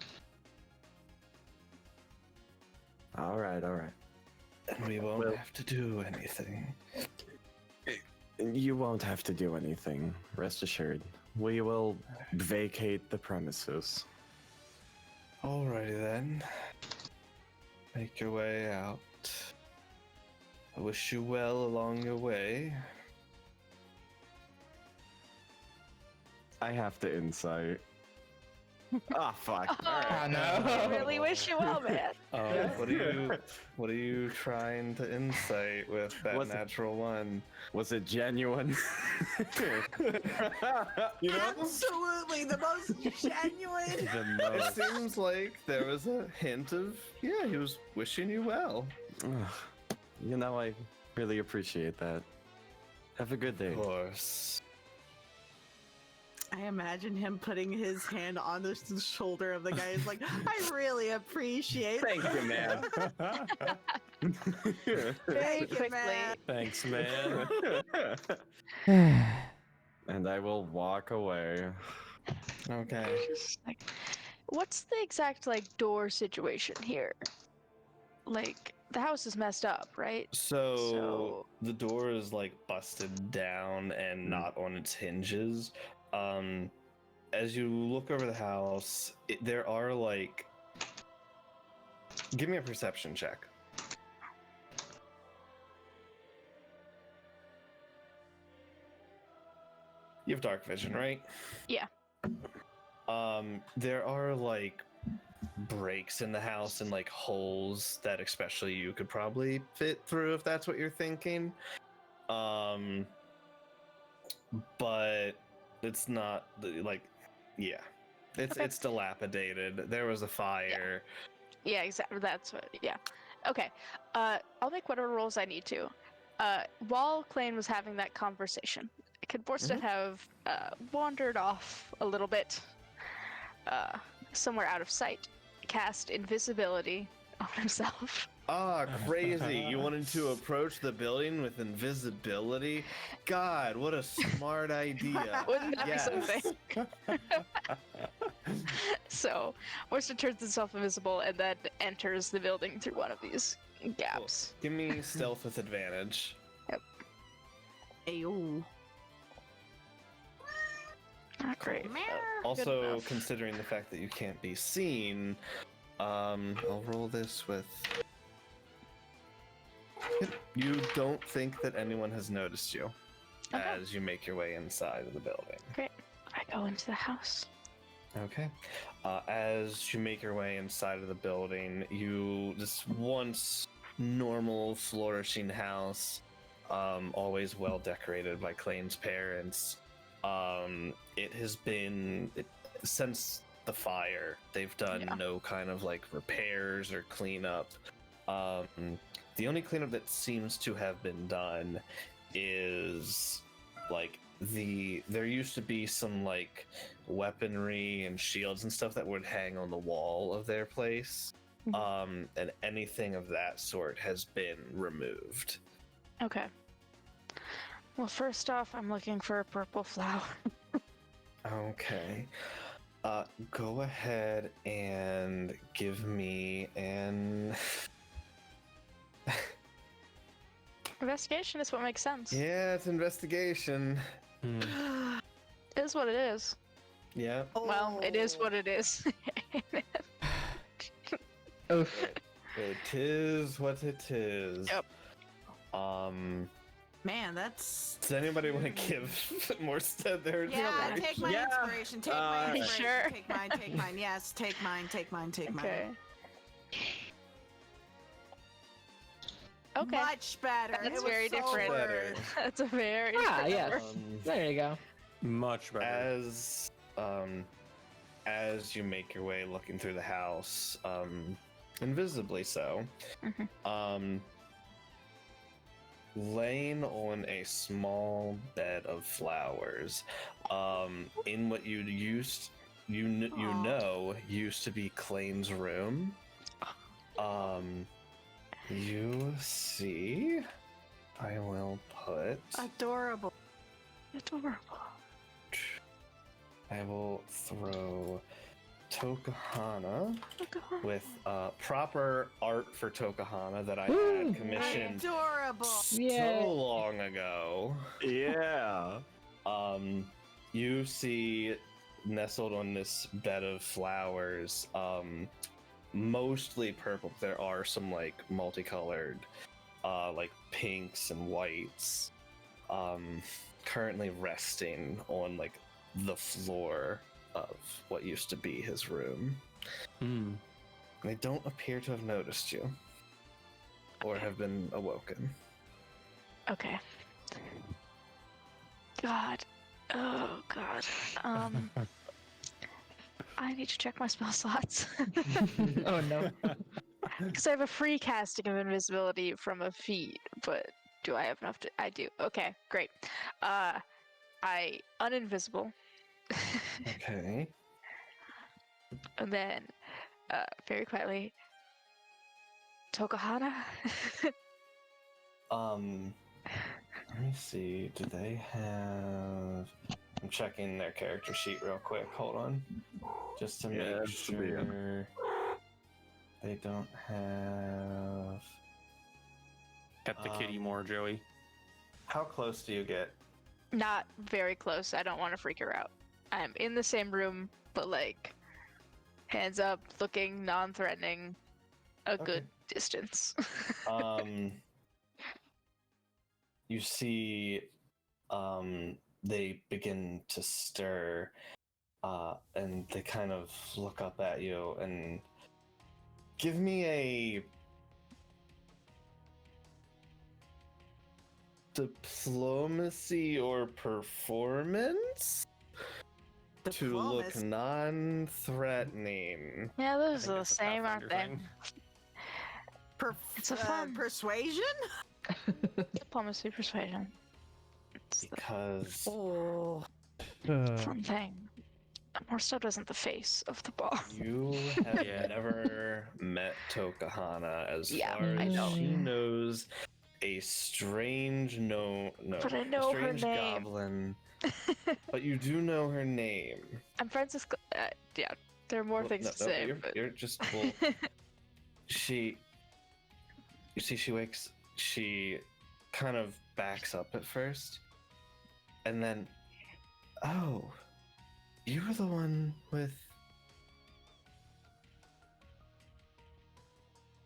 All right, all right. And we won't Well- have to do anything. You won't have to do anything, rest assured. We will vacate the premises. Alrighty then. Make your way out. I wish you well along your way. I have to insight. Ah, fuck. Oh, no. I really wish you well, man. What are you trying to insight with that Was it- natural one? Was it genuine? You know, Absolutely, the most genuine. The it most. seems like there was a hint of, yeah, he was wishing you well. You know, I really appreciate that. Have a good day. Of course. I imagine him putting his hand on the shoulder of the guy. He's like, I really appreciate Thank you, man. Very Thank you, quickly. man. Thanks, man. And I will walk away. Okay. Just like, what's the exact like door situation here? Like the house is messed up, right? So the door is like busted down and not on its hinges. As you look over the house, there are like. Give me a perception check. You have dark vision, right? Yeah. There are like breaks in the house and like holes that especially you could probably fit through if that's what you're thinking. But it's not like, yeah, Okay. it's dilapidated. There was a fire. Yeah, exactly. That's what. Yeah. Okay. I'll make whatever rolls I need to. While Klain was having that conversation, could Borstead have wandered off a little bit, somewhere out of sight, cast invisibility on himself? Ah, crazy. You wanted to approach the building with invisibility? God, what a smart idea. Wouldn't that Yes. be something? So, Borstead turns himself invisible and then enters the building through one of these gaps. Give me stealth with advantage. Ayo. Not great. Also, enough. considering the fact that you can't be seen, I'll roll this with... You don't think that anyone has noticed you as you make your way inside of the building. Great. I go into the house. Okay. As you make your way inside of the building, this once normal, flourishing house, always well decorated by Klain's parents. It has been since the fire. They've done no kind of like repairs or cleanup. The only cleanup that seems to have been done is like there used to be some like weaponry and shields and stuff that would hang on the wall of their place. And anything of that sort has been removed. Okay. Well, first off, I'm looking for a purple flower. Okay. Go ahead and give me an... Investigation is what makes sense. Yeah, it's investigation. It is what it is. Yeah. Well, it is what it is. Oof. It is what it is. Yep. Man, that's... Does anybody want to give more stead there? Yeah, take my inspiration. Take my inspiration. Sure. Take mine. Yes, take mine. Okay. Okay. Much better. That's It was very so different. worse. That's a very Yes. There you go. Much better. As you make your way looking through the house, invisibly so, laying on a small bed of flowers, in what you used to be Klain's room. You see, I will put. Adorable. I will throw Tokahana with proper art for Tokahana that I had commissioned Adorable. so long ago. Yeah. You see nestled on this bed of flowers, mostly purple. There are some like multicolored, like pinks and whites, currently resting on like the floor of what used to be his room. They don't appear to have noticed you or have been awoken. Okay. God. Oh, God. I need to check my spell slots. Oh no. Because I have a free casting of invisibility from a feat, but do I have enough to... I do. Okay, great. I uninvisible. Okay. And then, very quietly, Tokahana? Let me see. Do they have... I'm checking their character sheet real quick. Hold on. Just to make sure they don't have... Pet the kitty more, Joey. How close do you get? Not very close. I don't want to freak her out. I'm in the same room, but like, hands up, looking non-threatening, a good distance. You see, they begin to stir, and they kind of look up at you and give me a diplomacy or performance to look non-threatening. Yeah, those I are the think that's a same, aren't they? Pathfinder It's a fun persuasion. diplomacy persuasion. It's the Because Oh, fun thing. Morstow isn't the face of the bar. you have Yeah. never met Tokahana. As Yeah, far I as know. she knows, a strange But I a know her strange name. goblin. But you do know her name. I'm friends with. Yeah, there are more Well, things no, to no, say. you're just well, you see, she kind of backs up at first, and then, oh, you were the one with.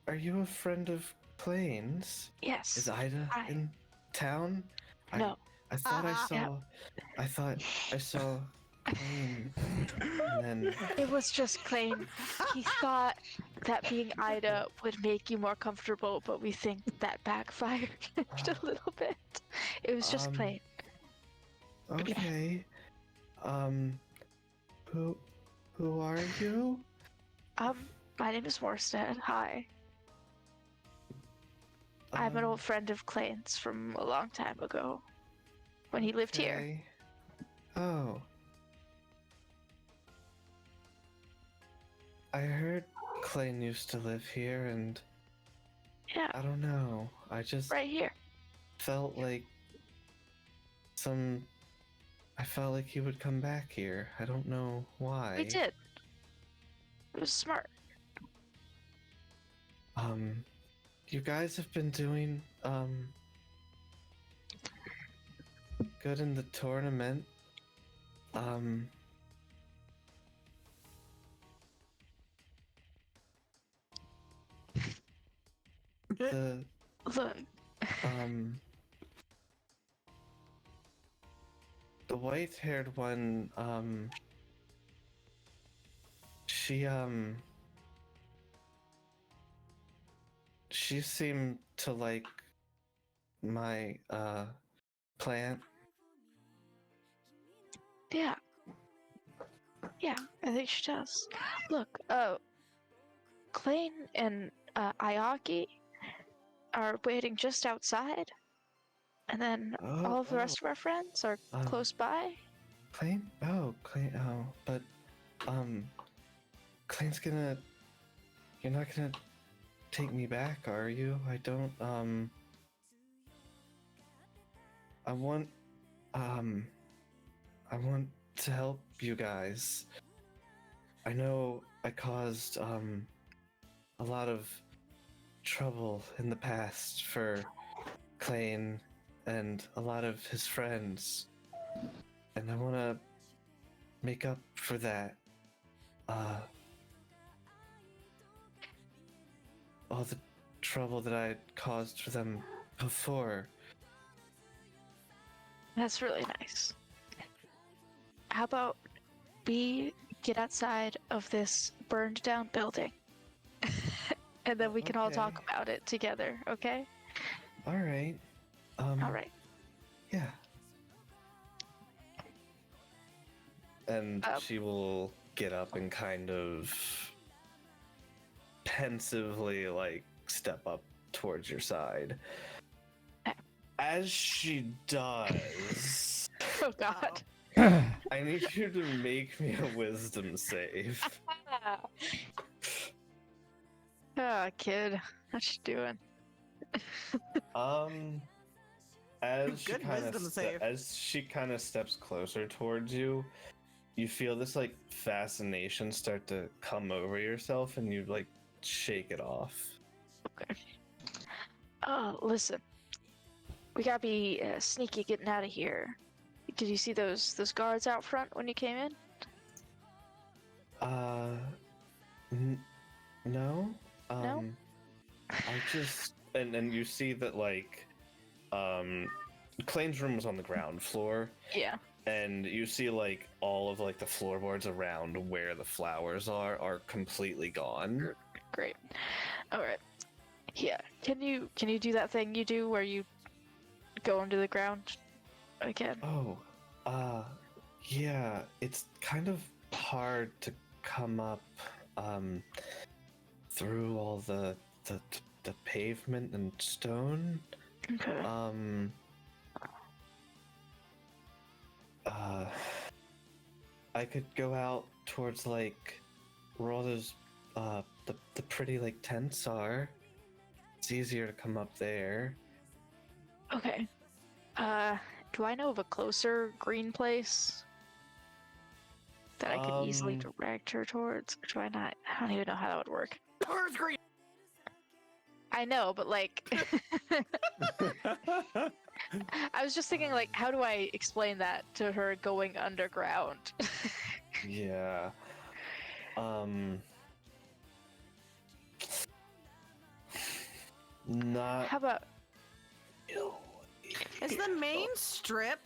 Are you a friend of Klain's? Yes. Is Ida Hi. in town? No. I thought I saw. Yeah. I thought I saw Klain, and then. It was just Klain. He thought that being Ida would make you more comfortable, but we think that backfired a little bit. It was just Klain. Okay. Who are you? My name is Morstead. Hi. I'm an Um, old friend of Klain's from a long time ago, when he lived here. okay. Oh. I heard Klain used to live here, and Yeah, I don't know. I just right here. felt like I felt like he would come back here. I don't know why. We did. It was smart. You guys have been doing good in the tournament. The Look, the white-haired one, she seemed to like my plant. yeah. Yeah, I think she does. Look, Klain and Ayaki are waiting just outside. And then all of the rest of our friends are close by. Klain? Oh, Klain. Oh, but Klain's gonna. You're not gonna take me back, are you? I don't. I want to help you guys. I know I caused a lot of trouble in the past for Klain and a lot of his friends, and I want to make up for that. All the trouble that I had caused for them before. That's really nice. How about we get outside of this burned down building? And then we can all talk Okay. about it together, okay? All right. All right. Yeah. And she will get up and kind of pensively, like, step up towards your side. As she does, Oh god. I need you to make me a wisdom save. Ah, kid. What you doing? As she Good kind wisdom of save. as she kind of steps closer towards you, you feel this like fascination start to come over yourself, and you like shake it off. Okay. Listen. We gotta be sneaky getting out of here. Did you see those guards out front when you came in? No. No? I just and you see that like Klain's room was on the ground floor, Yeah. and you see like all of like the floorboards around where the flowers are completely gone. Great. All right. Yeah. Can you do that thing you do where you go into the ground again? Oh, yeah, it's kind of hard to come up through all the the pavement and stone. Okay. I could go out towards like where all those the pretty like tents are. It's easier to come up there. Okay. Do I know of a closer green place that I could easily direct her towards? Or do I not? I don't even know how that would work. Where's green? I know, but like, I was just thinking, like, how do I explain that to her going underground? Yeah. Not. How about? Is the main strip?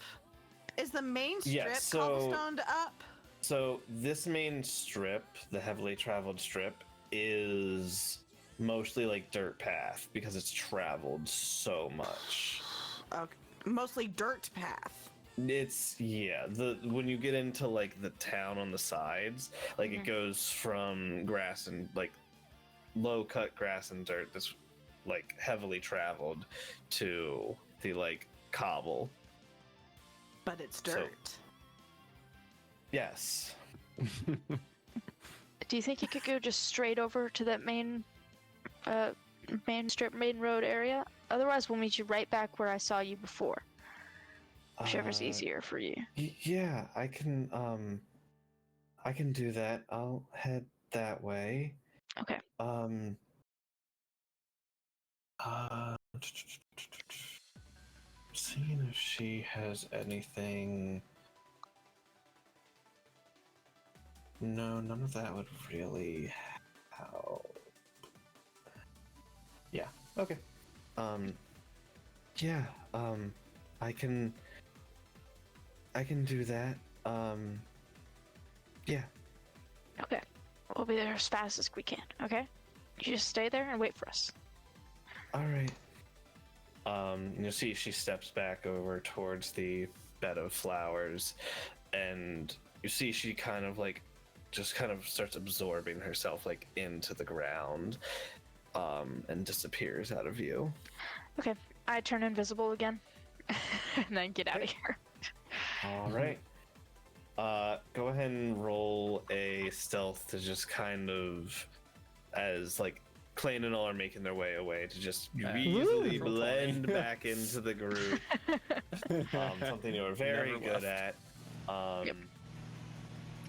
Is the main strip Yeah, so- cobblestoned up? So this main strip, the heavily traveled strip, is mostly like dirt path because it's traveled so much. Okay. Mostly dirt path. It's when you get into like the town on the sides, like it goes from grass and like low cut grass and dirt that's like heavily traveled to the like cobble. But it's So- dirt. Yes. Do you think you could go just straight over to that main road area? Otherwise, we'll meet you right back where I saw you before. Whichever's easier for you. Yeah, I can do that. I'll head that way. Okay. Seeing if she has anything. No, none of that would really help. Yeah. Okay. Yeah. I can do that. Yeah. Okay. We'll be there as fast as we can. Okay. You just stay there and wait for us. All right. You'll see she steps back over towards the bed of flowers, and you see she kind of starts absorbing herself like into the ground, and disappears out of view. Okay. I turn invisible again, and then get out of here. All right. Go ahead and roll a stealth to just kind of, as like Klain and all are making their way away, to just easily blend back into the group. Something you were very Never good left. at. Yep.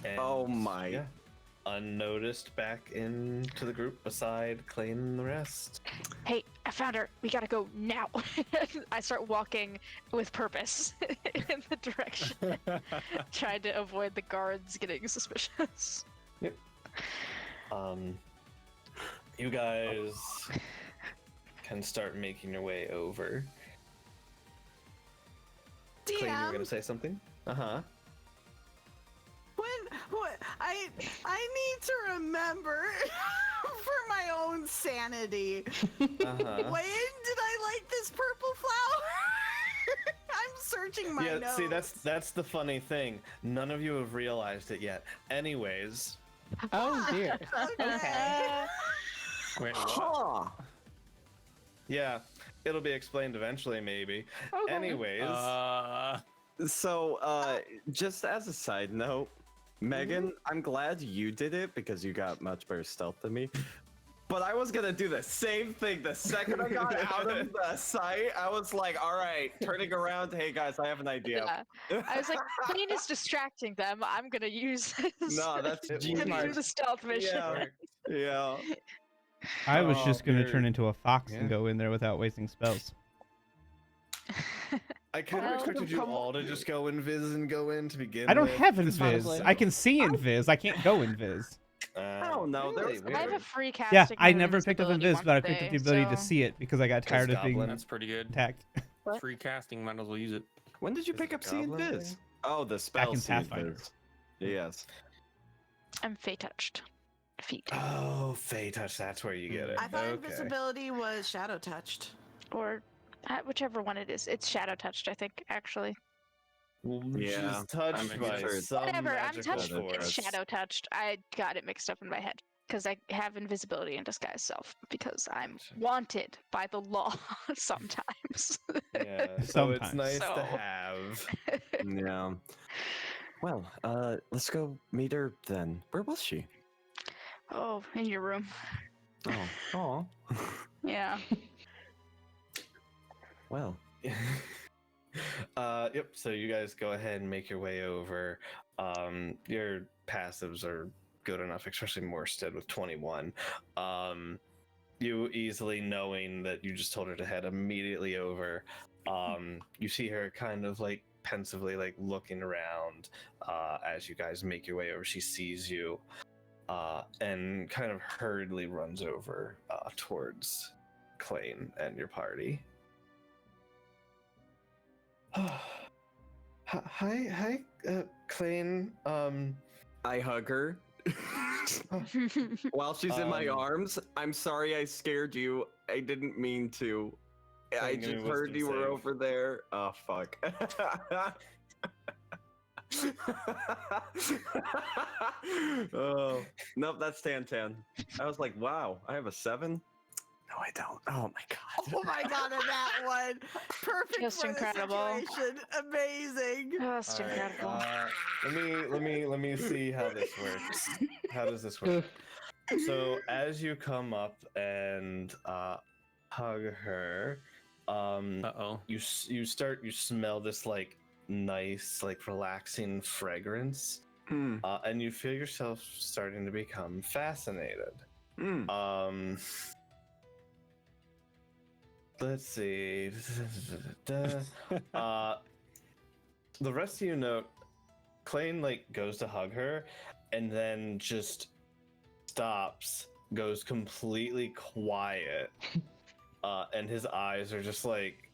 And, Oh my. Yeah, unnoticed back into the group beside Klain and the rest. Hey, I found her. We gotta go now. I start walking with purpose in the direction, trying to avoid the guards getting suspicious. You guys can start making your way over. Klain, you were gonna say something? Uh-huh. What? I need to remember for my own sanity. Uh-huh. When did I like this purple flower? I'm searching my Yeah, notes. see, that's the funny thing. None of you have realized it yet. Anyways, Oh dear. Okay. Wait, what? Huh. yeah, it'll be explained eventually, maybe. Okay. Anyways, So, just as a side note, Megan, I'm glad you did it because you got much better stealth than me. But I was gonna do the same thing the second I got out of the site. I was like, all right, turning around. Hey guys, I have an idea. Yeah. I was like, Klain is distracting them. I'm gonna use this. No, that's It I'm gonna do genius. the stealth mission. Yeah. I was Oh, just gonna you're- turn into a fox yeah. and go in there without wasting spells. I kind of Well, expected you all to just go invis and go in to begin I don't with. have Just invis. honestly- I can see invis. I can't go invis. I don't know. Really I have a weird. free casting. Yeah, I of never picked up invisibility invis, but I once a picked up day, the ability to so- see it because I got tired of being goblin. That's pretty good. attacked. What? Free casting, might as well use it. When did you Is pick it up seeing goblin Viz? thing? Oh, the spell in seeing Pathfinder. Viz. Yes. I'm fey touched. Feet. Oh, Fey Touch, that's where you get it. I thought Okay. invisibility was shadow touched. Or whichever one it is. It's shadow touched, I think, actually. Well, Yeah, she's touched I'm by sure. some Whatever, I'm magical touched. force. It's shadow touched. I got it mixed up in my head. because I have invisibility and disguise self because I'm wanted by the law sometimes. Yeah, so it's Sometimes. nice to So- have. Yeah. Well, let's go meet her then. Where was she? Oh, in your room. Oh. Yeah. Well. Yep, so you guys go ahead and make your way over. Your passives are good enough, especially Morstead with 21. You easily knowing that you just told her to head immediately over. You see her kind of like pensively like looking around as you guys make your way over. She sees you and kind of hurriedly runs over towards Klain and your party. Hi, Klain. I hug her. While she's in my arms, I'm sorry I scared you. I didn't mean to. I Give me just heard wisdom you were save. over there. Oh, fuck. Oh, nope, that's Tan. I was like, wow, I have a 7? No, I don't. Oh my god. Oh my god, and that one. Perfect Just for incredible. the situation. Amazing. Just All right, incredible. let me see how this works. How does this work? So as you come up and hug her, Uh-oh. you smell this like nice like relaxing fragrance, and you feel yourself starting to become fascinated. Let's see. The rest of you know, Klain like goes to hug her, and then just stops, goes completely quiet, and his eyes are just like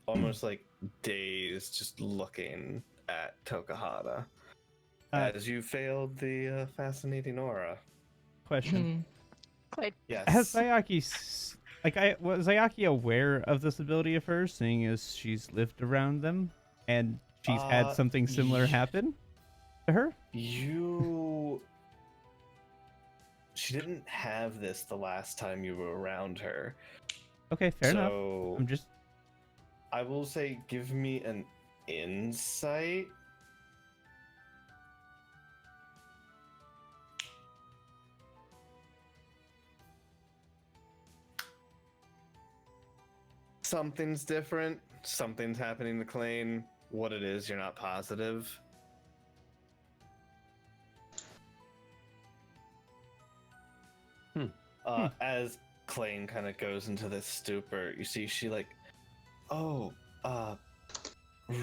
almost like dazed, just looking at Tokahata. As you failed the fascinating aura. Question. Klain. Yes. Has Sayaki was Sayaki aware of this ability of hers, seeing as she's lived around them and she's had something similar happen to her? She didn't have this the last time you were around her. Okay, fair enough. So I'm just I will say give me an insight. Something's different. Something's happening to Klain. What it is, you're not positive. As Klain kind of goes into this stupor, you see she like,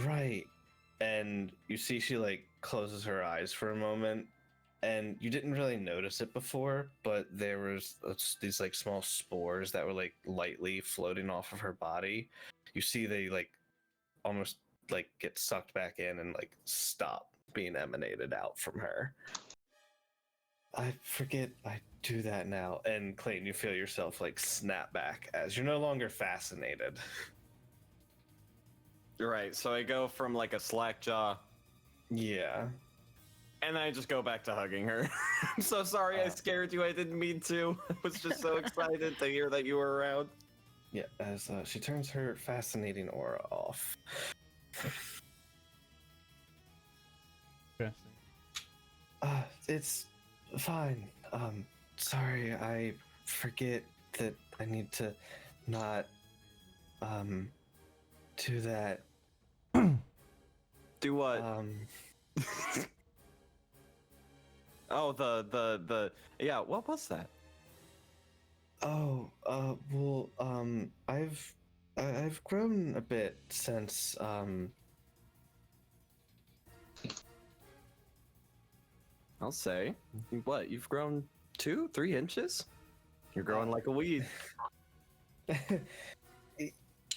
right. And you see she like closes her eyes for a moment, and you didn't really notice it before, but there was these like small spores that were like lightly floating off of her body. You see they like almost like get sucked back in and like stop being emanated out from her. I forget I do that now. And Klain, you feel yourself like snap back as you're no longer fascinated. Right, so I go from like a slack jaw, Yeah. and I just go back to hugging her. I'm so sorry I scared you. I didn't mean to. I was just so excited to hear that you were around. Yeah, as she turns her fascinating aura off. interesting. It's fine. Sorry, I forget that I need to not do that. Do what? Oh, the yeah. What was that? Well, I've grown a bit since I'll say. What? You've grown 2-3 inches? You're growing like a weed.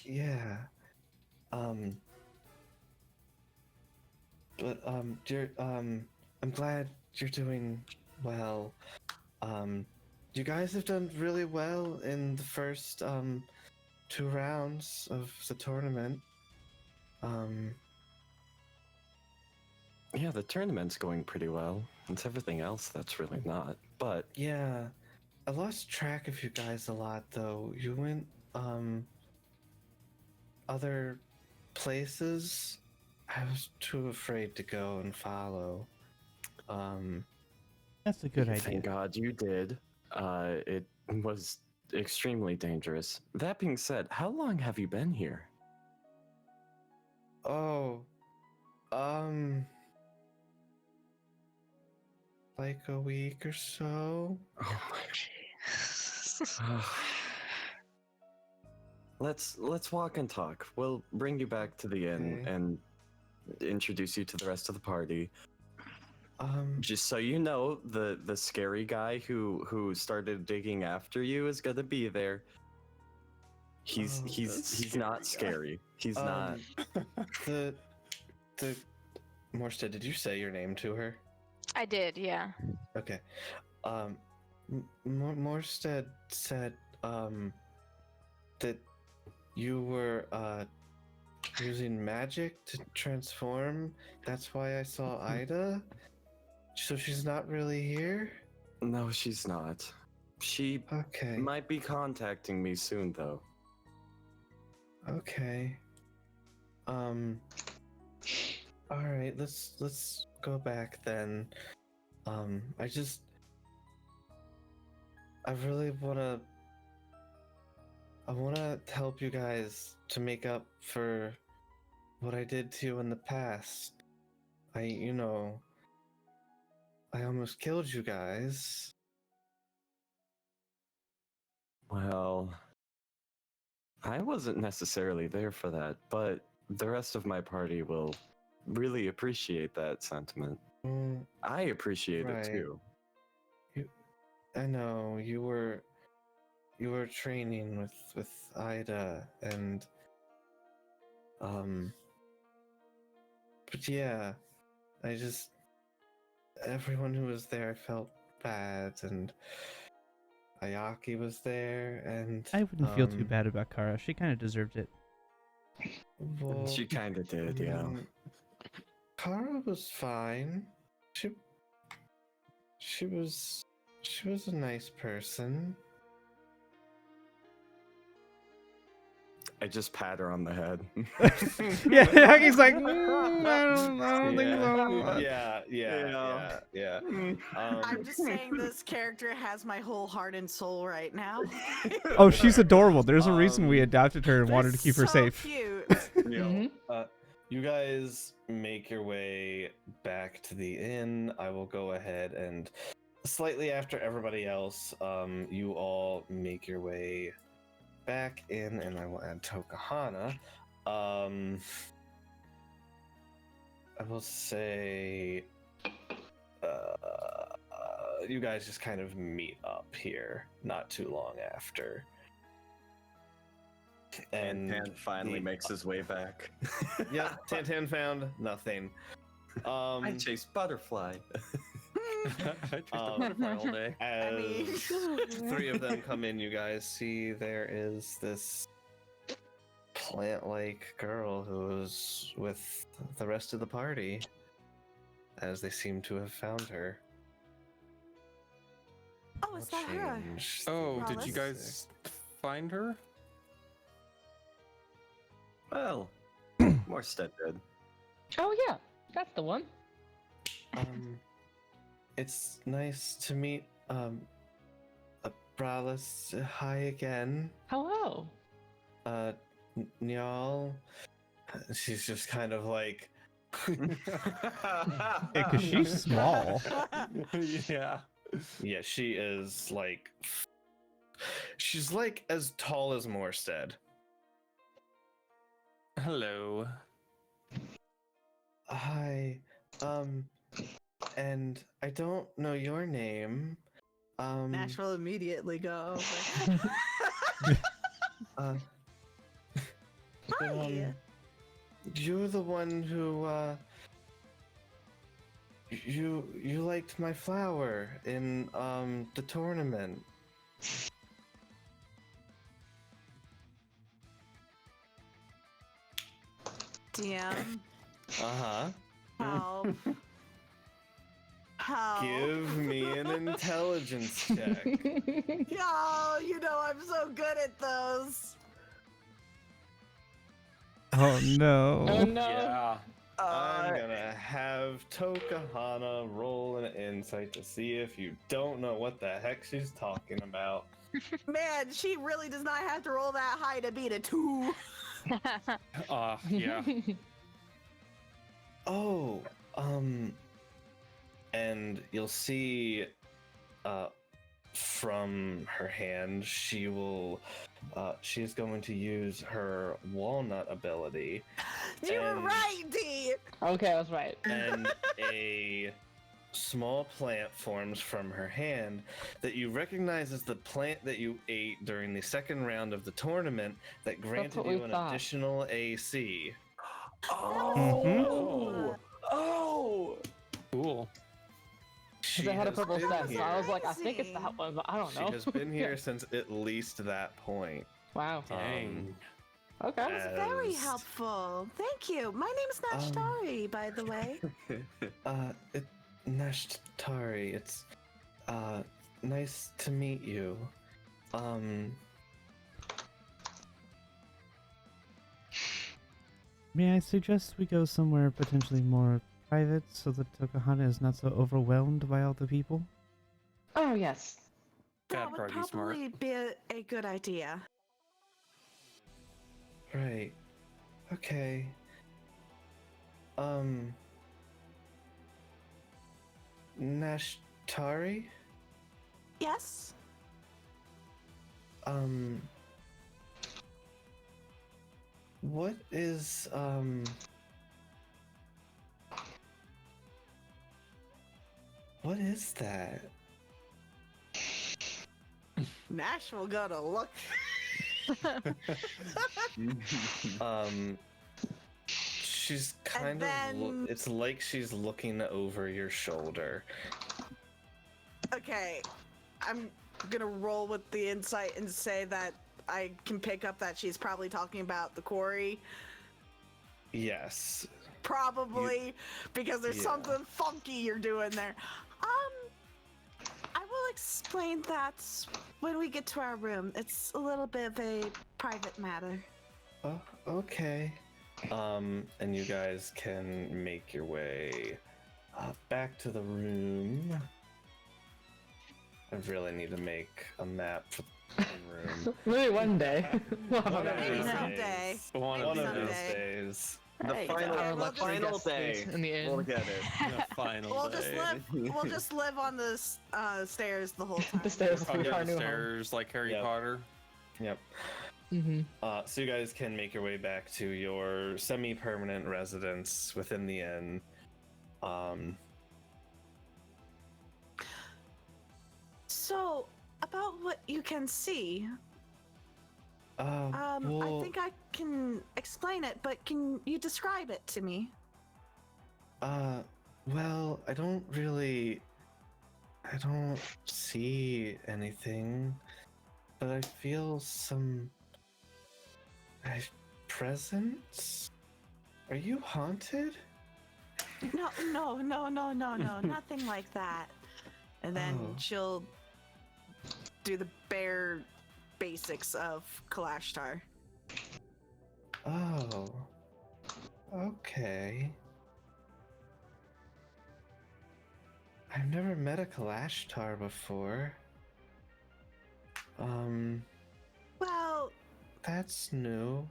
Yeah. But you're I'm glad you're doing well. You guys have done really well in the first 2 rounds of the tournament. Yeah, the tournament's going pretty well. It's everything else that's really not. But Yeah, I lost track of you guys a lot though. You went other places. I was too afraid to go and follow. That's a good idea. thank God you did. It was extremely dangerous. That being said, how long have you been here? Oh, like a week or so. Oh my. Let's walk and talk. We'll bring you back to the inn Okay. and introduce you to the rest of the party. Just Just so you know, the scary guy who started digging after you is gonna be there. He's Oh, he's not scary. He's not. the Morstead, did you say your name to her? I did, yeah. Okay. Morstead said that you were using magic to transform. That's why I saw Ida. So she's not really here? No, she's not. She Okay. might be contacting me soon, though. Okay. All right, let's go back then. I really wanna help you guys to make up for what I did to you in the past. I almost killed you guys. Well, I wasn't necessarily there for that, but the rest of my party will really appreciate that sentiment. Mm, I appreciate Right. it too. I know you were training with Ida and but yeah, everyone who was there felt bad, and Ayaki was there, and I wouldn't feel too bad about Kara. She kind of deserved it. well, She kind of did, yeah. Kara was fine. She was a nice person. I just pat her on the head. Yeah, he's like, I don't think so. Yeah. I'm just saying this character has my whole heart and soul right now. Oh, she's adorable. There's a reason we adopted her and They're wanted to keep her so safe. Cute. You guys make your way back to the inn. I will go ahead and slightly after everybody else, you all make your way back in, and I will add Tokahana. I will say you guys just kind of meet up here not too long after. And Tan finally makes his way back. Yeah, Tantan found nothing. I chased butterfly. I chased a butterfly all day. As three of them come in, you guys see there is this plant-like girl who is with the rest of the party, as they seem to have found her. Oh, is that her? Change Oh, the did you music. guys find her? Well, Morstead did. Oh yeah, that's the one. It's nice to meet, Bralus. Hi again. Hello. Nyal. She's just kind of like, Yeah, because she's small. Yeah. yeah, she is like, she's like as tall as Morstead. Hello. Hi, and I don't know your name. Nash will immediately go over. Hi. You're the one who, you liked my flower in, the tournament. DM. Uh-huh. Help. How? Give me an intelligence check. Yo, you know I'm so good at those. Oh no. Oh no. Yeah. I'm gonna have Tokahana roll an insight to see if you don't know what the heck she's talking about. Man, she really does not have to roll that high to beat a 2. Yeah. Oh, and you'll see, from her hand, she's going to use her walnut ability. You were And- right, D. Okay, I was right. And a small plant forms from her hand that you recognize as the plant that you ate during the second round of the tournament that granted what we you an thought. additional AC. Mhm. Oh! Cool. Because I had a has purple been stem, so I was like, I Amazing. think it's that one, but I don't She know. has been here since at least that point. Wow. Dang. Okay. That was very As- helpful. Thank you. My name's Nashtari, by the way. Nashtari, it's nice to meet you. May I suggest we go somewhere potentially more private so that Tokahana is not so overwhelmed by all the people? Oh, yes. That That'd would probably be smart. probably be a good idea. Right. Okay. Nashtari? Yes? What is, what is that? Nash will go to look. She's kind then- it's like she's looking over your shoulder. Okay, I'm gonna roll with the insight and say that I can pick up that she's probably talking about the quarry. Yes. Probably, because there's Yeah. something funky you're doing there. I will explain that when we get to our room. It's a little bit of a private matter. Oh, okay. And you guys can make your way back to the room. I really need to make a map for the room. Maybe one day. One of Maybe these someday. days. One One of of these these someday. days. The Hey, final, our the luxury final guest day. space in the inn. We'll get it. The final We'll day. just live. We'll just live on the stairs the whole time. The stairs Probably of our up new the home. stairs like Harry Yep. Potter. Yep. Mm-hmm. So you guys can make your way back to your semi-permanent residence within the inn. So, about what you can see, I well, think I can explain it, but can you describe it to me? well, I don't see anything, but I feel some presence. Are you haunted? No, nothing like that. And then Oh. she'll do the bare basics of Kalashtar. Oh. Okay. I've never met a Kalashtar before. Well, That's new.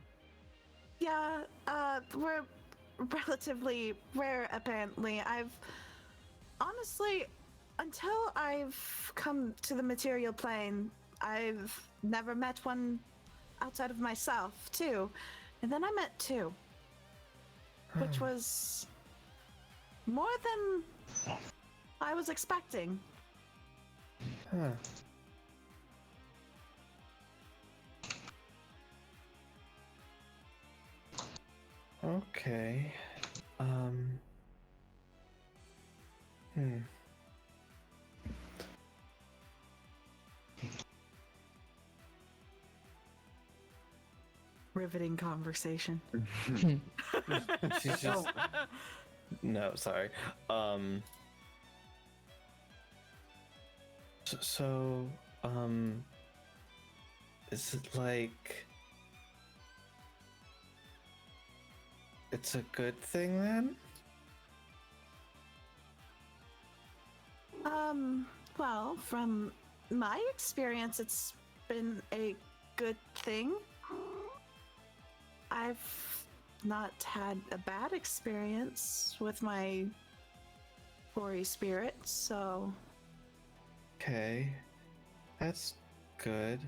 yeah, we're relatively rare, apparently. Honestly, until I've come to the material plane, I've never met one outside of myself, too. And then I met two, which Huh. was more than I was expecting. Huh. Okay. Hmm. Riveting conversation. She's just no, sorry. So, is it like it's a good thing then? Well, from my experience, it's been a good thing. I've not had a bad experience with my hoary spirit, so Okay, that's good.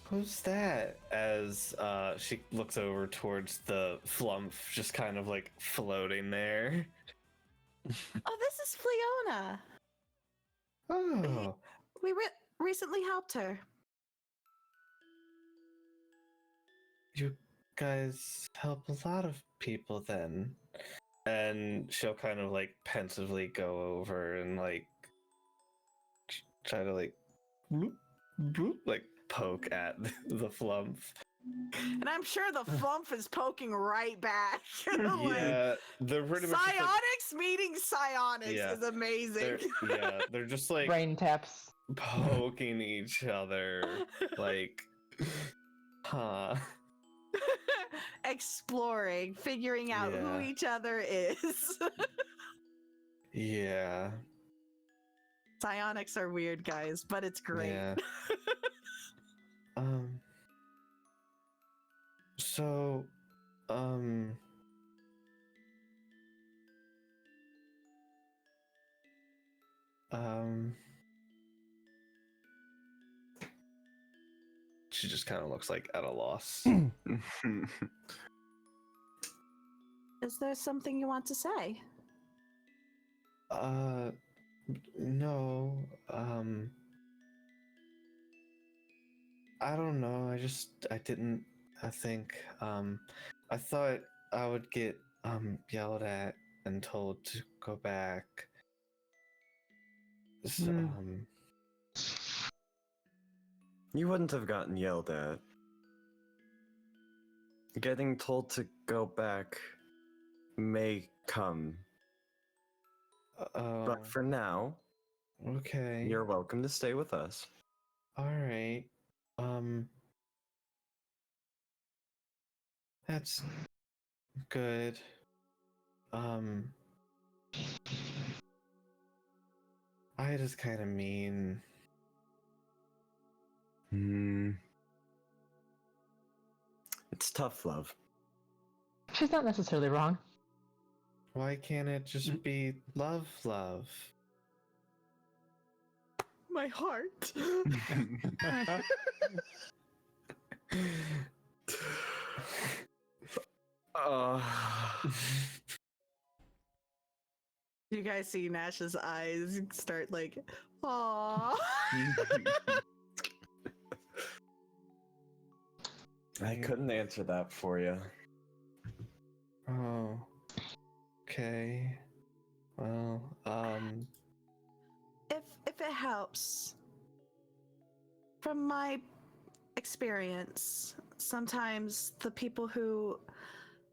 Who's that? As she looks over towards the flump, just kind of like floating there. oh, this is Fleona. Oh, We recently helped her. you guys help a lot of people then. And she'll kind of like pensively go over and like try to like bloop, bloop, like poke at the flump. And I'm sure the flump is poking right back. Yeah, they're pretty much just, like, Psionics meeting psionics Yeah, is amazing. they're just like Brain taps. poking each other, like, huh? Exploring, figuring out who Yeah. each other is. Yeah, Psionics are weird, guys, but it's great. yeah. So, she just kind of looks like at a loss. Is there something you want to say? No, I don't know. I think, I thought I would get, yelled at and told to go back. So, You wouldn't have gotten yelled at. Getting told to go back may come, oh, but for now, okay. you're welcome to stay with us. All right. That's good. I just kind of mean. It's tough love. She's not necessarily wrong. Why can't it just be love, love? My heart. You guys see Nash's eyes start like, aww. I couldn't answer that for you. Oh. Okay. Well, If it helps, from my experience, sometimes the people who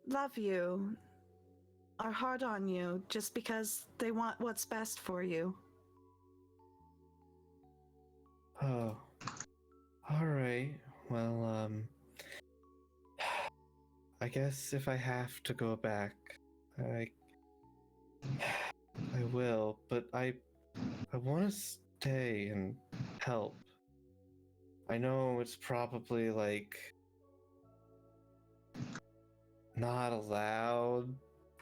love you are hard on you just because they want what's best for you. oh. All right. Well, I guess if I have to go back, I will, but I want to stay and help. I know it's probably like not allowed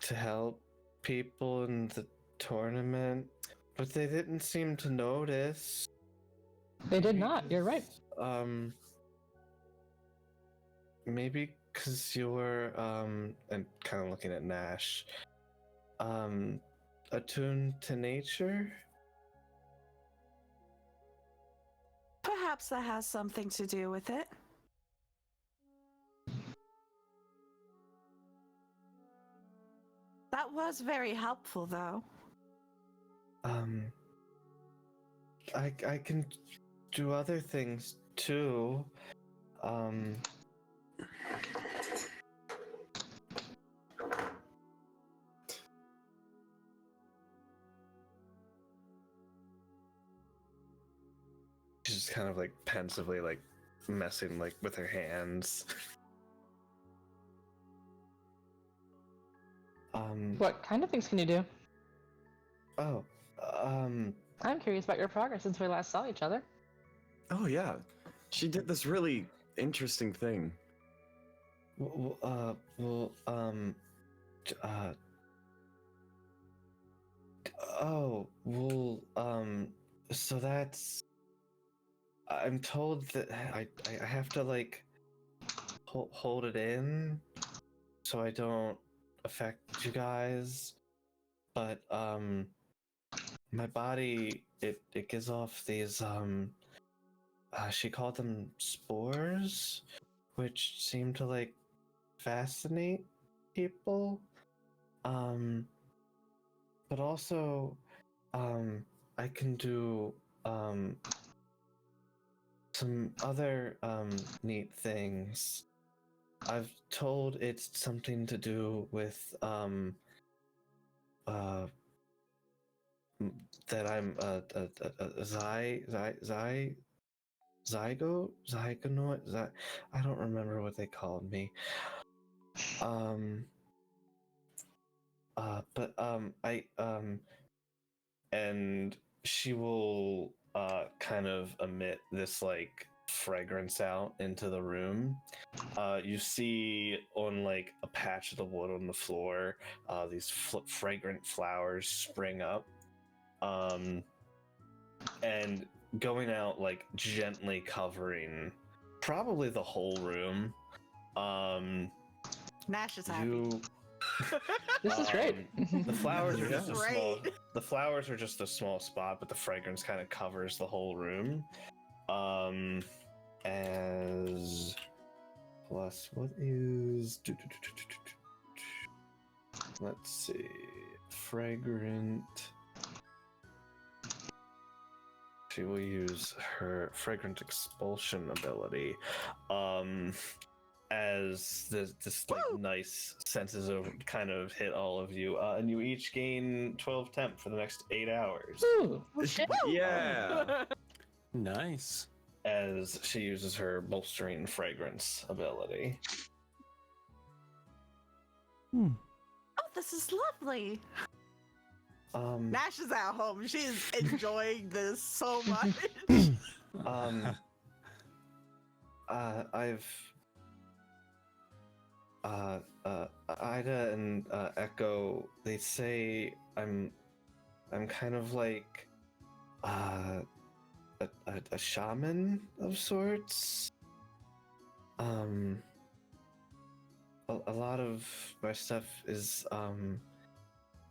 to help people in the tournament, but they didn't seem to notice. They did not. You're right. Maybe because you're and kind of looking at Nash, attuned to nature. Perhaps that has something to do with it. That was very helpful, though. I can do other things too. she's kind of like pensively like messing like with her hands. What kind of things can you do? Oh, I'm curious about your progress since we last saw each other. Oh yeah, she did this really interesting thing. So that's. I'm told that I have to like hold it in so I don't affect you guys, but my body it gives off these she called them spores, which seem to like fascinate people, but also I can do some other neat things. I've told it's something to do with that I'm a zygonoid. I don't remember what they called me. And she will kind of emit this like fragrance out into the room. You see on like a patch of the wood on the floor, these fragrant flowers spring up, and going out like gently covering probably the whole room. Nash is happy. This is great. The flowers are just a Great. small. The flowers are just a small spot, but the fragrance kind of covers the whole room. As plus, what is? Let's see. Fragrant. She will use her fragrant expulsion ability. As this like nice senses of kind of hit all of you, and you each gain 12 temp for the next 8 hours. Ooh. Yeah. Nice. As she uses her bolstering fragrance ability. Oh, this is lovely. Nash is at home. She's enjoying this so much. I've Ida and Echo, they say I'm kind of like a shaman of sorts. A lot of my stuff is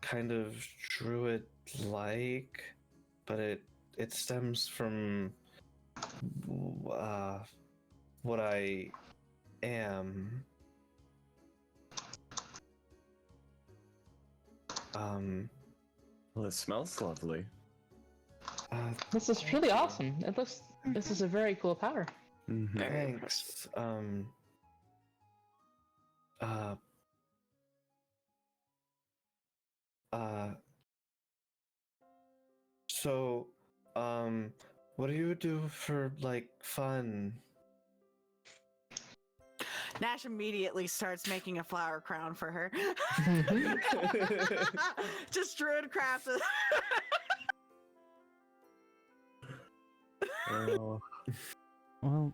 kind of druid-like, but it stems from what I am. Well, it smells lovely. This is really awesome. It looks. This is a very cool power. Thanks. So, what do you do for like fun? Nash immediately starts making a flower crown for her. Just druid crafted. Well, to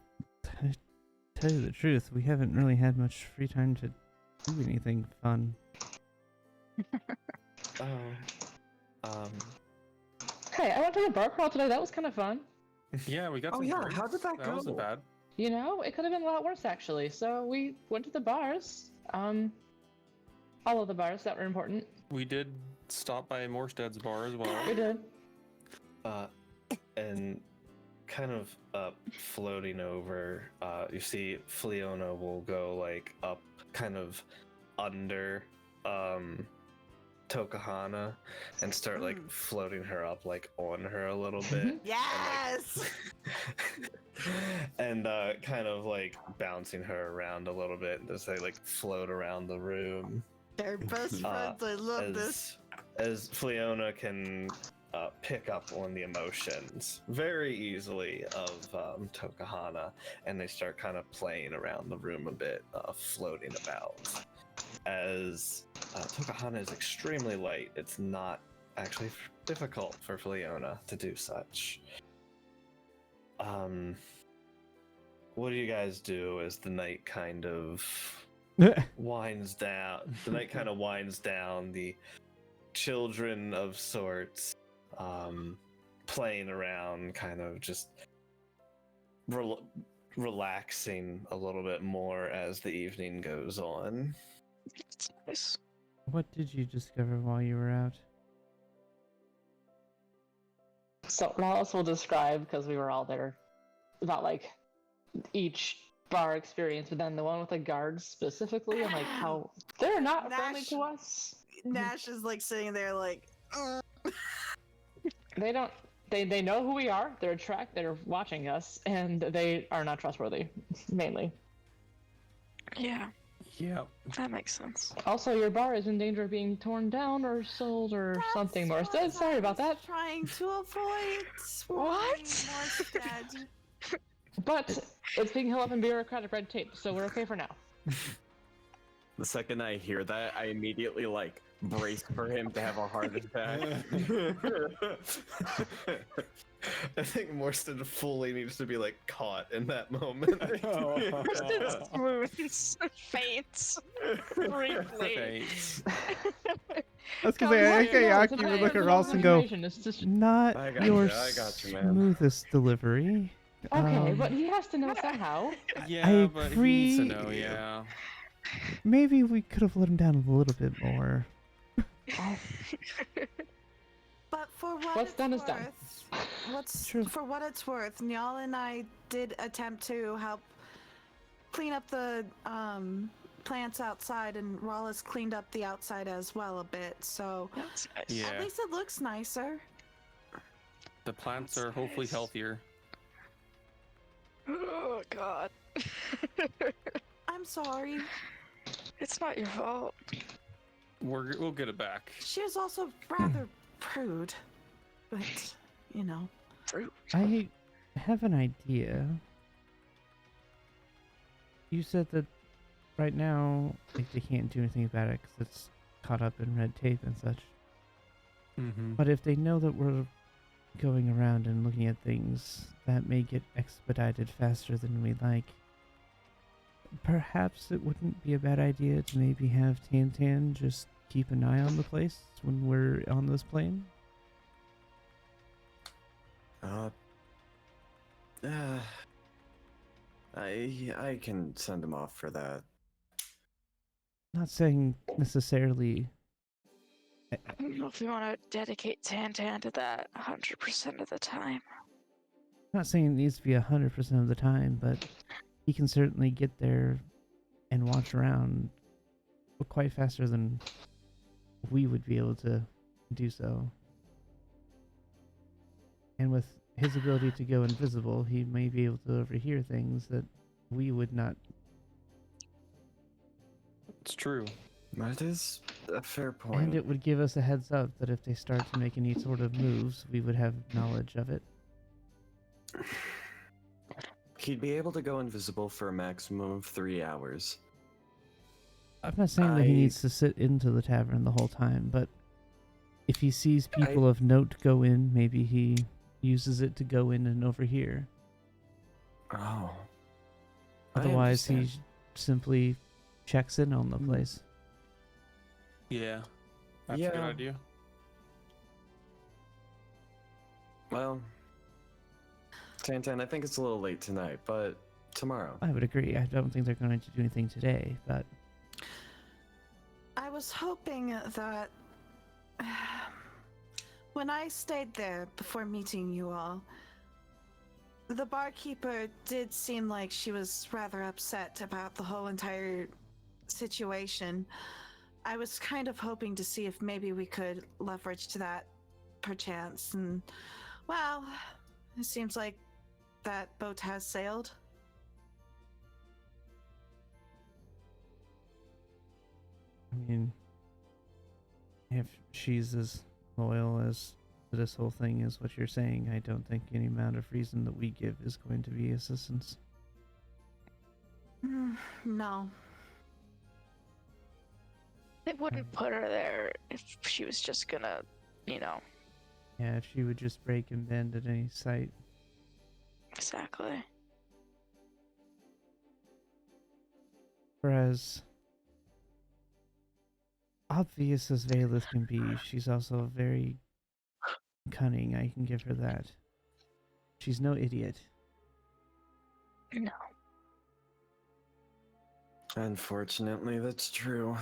tell you the truth, we haven't really had much free time to do anything fun. Hey, I went to the bar crawl today. That was kind of fun. Yeah, we got Oh some yeah, drinks. how did that go? That wasn't bad. You know, it could have been a lot worse actually. So we went to the bars. All of the bars that were important. We did stop by Morsted's bar as well. We did. And kind of floating over, you see Fleona will go like up kind of under Tokahana and start like floating her up like on her a little bit. Yes. And kind of like bouncing her around a little bit as they like float around the room. They're best friends. I love this. As Fleona can pick up on the emotions very easily of Tokahana, and they start kind of playing around the room a bit, floating about. As Tokahana is extremely light, it's not actually difficult for Fleona to do such. What do you guys do as the night kind of winds down? The night kind of winds down. The children of sorts playing around, kind of just relaxing a little bit more as the evening goes on. It's nice. What did you discover while you were out? So Rollis will describe, because we were all there, about like each bar experience, but then the one with the guards specifically, and like how they're not friendly to us. Nash is like sitting there like. They don't. They know who we are. They're watching us, and they are not trustworthy, mainly. Yeah, Yeah. that makes sense. Also, your bar is in danger of being torn down or sold or something more. What Sorry about I was that. Trying to avoid. What? Morstead. But it's being held up in bureaucratic red tape, so we're okay for now. The second I hear that, I immediately like brace for him to have a heart attack. I think Morstan fully needs to be like caught in that moment. Moons, faints, briefly. That's because Ayaki would look at Ross and go, It's just... not I got your you, I got you, man. smoothest delivery. Okay, but he has to know somehow. Yeah, but he needs to agree. know, yeah. Maybe we could have let him down a little bit more. But for what What's it's done is worth, done. For what it's worth, Nyal and I did attempt to help clean up the plants outside, and Rollis cleaned up the outside as well a bit. So That's nice. Yeah. at least it looks nicer. The plants That's are hopefully nice. healthier. Oh God. I'm sorry. It's not your fault. We'll get it back. She was also rather prude, but you know. Fruit. I have an idea. You said that right now, like, they can't do anything about it because it's caught up in red tape and such. Mm-hmm. But if they know that we're going around and looking at things, that may get expedited faster than we like. Perhaps it wouldn't be a bad idea to maybe have Tantan just keep an eye on the place when we're on this plane. I can send him off for that. Not saying necessarily. I don't know if we want to dedicate Tantan to that 100% of the time. Not saying it needs to be 100% of the time, but he can certainly get there and watch around quite faster than we would be able to do so. And with his ability to go invisible, he may be able to overhear things that we would not. It's true. That is a fair point. And it would give us a heads up that if they start to make any sort of moves, we would have knowledge of it. He'd be able to go invisible for a maximum of 3 hours. I'm not saying that he I- needs to sit into the tavern the whole time, but if he sees people of note go in, maybe he uses it to go in and overhear. Oh. I Otherwise, he understand. simply checks in on the place. Yeah. That's a good Yeah. idea. Well, Tantan, I think it's a little late tonight, but tomorrow. I would agree. I don't think they're going to do anything today, but I was hoping that when I stayed there before meeting you all, the barkeeper did seem like she was rather upset about the whole entire situation. I was kind of hoping to see if maybe we could leverage to that perchance, and well, it seems like that boat has sailed. I mean, if she's as loyal as to this whole thing is what you're saying. I don't think any amount of reason that we give is going to be assistance. No. They wouldn't put her there if she was just gonna, you know. Yeah, if she would just break and bend at any sight. Exactly. Whereas, obvious as Vaylith can be, she's also very cunning. I can give her that. She's no idiot. No. Unfortunately, that's true.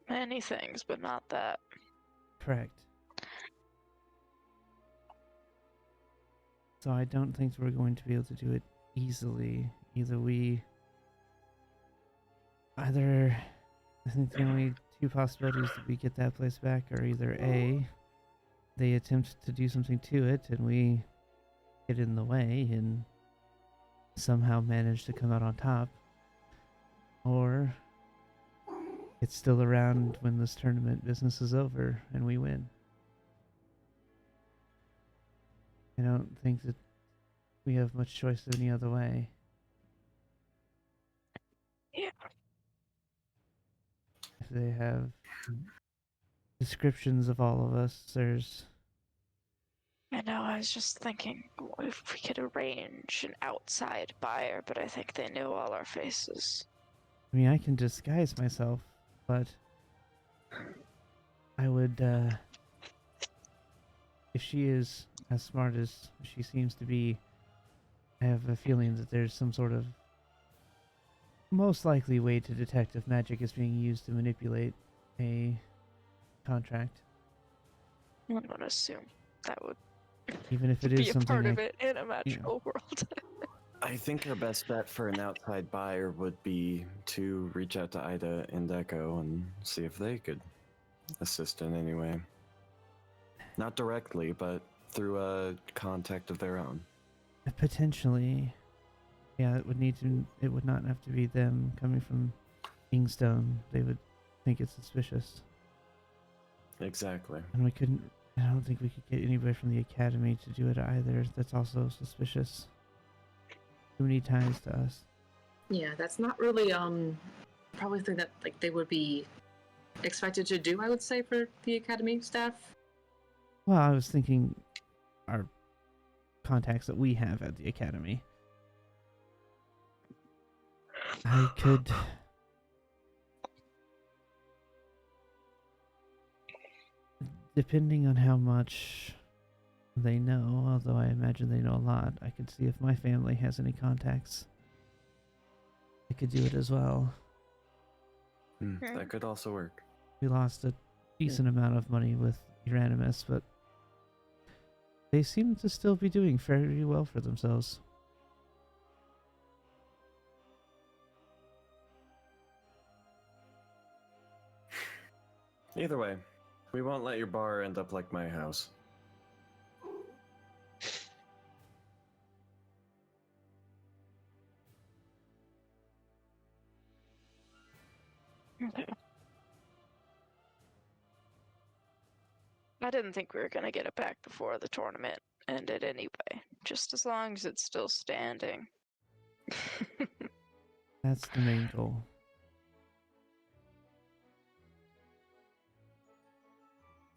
Many things, but not that. Correct. So I don't think we're going to be able to do it easily. Either I think the only two possibilities that we get that place back are either A, they attempt to do something to it and we get in the way and somehow manage to come out on top, or it's still around when this tournament business is over and we win. I don't think that we have much choice any other way. Yeah. If they have descriptions of all of us, there's... I know, I was just thinking if we could arrange an outside buyer, but I think they knew all our faces. I mean, I can disguise myself, but I would, if she is as smart as she seems to be, I have a feeling that there's some sort of most likely way to detect if magic is being used to manipulate a contract. I'm gonna assume that would Even if it be is a something part of I- it in a magical world. I think our best bet for an outside buyer would be to reach out to Ida and Echo and see if they could assist in any way. Not directly, but through a contact of their own. Potentially, yeah, it would not have to be them coming from Kingstone. They would think it's suspicious. Exactly. And I don't think we could get anybody from the academy to do it either. That's also suspicious. Too many ties to us. Yeah, that's not really probably the thing that like they would be expected to do, I would say, for the academy staff. Well, I was thinking our contacts that we have at the academy. I could... Depending on how much they know, although I imagine they know a lot, I could see if my family has any contacts. I could do it as well. That could also work. We lost a decent amount of money with Uranimus, but they seem to still be doing fairly well for themselves. Either way, we won't let your bar end up like my house. Okay. I didn't think we were gonna get it back before the tournament ended anyway, just as long as it's still standing. That's the main goal.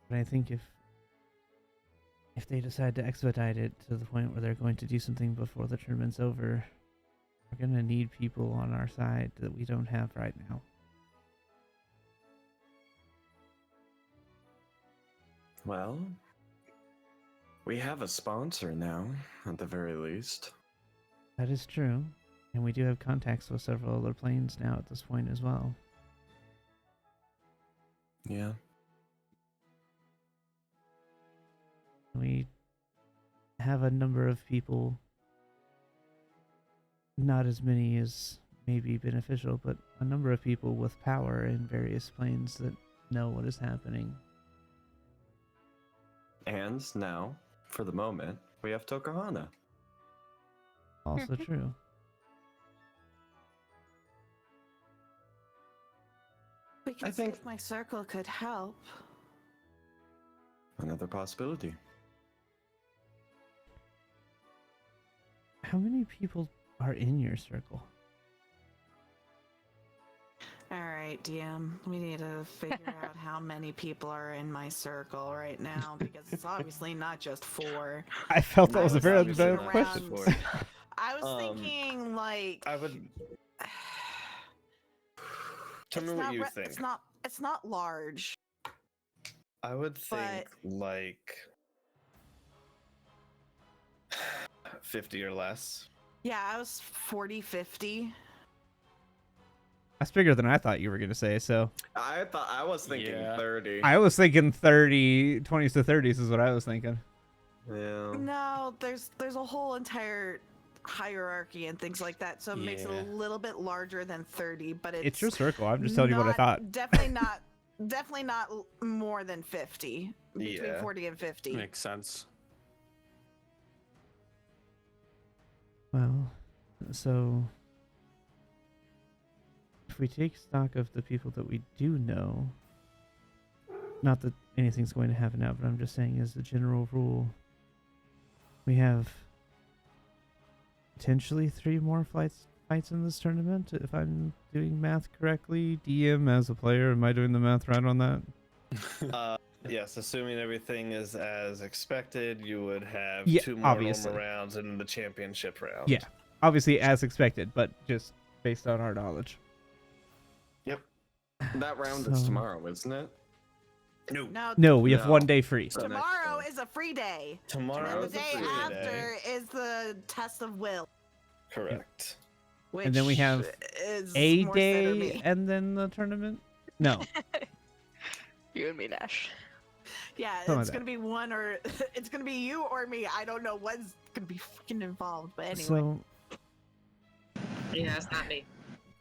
But I think if they decide to expedite it to the point where they're going to do something before the tournament's over, we're going to need people on our side that we don't have right now. Well, we have a sponsor now, at the very least. That is true. And we do have contacts with several other planes now at this point as well. Yeah. We have a number of people, not as many as may be beneficial, but a number of people with power in various planes that know what is happening. And now, for the moment, we have Tokuhana. Also true. We could I think- see if my circle could help. another possibility. How many people are in your circle? All right, DM. We need to figure out how many people are in my circle right now because it's obviously not just 4. I felt that was a very obviously valid not question. just 4. I was thinking like I would. Tell me it's what not you re- think. It's not large. I would think But- like 50 or less. Yeah, I was 40, 50. That's bigger than I thought you were going to say, so. I was thinking Yeah. 30. I was thinking 30, 20s to 30s is what I was thinking. Yeah. No, there's a whole entire hierarchy and things like that, so it makes it Yeah. a little bit larger than 30, but It's your circle. I'm just telling you what I thought. Definitely not more than 50. Between Yeah. 40 and 50. Makes sense. Well, so if we take stock of the people that we do know, not that anything's going to happen now, but I'm just saying as a general rule, we have potentially 3 more fights in this tournament, if I'm doing math correctly. DM, as a player, am I doing the math right on that? Yes, assuming everything is as expected, you would have Yeah, 2 more obviously. normal rounds in the championship round. Yeah, obviously as expected, but just based on our knowledge. Yep. That round is So- tomorrow, isn't it? No, we have No. 1 day free. So next Tomorrow day. is a free day. Tomorrow And then is the a day free after day. is the test of will. Correct. Which And then we have is A more day Saturday. and then the tournament? No. You and me, Nash. Yeah, Something it's like gonna be one or it's gonna be you or me. I don't know what's gonna be fucking involved, but anyway. So, Yeah, it's not me.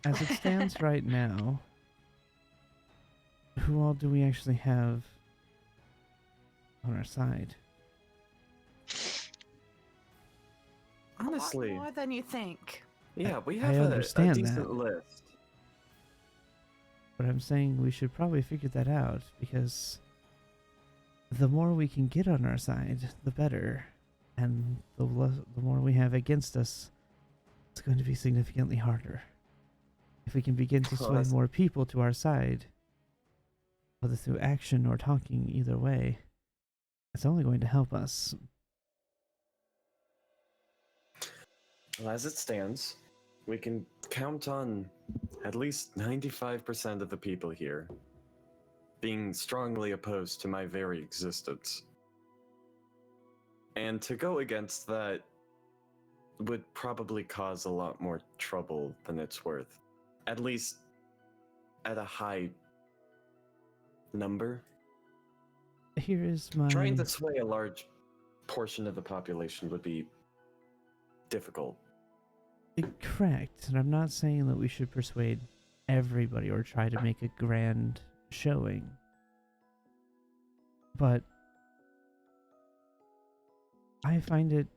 as it stands right now, who all do we actually have on our side? Honestly. A lot more than you think. Yeah, we I have a understand decent that. list. But I'm saying we should probably figure that out, because the more we can get on our side, the better. And the more we have against us, it's going to be significantly harder. If we can begin to Well, sway that's- more people to our side, whether through action or talking, either way, it's only going to help us. Well, as it stands, we can count on at least 95% of the people here being strongly opposed to my very existence. And to go against that would probably cause a lot more trouble than it's worth. At least at a high number. Here is my... Trying to sway a large portion of the population would be difficult. Correct, and I'm not saying that we should persuade everybody or try to make a grand showing. But I find it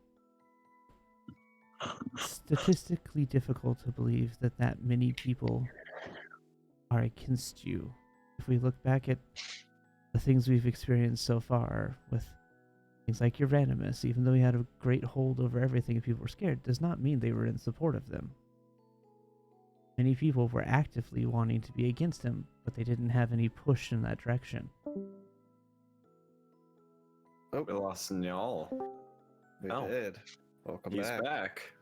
statistically difficult to believe that that many people are against you. If we look back at the things we've experienced so far with things like Uranimous, even though he had a great hold over everything and people were scared, does not mean they were in support of them. Many people were actively wanting to be against him, but they didn't have any push in that direction. Oh, we lost Nyal. We Oh. did. Welcome He's back. back.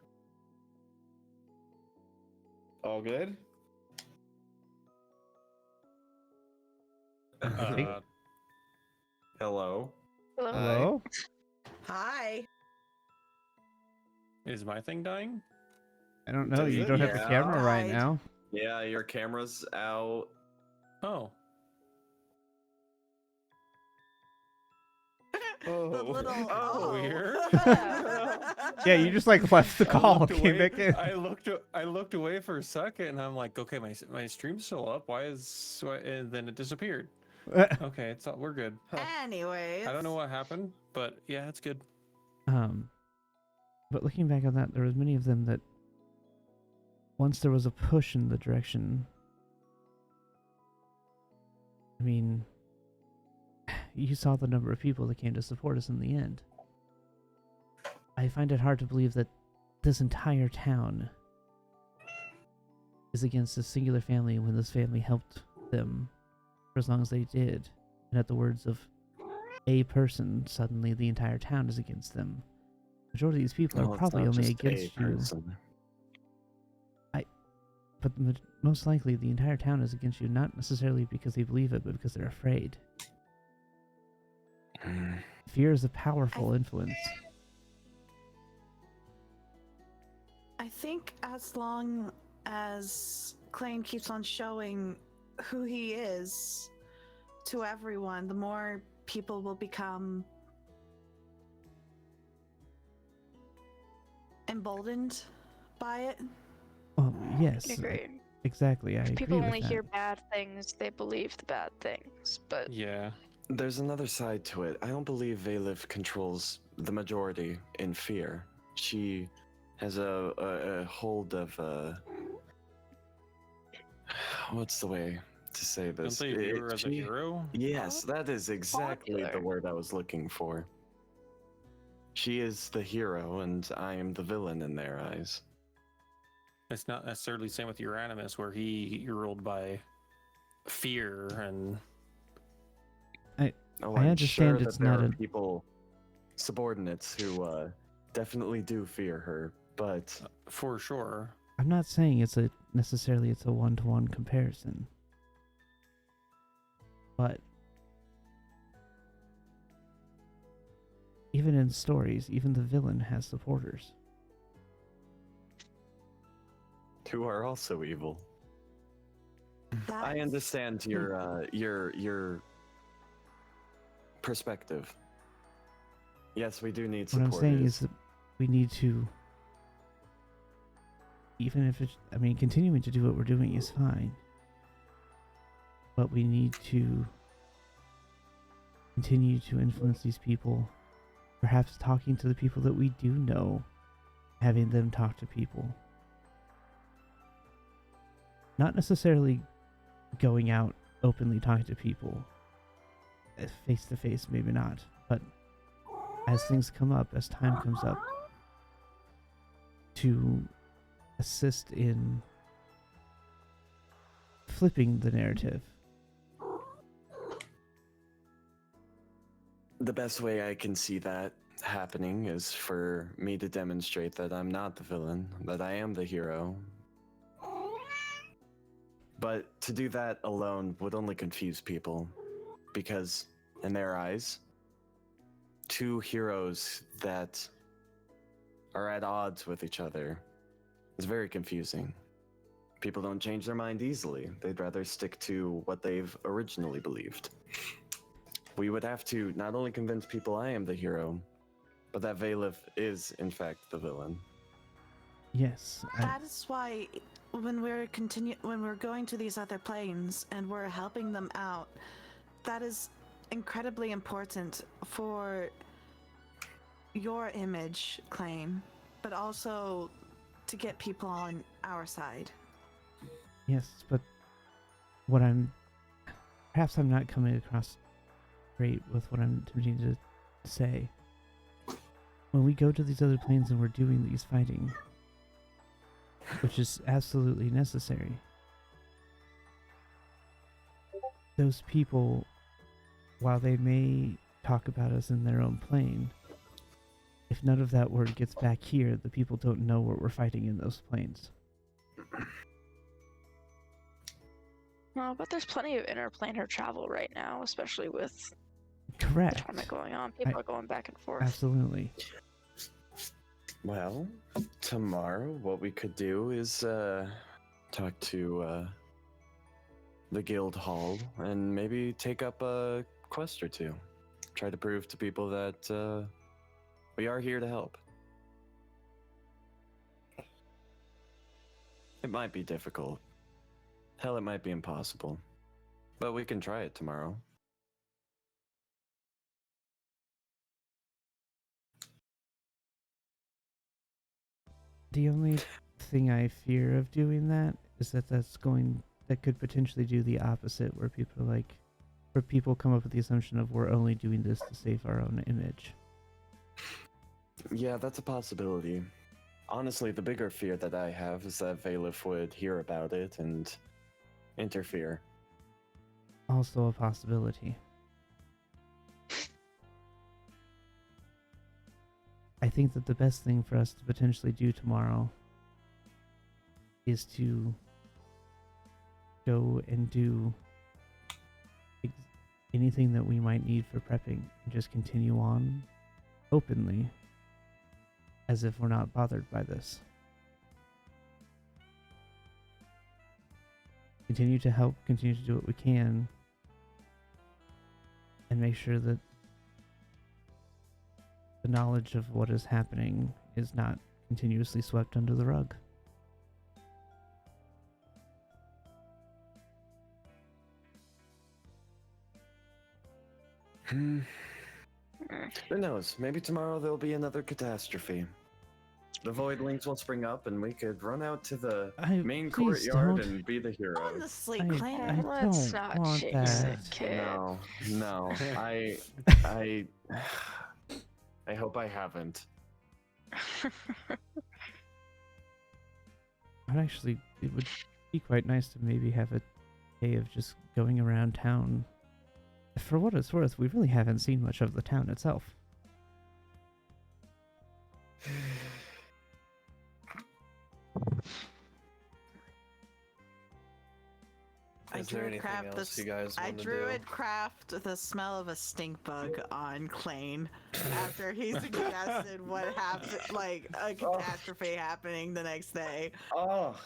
All good? Uh, Hello. Hello. Hello? Hi. is my thing dying? I don't know, Does you it? don't have the Yeah. camera right Died. now. Yeah, your camera's out. Oh. The Oh. little Oh, weird. Yeah, you just like left the I call, looked came away- back in. I looked away for a second, and I'm like, okay, my stream's still up. Why is and then it disappeared? Okay, it's all, we're good. Huh. Anyways. I don't know what happened, but yeah, it's good. But looking back on that, there was many of them that once there was a push in the direction, I mean, you saw the number of people that came to support us in the end. I find it hard to believe that this entire town is against a singular family when this family helped them for as long as they did. And at the words of a person, suddenly the entire town is against them. Majority of these people No, are it's probably not only just a against you. person. But most likely the entire town is against you, not necessarily because they believe it, but because they're afraid. Fear is a powerful influence. I think as long as Klain keeps on showing who he is to everyone, the more people will become emboldened by it. Well, yes, I agree. exactly. I agree People with only that. hear bad things, they believe the bad things. But Yeah. There's another side to it. I don't believe Valif controls the majority in fear. She has a hold of what's the way to say this? Don't they view her as a hero? Yes, that is exactly the Popular. word I was looking for. She is the hero, and I am the villain in their eyes. It's not necessarily the same with Euronymous, where he ruled by fear and. Oh, I I'm understand sure it's that there not are a- people, subordinates, who definitely do fear her, but For sure. I'm not saying it's necessarily a one-to-one comparison. But even in stories, even the villain has supporters. who are also evil. I That's- understand your perspective. Yes, we do need What I'm support. saying is that we need to, even if it's, I mean, continuing to do what we're doing is fine. But we need to continue to influence these people, perhaps talking to the people that we do know, having them talk to people. Not necessarily going out openly talking to people, face to face, maybe not, but as things come up, as time comes up, to assist in flipping the narrative. The best way I can see that happening is for me to demonstrate that I'm not the villain, that I am the hero. But to do that alone would only confuse people, because in their eyes, two heroes that are at odds with each other is very confusing. People don't change their mind easily. They'd rather stick to what they've originally believed. We would have to not only convince people I am the hero, but that Valif is, in fact, the villain. Yes, That is why when we're going to these other planes and we're helping them out, that is incredibly important for your image, Klain, but also to get people on our side. yes, but perhaps I'm not coming across great with what I'm attempting to say. When we go to these other planes and we're doing these fighting, which is absolutely necessary, those people, while they may talk about us in their own plane, if none of that word gets back here, the people don't know what we're fighting in those planes. no, but there's plenty of interplanar travel right now, especially with the Correct. tournament going on. People are going back and forth. Absolutely. Well, tomorrow what we could do is talk to the guild hall and maybe take up a quest or two. Try to prove to people that we are here to help. It might be difficult. Hell, it might be impossible. But we can try it tomorrow. The only thing I fear of doing that is that that could potentially do the opposite, where people are like, where people come up with the assumption of we're only doing this to save our own image. Yeah, that's a possibility. Honestly, the bigger fear that I have is that Valif would hear about it and interfere. Also a possibility. I think that the best thing for us to potentially do tomorrow is to go and do anything that we might need for prepping and just continue on openly as if we're not bothered by this. Continue to help, continue to do what we can, and make sure that the knowledge of what is happening is not continuously swept under the rug. Who knows? Maybe tomorrow there'll be another catastrophe. The Voidlings will spring up and we could run out to the main please courtyard don't. and be the heroes. Honestly, I Klain. Let's don't not want jinx that. it, kid. No. I hope I haven't. Actually, it would be quite nice to maybe have a day of just going around town. For what it's worth, we really haven't seen much of the town itself. Is there anything else you guys want to do? I druidcraft the smell of a stink bug on Klain after he suggested what happened, like a catastrophe happening the next day. Oh.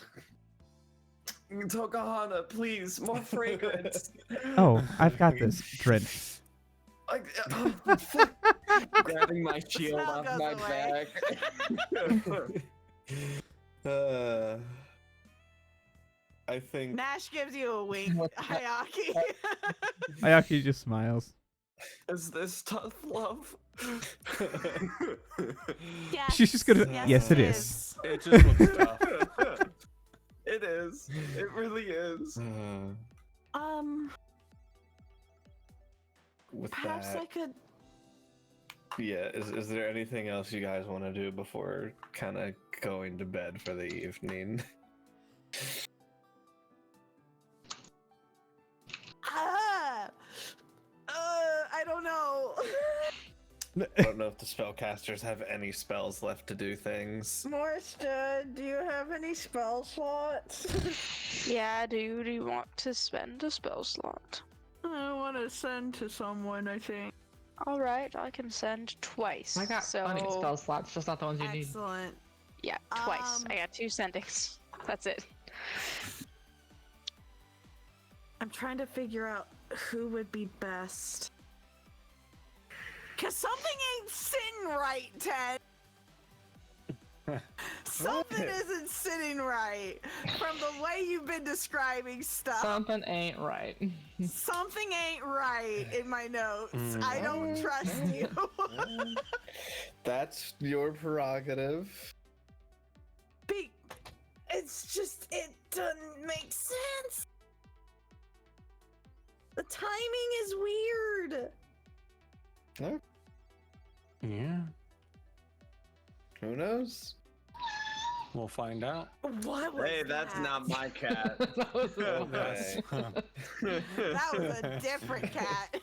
Tokahana, please, more fragrance. Oh, I've got this, Dred. Grabbing my shield Smell off my goes away. back. I think Nash gives you a wink, Hayaki. Ayaki just smiles. Is this tough love? Yes, She's just gonna. Yes, it is. It just looks tough. It is. It really is. With Perhaps that, I could. yeah. Is there anything else you guys want to do before kind of going to bed for the evening? I don't know. I don't know if the spellcasters have any spells left to do things. Morsta, do you have any spell slots? Yeah, do you want to spend a spell slot? I want to send to someone, I think. Alright, I can send twice. I got plenty of spell slots, just not the ones you need. Excellent. Yeah, twice. I got 2 sendings. That's it. I'm trying to figure out who would be best. Cause something ain't sitting right, Ted. Something isn't sitting right from the way you've been describing stuff. Something ain't right. Something ain't right in my notes. I don't trust you. That's your prerogative. It's just, it doesn't make sense. The timing is weird. Oh. Yeah, Who knows? we'll find out. What was Hey, that's that? not my cat. That was Okay. That was a different cat.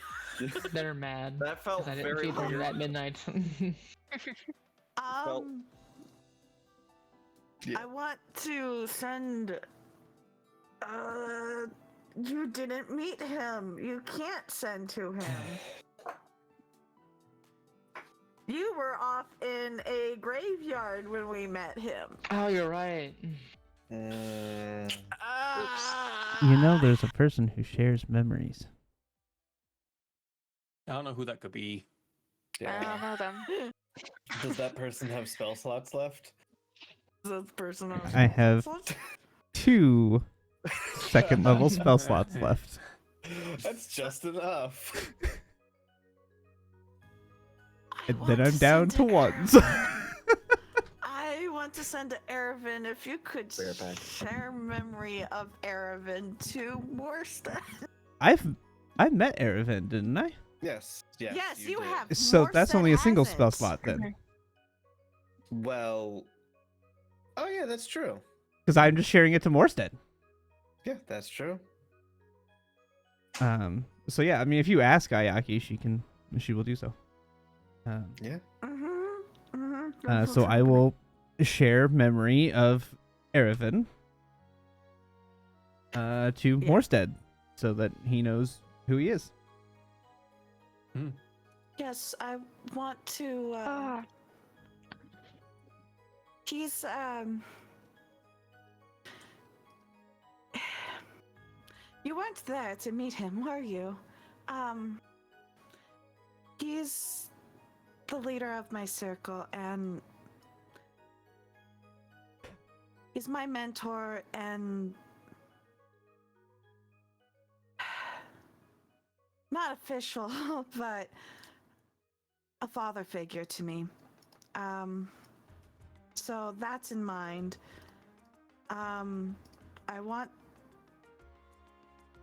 They're mad. That felt 'cause I didn't very feed them weird. at midnight. Yeah. I want to send. You didn't meet him. You can't send to him. You were off in a graveyard when we met him. Oh, you're right. You know, there's a person who shares memories. I don't know who that could be. I don't know them. Does that person have spell slots left? The person on I have 2 second level spell slots left. That's just enough. And then I'm down to 1s. I want to send to Erevan. If you could Bear pack. share memory of Erevan to Morsta. I've I met Erevan, didn't I? Yes. Yes. Yes, you did. have. So that's Morstead only a single has spell it. slot then. Well. Oh yeah, that's true. Because I'm just sharing it to Morstead. Yeah, that's true. So yeah, I mean, if you ask Ayaki, she will do so. Yeah. So I will share memory of Erevan to Morstead so that he knows who he is. Yes, I want to. He's You weren't there to meet him, were you? He's the leader of my circle, and he's my mentor and not official, but a father figure to me. So that's in mind. I want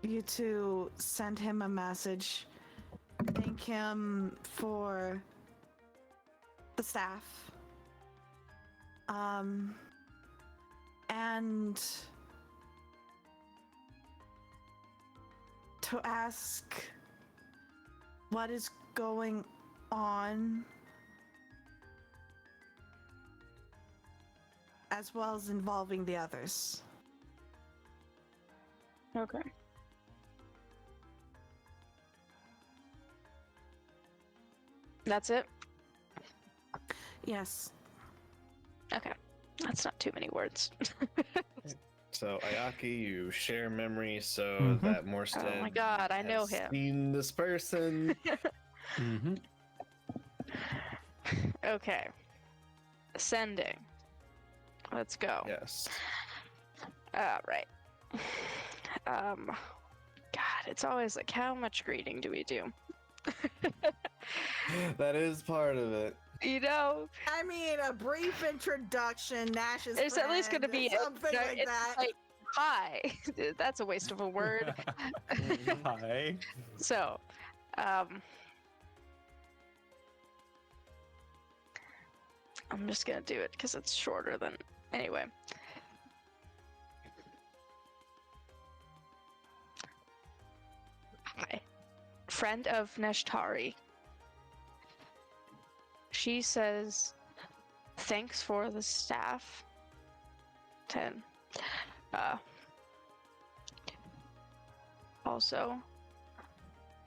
you to send him a message. Thank him for the staff. And to ask what is going on, as well as involving the others. Okay. That's it? Yes. Okay. That's not too many words. So Ayaki, you share memory so that Morstead Oh my god, I know has him. seen this person. Okay. Sending. Let's go. Yes. Alright. God, it's always like, how much greeting do we do? That is part of it. You know? I mean, a brief introduction, Nash's There's at least friend, gonna be something like it's that. like, hi. That's a waste of a word. Hi. So, I'm just gonna do it because it's shorter than anyway. Hi, friend of Neshtari. She says, "Thanks for the staff." 10. Also,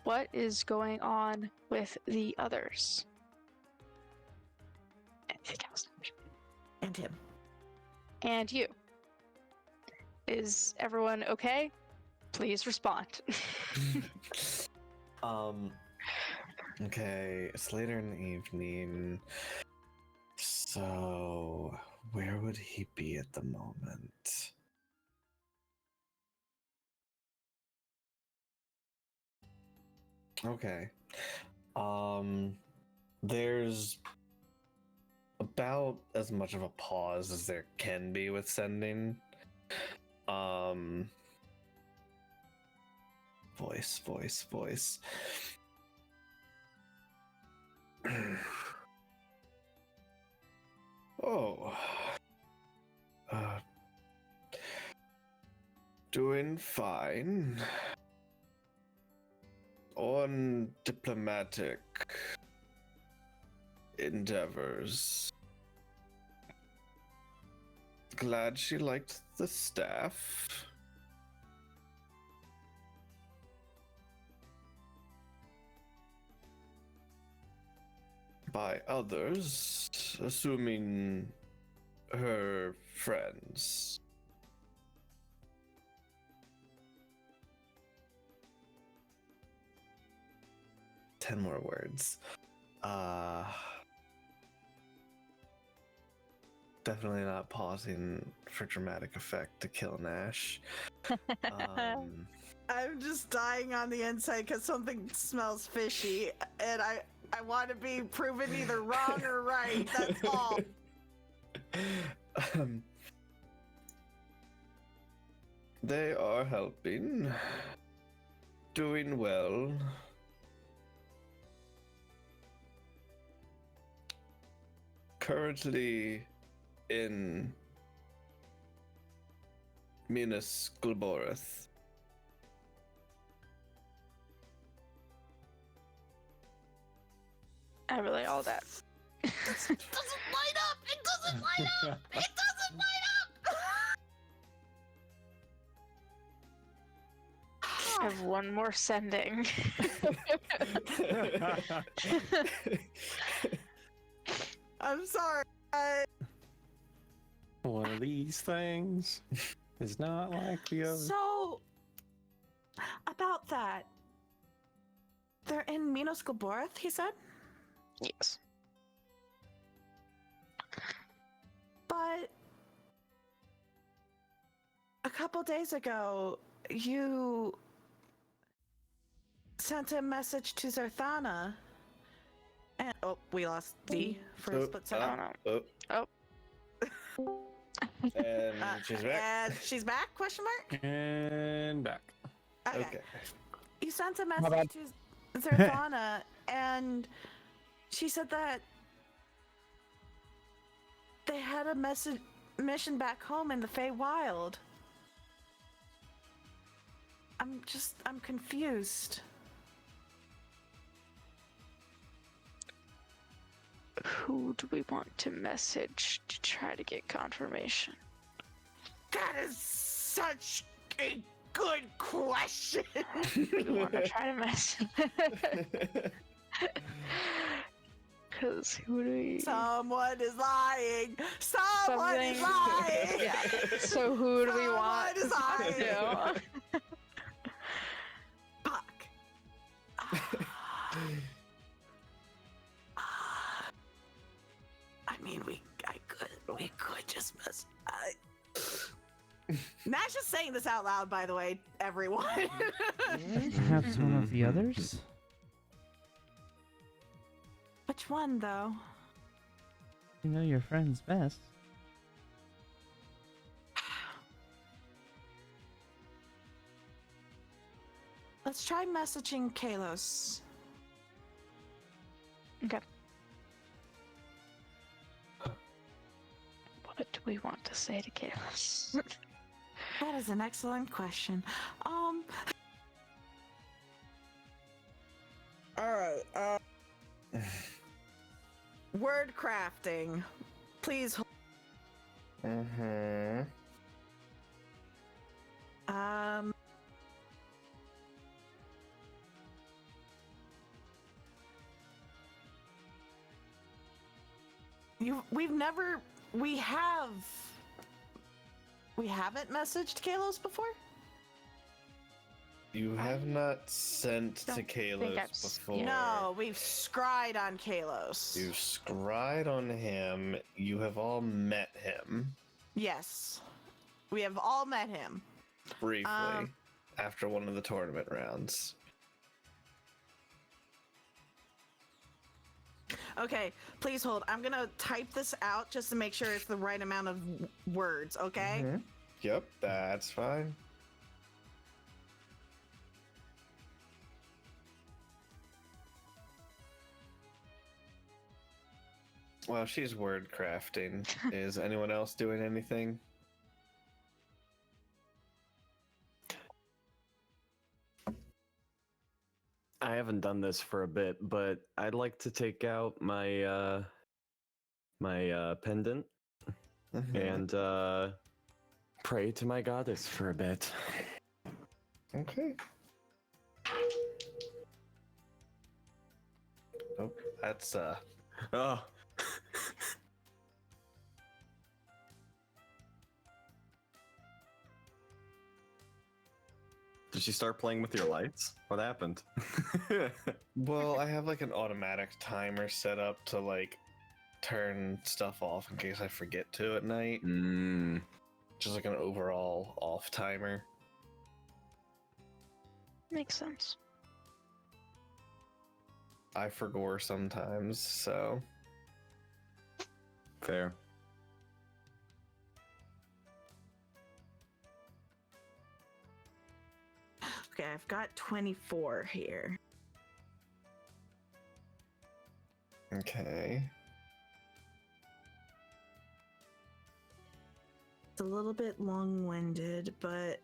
what is going on with the others? Anything else? And him. And you. Is everyone okay? Please respond. Okay, it's later in the evening. So, where would he be at the moment? Okay. There's about as much of a pause as there can be with sending. Voice. Oh. Doing fine. On diplomatic endeavors. Glad she liked the staff. By others, assuming her friends. Ten more words. Definitely not pausing for dramatic effect to kill Nash. I'm just dying on the inside because something smells fishy, and I want to be proven either wrong or right. That's all. They are helping Doing well. Currently in Minas Gilboreth. I relay all that. It doesn't light up! It doesn't light up! It doesn't light up! I have one more sending. I'm sorry. One of these things is not like the other. So, about that. They're in Minos Gilboreth, he said? Yes. But a couple days ago, you sent a message to Zarthana. And we lost D for a split second. And she's back. And she's back? Question mark? And back. Okay. You sent a message to Zarthana, and she said that they had a mission back home in the Feywild. I'm confused. Who do we want to message to try to get confirmation? That is such a good question. We want to try to message. Because who do we... Someone is lying. Someone is lying. Yeah. So who do we want? Someone is lying. to... Fuck. I mean, we could just mess. Nash is saying this out loud, by the way, everyone. Perhaps one of the others? Which one, though? You know your friends best. Let's try messaging Kalos. Okay. What do we want to say to Kalos? That is an excellent question. All right. Word crafting. Please hold. Mm-hmm. We haven't messaged Kalos before? You have not sent to think Kalos I've before. No, we've scryed on Kalos. You've scryed on him. You have all met him Yes. We have all met him. briefly after one of the tournament rounds. Okay, please hold. I'm gonna type this out just to make sure it's the right amount of words, okay? Mhm. Yep, that's fine. Well, she's word crafting. Is anyone else doing anything? I haven't done this for a bit, but I'd like to take out my my pendant Mhm. and pray to my goddess for a bit. Okay. Oh, that's Oh. Did she start playing with your lights? What happened? well, I have like an automatic timer set up to like turn stuff off in case I forget to at night. Just like an overall off timer. Makes sense. I forgot sometimes, so Fair. Okay, I've got 24 here. Okay. It's a little bit long-winded, but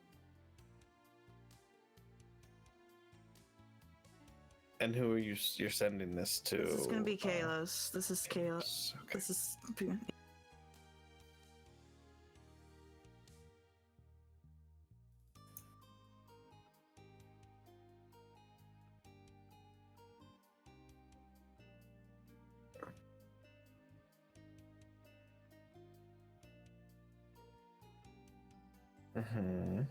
And who are you're sending this to? this is gonna be Kalos. This is Kalos. Kalos, okay. This is. Mm-hmm.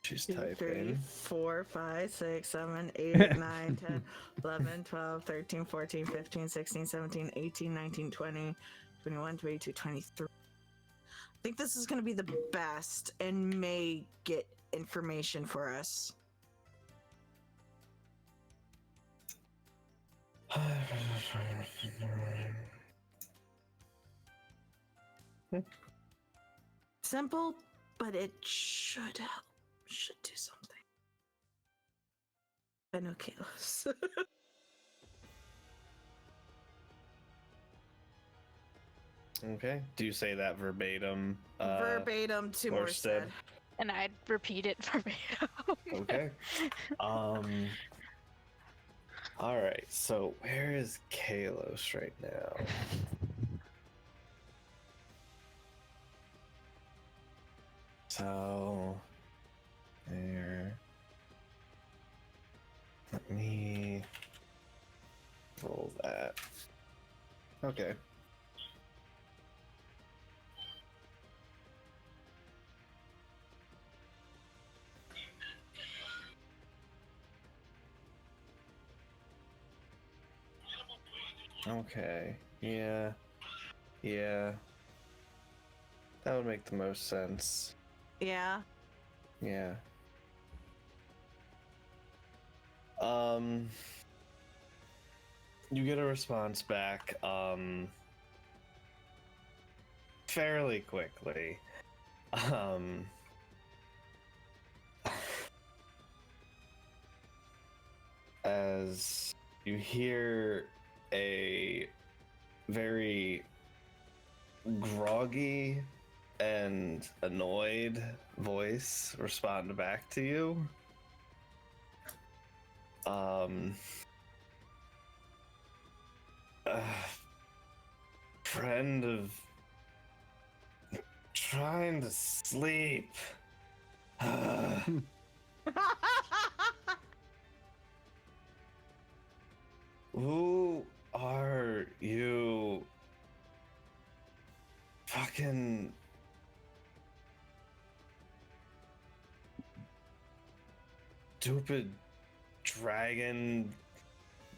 She's 2, 3, typing. 4, 5, 6, 7, 8, 9, 10, 11, 12, 13, 14, 15, 16, 17, 18, 19, 20, 21, 22, 23. I think this is going to be the best and may get information for us. Simple, but it should help. Should do something. I know Kalos. Okay. Do you say that verbatim? Verbatim to Morstead? Morstead. And I'd repeat it verbatim. Okay. All right. So where is Kalos right now? So there. Let me roll that. Okay. Okay. Yeah. Yeah. That would make the most sense. Yeah. Yeah. You get a response back, fairly quickly. As you hear a very groggy and annoyed voice respond back to you. Friend of trying to sleep. Who are you? Fucking stupid dragon,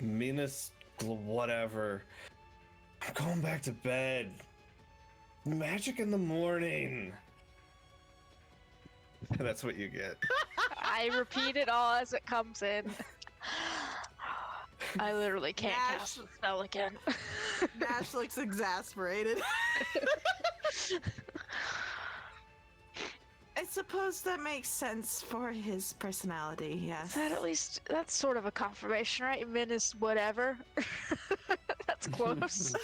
meanest whatever. I'm going back to bed. Magic in the morning. That's what you get. I repeat it all as it comes in. I literally can't Nash- cast the spell again. Nash looks exasperated. I suppose that makes sense for his personality, yes. That at least, that's sort of a confirmation, right? Min is whatever. That's close.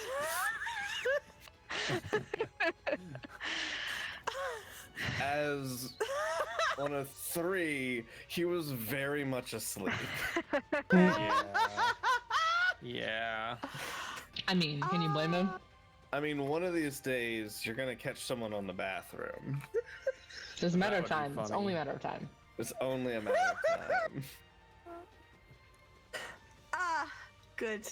As on a 3, he was very much asleep. Yeah. Yeah. I mean, can you blame him? I mean, one of these days, you're gonna catch someone on the bathroom. It's a matter That of would be time. It's funny. only a matter of time. It's only a matter of time. Ah, good.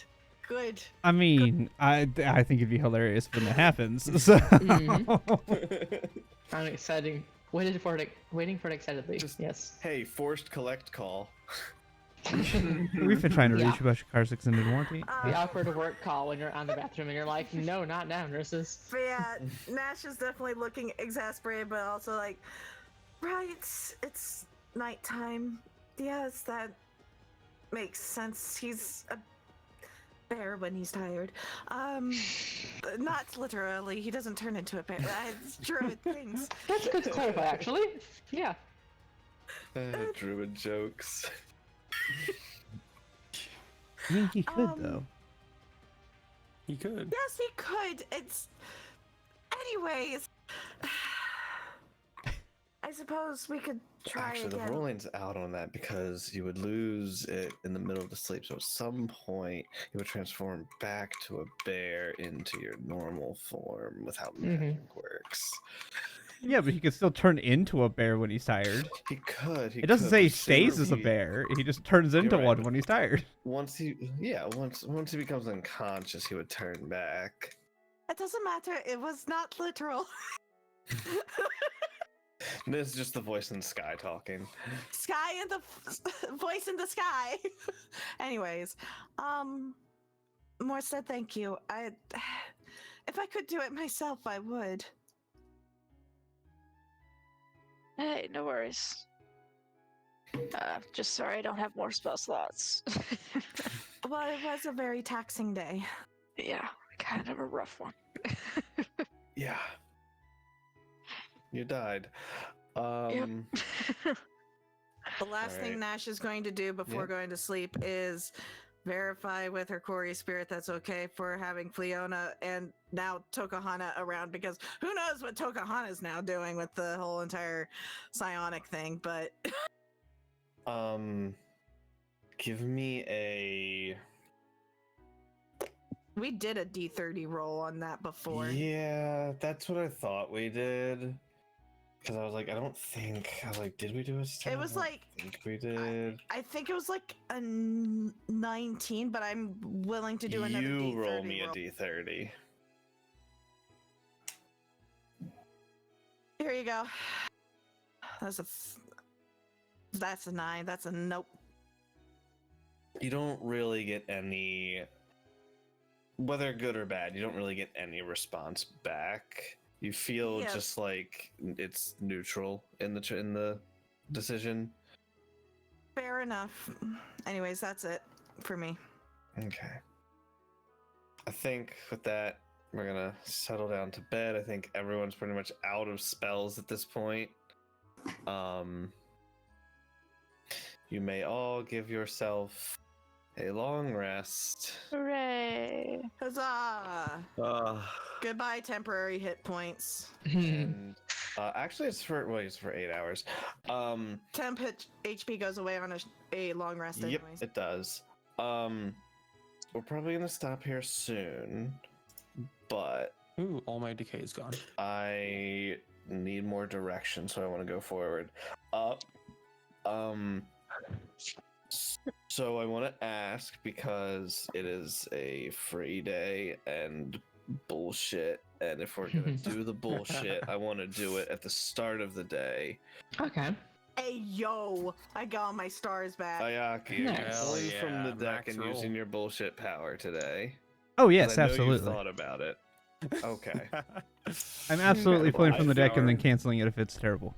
Good. I mean, I think it'd be hilarious when that happens. So. I'm excited. Waiting for it excitedly. Just- Yes. Hey, forced collect call. We've been trying to Yeah. reach you about your car's extended warranty. The awkward work call when you're on the bathroom and you're like, no, not now, nurses. But yeah, Nash is definitely looking exasperated, but also like, right, it's nighttime. Yes, that makes sense. He's bear when he's tired. Not literally. He doesn't turn into a bear. It's druid things. That's good to clarify, actually. Yeah. Druid jokes. I mean, he could though. He could. Yes, he could. It's. Anyways. I suppose we could try Actually, again. the ruling's out on that because you would lose it in the middle of the sleep. So at some point, you would transform back to a bear into your normal form with how magic works. Yeah, but he could still turn into a bear when he's tired. He could. It doesn't say he stays as a bear. He just turns into right. one when he's tired. Once he becomes unconscious, he would turn back. It doesn't matter. It was not literal. This is just the voice in the sky talking. Sky and the voice in the sky. Anyways, Moore said thank you. If I could do it myself, I would. Hey, no worries. Just sorry I don't have more spell slots. Well, it was a very taxing day. Yeah, kind of a rough one. Yeah. You died. The last Alright. thing Nash is going to do before going to sleep is verify with her Corey spirit that's okay for having Fleona and now Tokahana around, because who knows what Tokahana's now doing with the whole entire psionic thing, but give me a... we did a D30 roll on that before. Yeah, that's what I thought we did. Because I was like, did we do a stat? It was like, I think we did. I think it was like a 19, but I'm willing to do another D30 You roll me roll. a D30. Here you go. That's a 9. That's a nope. You don't really get any, whether good or bad, you don't really get any response back. You feel just like it's neutral in the decision. Fair enough. Anyways, that's it for me. Okay. I think with that, we're gonna settle down to bed. I think everyone's pretty much out of spells at this point. You may all give yourself a long rest. Hooray! Huzzah! Goodbye, temporary hit points. And actually, it's for 8 hours. Temp HP goes away on a long rest. Yep, Anyways. it does. We're probably gonna stop here soon, but Ooh, all my decay is gone. I need more direction, so I want to go forward. Up. So I want to ask, because it is a free day and bullshit, and if we're gonna do the bullshit, I want to do it at the start of the day. Okay. Hey yo! I got my stars back. Ayaki, you're Nice. pulling from the Yeah, deck max and roll. using your bullshit power today. Oh 'Cause yes, I know you absolutely. thought about it. Okay. I'm absolutely pulling from the deck and then Power. canceling it if it's terrible.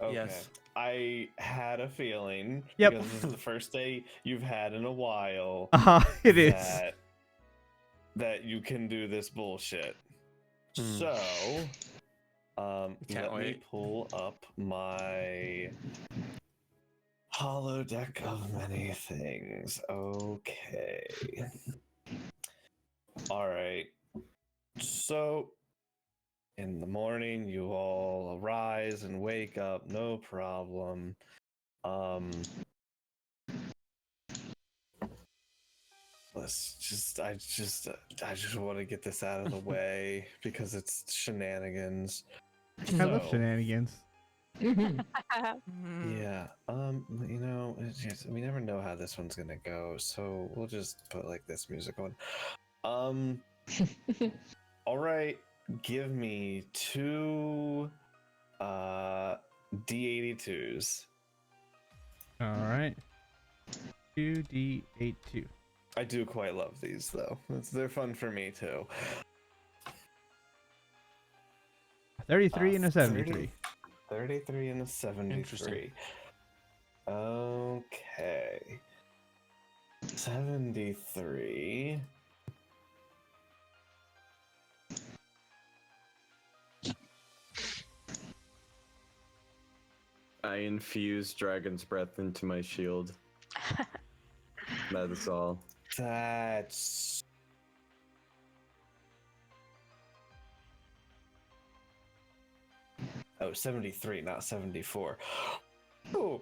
Okay. Yes. I had a feeling. Yep. Because this is the first day you've had in a while. It is. That you can do this bullshit. Hmm. So, Can't let me wait. pull up my hollow deck of many things. Okay. All right. So, in the morning, you all arise and wake up, no problem. I just want to get this out of the way because it's shenanigans. I love So, shenanigans. Mm. Yeah. It's just, we never know how this one's gonna go, so we'll just put like this music on. All right. Give me 2 D82s. All right. 2D82. I do quite love these though. They're fun for me too. 33 and a 73. 33 and a 73. Interesting. Okay. 73. I infuse dragon's breath into my shield. That is all. That's... Oh, 73, not 74. Oh.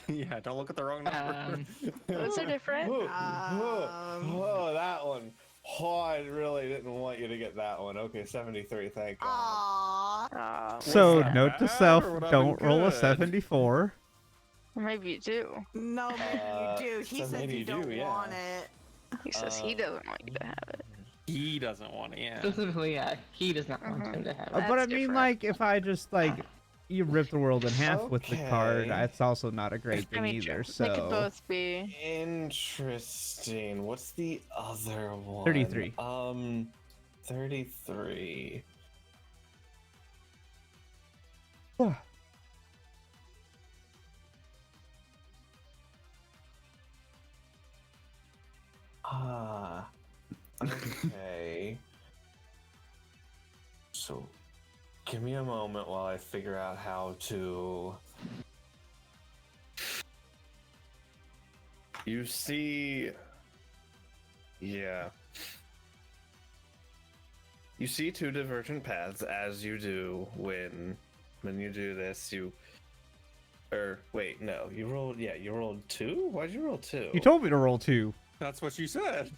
Yeah, don't look at the wrong number. Those are different. Oh, that one. Oh, I really didn't want you to get that one. Okay, 73, thank God. Aww. So Was that note to bad, self: or would I don't be roll a good? 74. Or maybe you do. No, maybe you do. He so said maybe you you do, don't yeah. want it. He says he doesn't want you to have it. He doesn't want it. Yeah. Specifically, yeah, he does not want him to have it. But I That's mean, different. like, if I just like you rip the world in half with the card, Okay. that's also not a great I thing mean, either. they could So both be. Interesting. What's the other one? 33. 33. Ah. Okay. So, give me a moment while I figure out how to. You see. Yeah. You see two divergent paths as you do when you do this. Wait, no, you rolled. Yeah, you rolled 2. Why'd you roll 2? you told me to roll 2. That's what you said.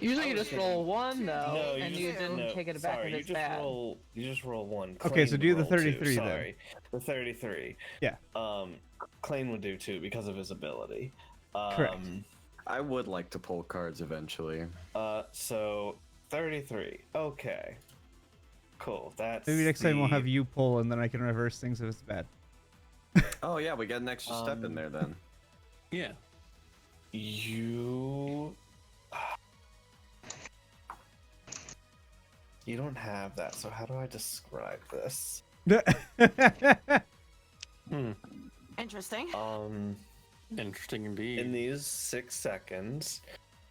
Usually you was just roll one though, No, and you you just- didn't no, take it back sorry, if you it's just bad. roll. You just roll 1. Okay, so Klain do would the roll 2, 33 then. Sorry, the 33. Yeah. Klain would do 2 because of his ability. Correct. I would like to pull cards eventually. So 33. Okay. Cool. That's Maybe next time we'll the- have you pull, and then I can reverse things if it's bad. Oh yeah, we get an extra step in there then. Yeah. You. You don't have that, so how do I describe this? Interesting. Interesting indeed. In these 6 seconds,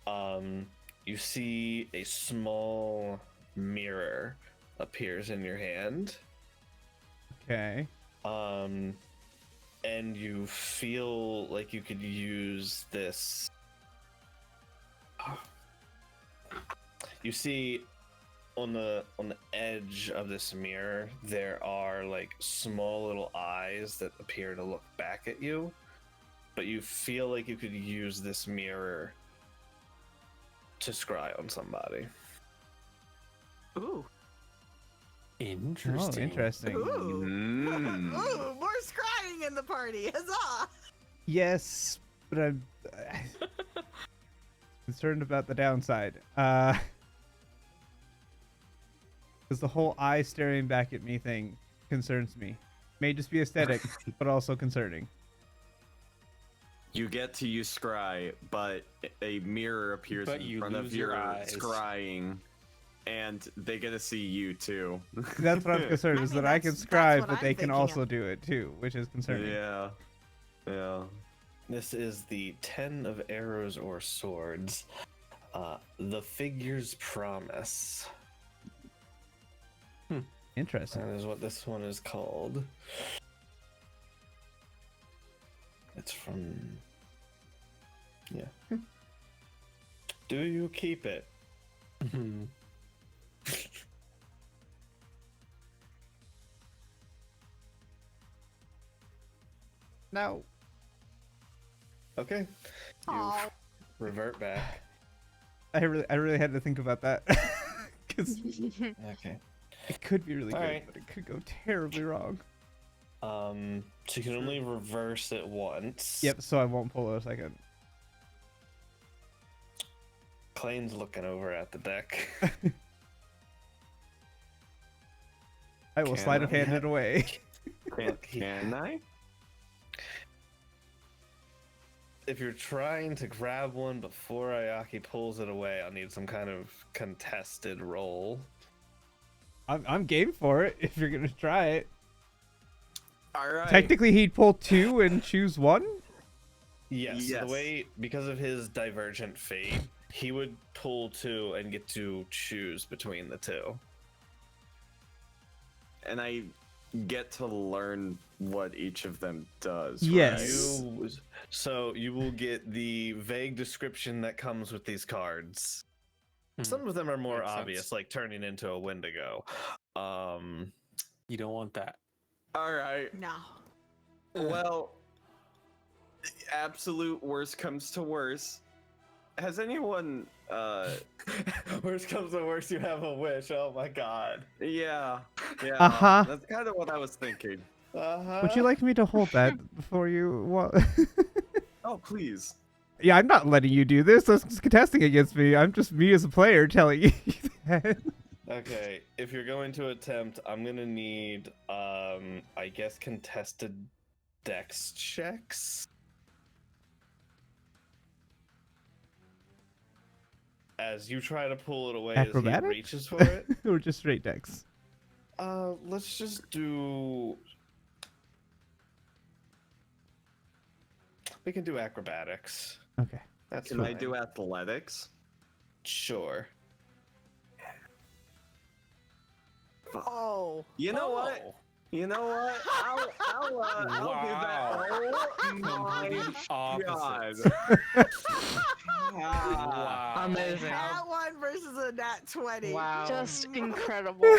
you see a small mirror appears in your hand. Okay. And you feel like you could use this. You see on the edge of this mirror there are like small little eyes that appear to look back at you, but you feel like you could use this mirror to scry on somebody. Ooh. Interesting. Oh, interesting. Ooh. Mm. Ooh, more scrying in the party. Huzzah! Yes, but I'm concerned about the downside. Because the whole eye staring back at me thing concerns me. May just be aesthetic, but also concerning. You get to use scry, but a mirror appears But in you front of lose your your eyes. scrying, and they get to see you too. That's what I'm concerned, I is mean, that I can that's scribe, what but I'm they can thinking also of. do it too, which is concerning. Yeah. Yeah. This is the 10 of arrows or swords. The figure's promise. Interesting. That is what this one is called. It's from. Yeah. Do you keep it? Mhm. No. Okay. You Aw. revert back. I really had to think about that. Because Okay. it could be really good, Alright. but it could go terribly wrong. So you can only reverse it once. Yep, so I won't pull a second. Klain's looking over at the deck. I will Can sleight of I? hand it away. Can I? If you're trying to grab one before Ayaki pulls it away, I'll need some kind of contested roll. I'm game for it if you're gonna try it. All right. Technically, he'd pull 2 and choose 1. Yes, Yes. the way, because of his divergent fate, he would pull 2 and get to choose between the 2. And I get to learn what each of them does. Yes. So you will get the vague description that comes with these cards. Hmm. Some of them are more Makes obvious, sense. like turning into a Wendigo. You don't want that. All right. No. Well, absolute worst comes to worst. Has anyone? Worst comes to worst, you have a wish. Oh my god. Yeah. Yeah. Uh-huh. That's kind of what I was thinking. Would you like me to hold that for you? What? Oh, please. Yeah, I'm not letting you do this. That's contesting against me. I'm just me as a player telling you that. Okay, if you're going to attempt, I'm gonna need, I guess, contested dex checks. As you try to pull it away as he Acrobatics? reaches for it. Or just straight dex? Let's just do... We can do acrobatics. Okay. That's Can fine. I do athletics? Sure. Oh. You know what? You know what? I'll do that. Oh my Complete god. opposite. Wow. Amazing. That one versus a nat 20. Wow. Just incredible.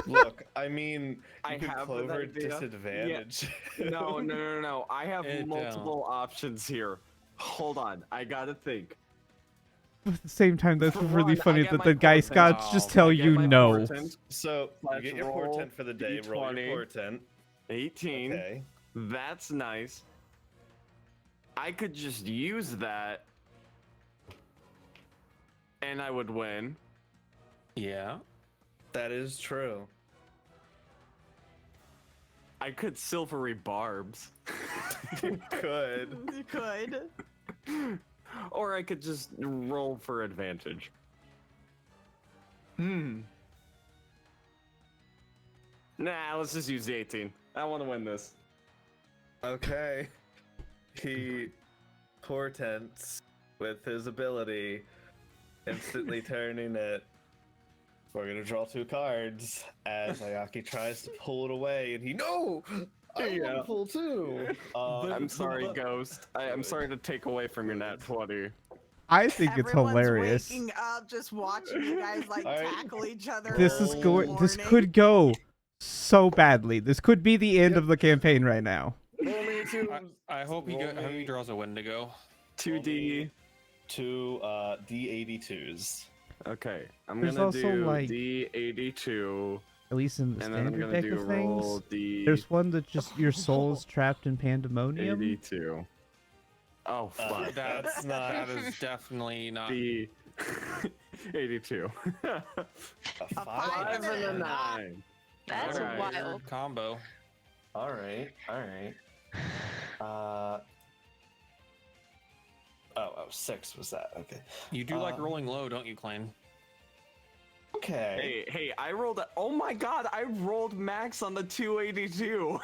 Look, I mean, I you could have an clover idea. disadvantage. No. I have It multiple options here. Hold on. I gotta think. At the same time, that's For really one, I funny get that my the Guy portent. Scots just Oh, tell I get you my no. portent. So, you Let's get your roll portent for the day, roll your D20. portent. 18. Okay. That's nice. I could just use that. And I would win. Yeah. That is true. I could silvery barbs. You could. You could. Or I could just roll for advantage. Nah, let's just use the 18. I want to win this. Okay. He portents with his ability, instantly turning it. We're gonna draw 2 cards as Ayaki tries to pull it away, and he no. I want to pull too. I'm sorry, Ghost. I'm sorry to take away from your nat 20. I think it's Everyone's hilarious. waking up just watching you guys like Alright. tackle each other. This all is going. This morning. could go so badly. This could be the end of the campaign right now. Only 2. I hope he Roll I hope he me. draws a Wendigo. 2D. 2 D82s. Okay, I'm There's gonna also, do like- D82, At least in the and then I'm standard gonna deck do of roll things. D82. There's one that just your soul's trapped in pandemonium. Oh fuck. That's not That is definitely not. D 82. a 5. 5 5 and a 9. That's Alright. wild. Combo. All right. Oh, 6 was that? Okay. You do like rolling low, don't you, Klain? Okay. Hey, I rolled oh my god, I rolled max on the 282.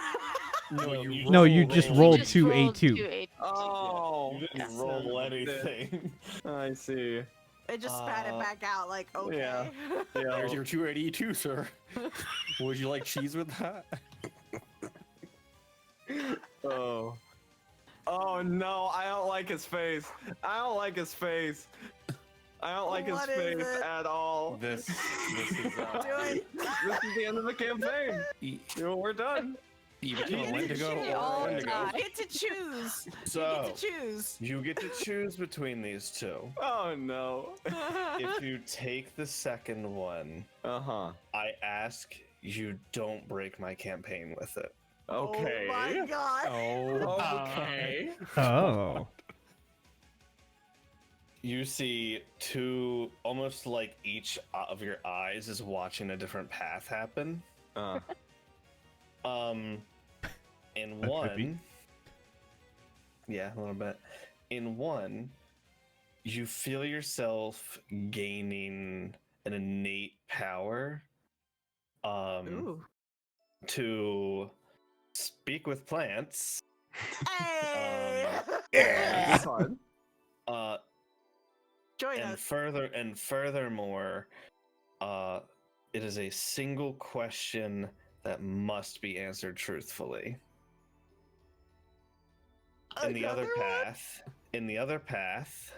No, you just rolled Just 2A2. 2A2. Oh, You didn't roll son of a bitch. anything. I see. It just spat it back out like, okay. Yeah. There's your 282, sir. Would you like cheese with that? Oh. Oh no, I don't like his face. I don't like his face. I don't like his What is face it? at all. This is Do it. This is the end of the campaign. you We're done. become a Wendigo We or all a Wendigo. die. You get to choose. So You get to choose. you get to choose between these 2. Oh no. If you take the second one, Uh-huh. I ask you don't break my campaign with it. Okay. Oh my god. Oh, Okay. Oh. You see 2, almost like each of your eyes is watching a different path happen. In That's one, creepy. yeah, a little bit. In one, you feel yourself gaining an innate power Ooh. to speak with plants Hey! Yeah. Fun. Join And us. furthermore, it is a single question that must be answered truthfully. In the other path,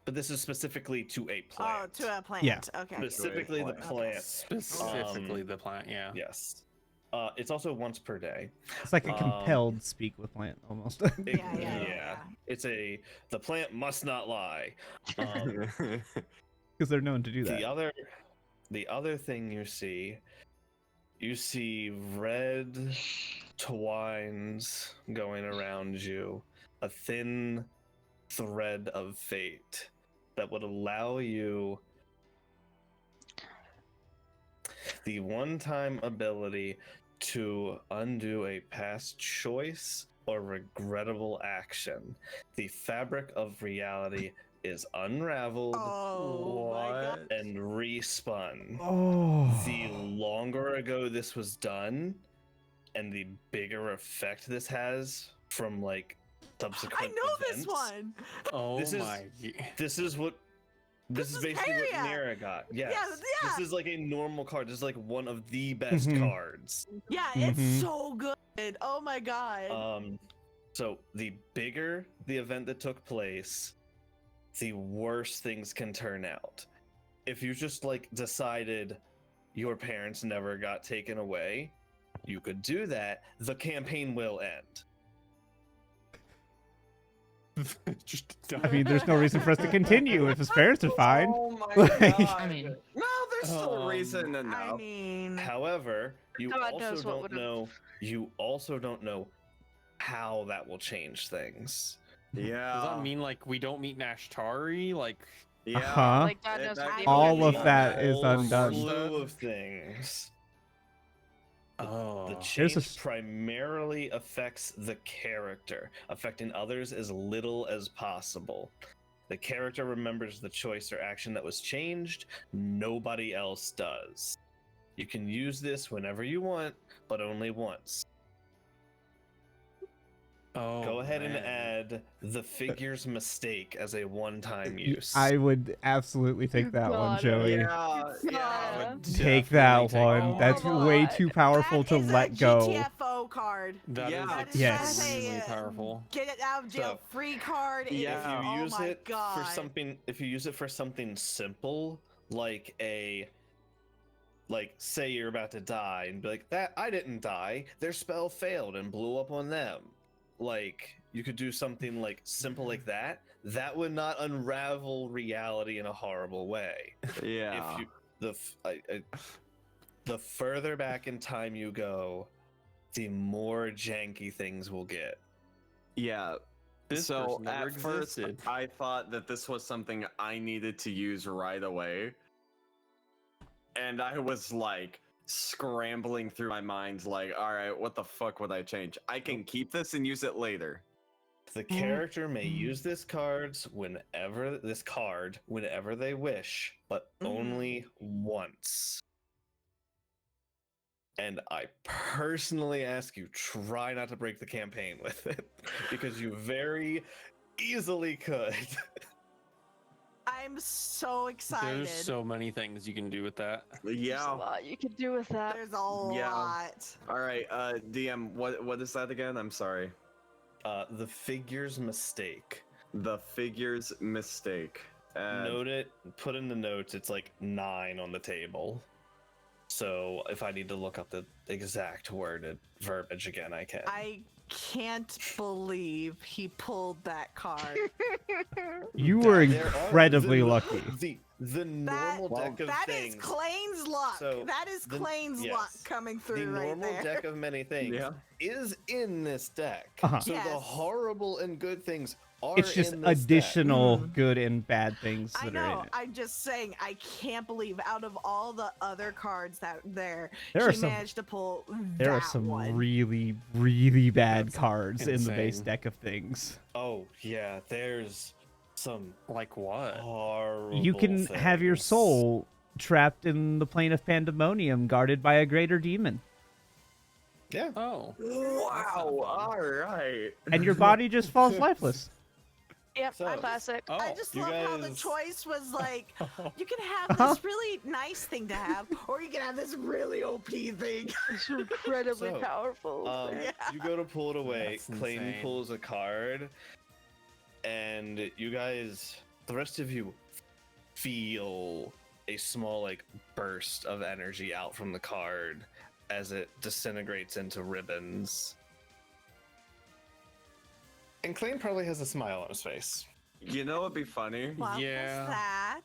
but this is specifically to a plant. Oh, to a plant. Yeah. Okay. Specifically the plant. Specifically the plant, yeah. Yes. It's also once per day. It's like a compelled speak with plant almost. Yeah. It's the plant must not lie. Because they're known to do that. The other thing you see red twines going around you, a thin thread of fate that would allow you the one-time ability to undo a past choice or regrettable action. The fabric of reality is unraveled Oh, my God. and respun. Oh. The longer ago this was done, and the bigger effect this has from like subsequent I know events. this one. Oh This is- my. This is is basically what Harriet. Nira got. Yes. Yeah. This is like a normal card. This is like one of the best Mhm. cards. Yeah, Mhm. it's so good. Oh my God. So the bigger the event that took place, the worse things can turn out. If you just like decided your parents never got taken away, you could do that. The campaign will end. Just I mean, there's no reason for us to continue if his parents are fine. Oh my Like- god. I mean- no, there's still reason I enough. mean, However, you God also knows what don't would've- know. You also don't know how that will change things. Yeah. Does that mean like we don't meet Nashtari? Like, Yeah. Uh-huh. Like God knows That what means All of a that is Whole undone. slew of things. oh, The There's change a s- primarily affects the character, affecting others as little as possible. The character remembers the choice or action that was changed. Nobody else does. You can use this whenever you want, but only once. oh. Go ahead and man. add the figure's mistake as a one-time use. I would absolutely take that one, God. Joey. Yeah. I Yeah. would Take that definitely take one. that That's one. way too powerful that to is let a go. GTFO card. That Yeah. is That is Yes. extremely a, powerful. Get it out of jail free card. Yeah. If you oh use my it God. for something, if you use it for something simple, like say you're about to die and be like, that I didn't die, their spell failed and blew up on them. Like, you could do something like simple like that. That would not unravel reality in a horrible way. Yeah. If you the further back in time you go, the more janky things will get. Yeah. This So person never at first, existed. I thought that this was something I needed to use right away. And I was like scrambling through my mind, like, all right, what the fuck would I change? I can keep this and use it later. The character may use this card whenever they wish, but only once. And I personally ask you, try not to break the campaign with it, because you very easily could. I'm so excited. There's so many things you can do with that. There's a Yeah. lot you can do with that. There's a Yeah. lot. All right, DM, what is that again? I'm sorry. The figure's mistake. The figure's mistake. Note it, put in the notes, it's like 9 on the table. So if I need to look up the exact worded verbiage again, I can. I can't believe he pulled that card. You were There are incredibly lucky. The normal deck of That things. is Klain's luck. So, that is Klain's luck yes. coming The through right normal there. deck of many things Yeah. is in this deck. Uh-huh. So the Yes. horrible and good things are It's just in this additional Mm. good and bad things I that are in know. it. I'm just saying. I can't believe out of all the other cards that There he are some- managed to pull. There are that some one. really, really bad That's cards in the base insane. deck of things. deck. Oh yeah, there's some Like what? horrible. You can have your things. soul trapped in the plane of pandemonium, guarded by a greater demon. Yeah. Oh. Wow. All right. And your body just falls lifeless. Yep, So- classic. Oh, I just you love how the guys- choice was like, you can have Uh-huh. this really nice thing to have, or you can have this really OP thing. It's incredibly So, powerful. Yeah. You go to pull it away. That's Klain insane. pulls a card, and you guys, the rest of you, feel a small like burst of energy out from the card as it disintegrates into ribbons. And Klain probably has a smile on his face. You know what'd be funny? What Yeah. was that?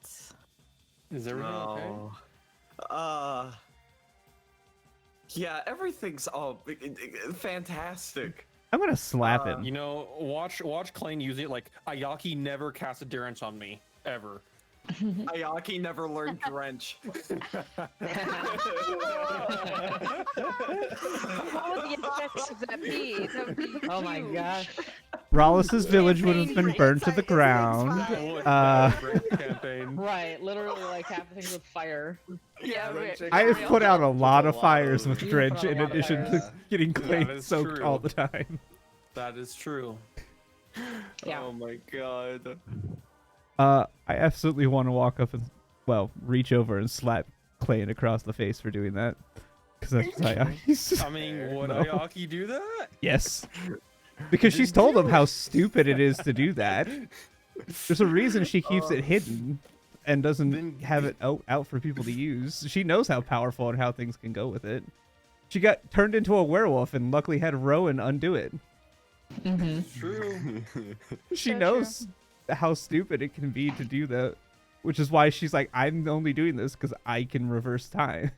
Is everything okay? Yeah, everything's all fantastic. I'm gonna slap him. You know, watch Klain use it. Like Ayaki never cast a Durance on me ever. Ayaki never learned Drench. What would the effects of that be? That would be Oh my huge. gosh. Rollis's village would have been burned to the ground. Campaign. Right, literally like half the things with fire. Yeah, I have put out a lot of fires with You've Drench put out a in lot of addition fires. to getting Klain is soaked true. all the time. That is true. Yeah. Oh my god. I absolutely want to walk up and, well, reach over and slap Klain across the face for doing that. Because that's just Ayaki's. I mean, would No. Ayaki do that? Yes. Because she's told him how stupid it is to do that. There's a reason she keeps it hidden and doesn't have it out for people to use. She knows how powerful and how things can go with it. She got turned into a werewolf and luckily had Rowan undo it. Mm-hmm. True. She So knows how stupid it can be to do that, which is why she's like, I'm only doing this because I can reverse time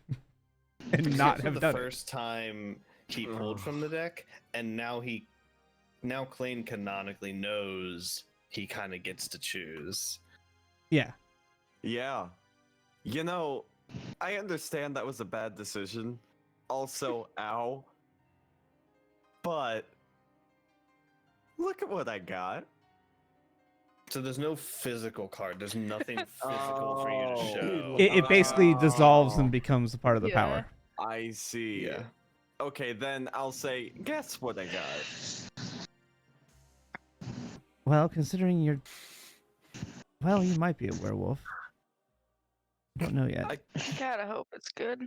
and not For have the done it. first time he pulled from the deck, and now Klain canonically knows he kind of gets to choose. Yeah. Yeah. You know, I understand that was a bad decision. Also, ow. But look at what I got. So there's no physical card. There's nothing physical for you to Oh. show. It basically dissolves Oh. and becomes a part of the Yeah. power. I see. Yeah. Okay, then I'll say, guess what I got? Well, considering you're... Well, you might be a werewolf. Don't know yet. Gotta hope it's good.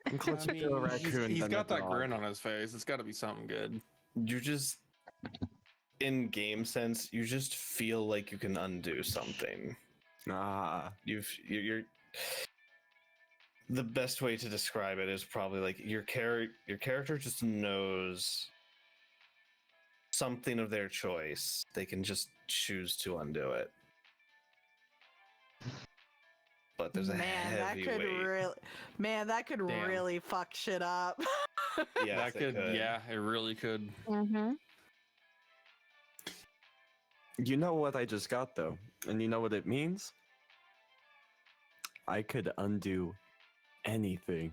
I'm I closer mean, to a raccoon he's than got a that dog. grin on his face. It's got to be something good. You just, in game sense, you just feel like you can undo something. Ah. You're. The best way to describe it is probably like your character just knows something of their choice. They can just choose to undo it. But there's a heavy weight. that could Damn. really fuck shit up. Yes, that could, yeah, it really could. Mm-hmm. You know what I just got though, and you know what it means? I could undo anything.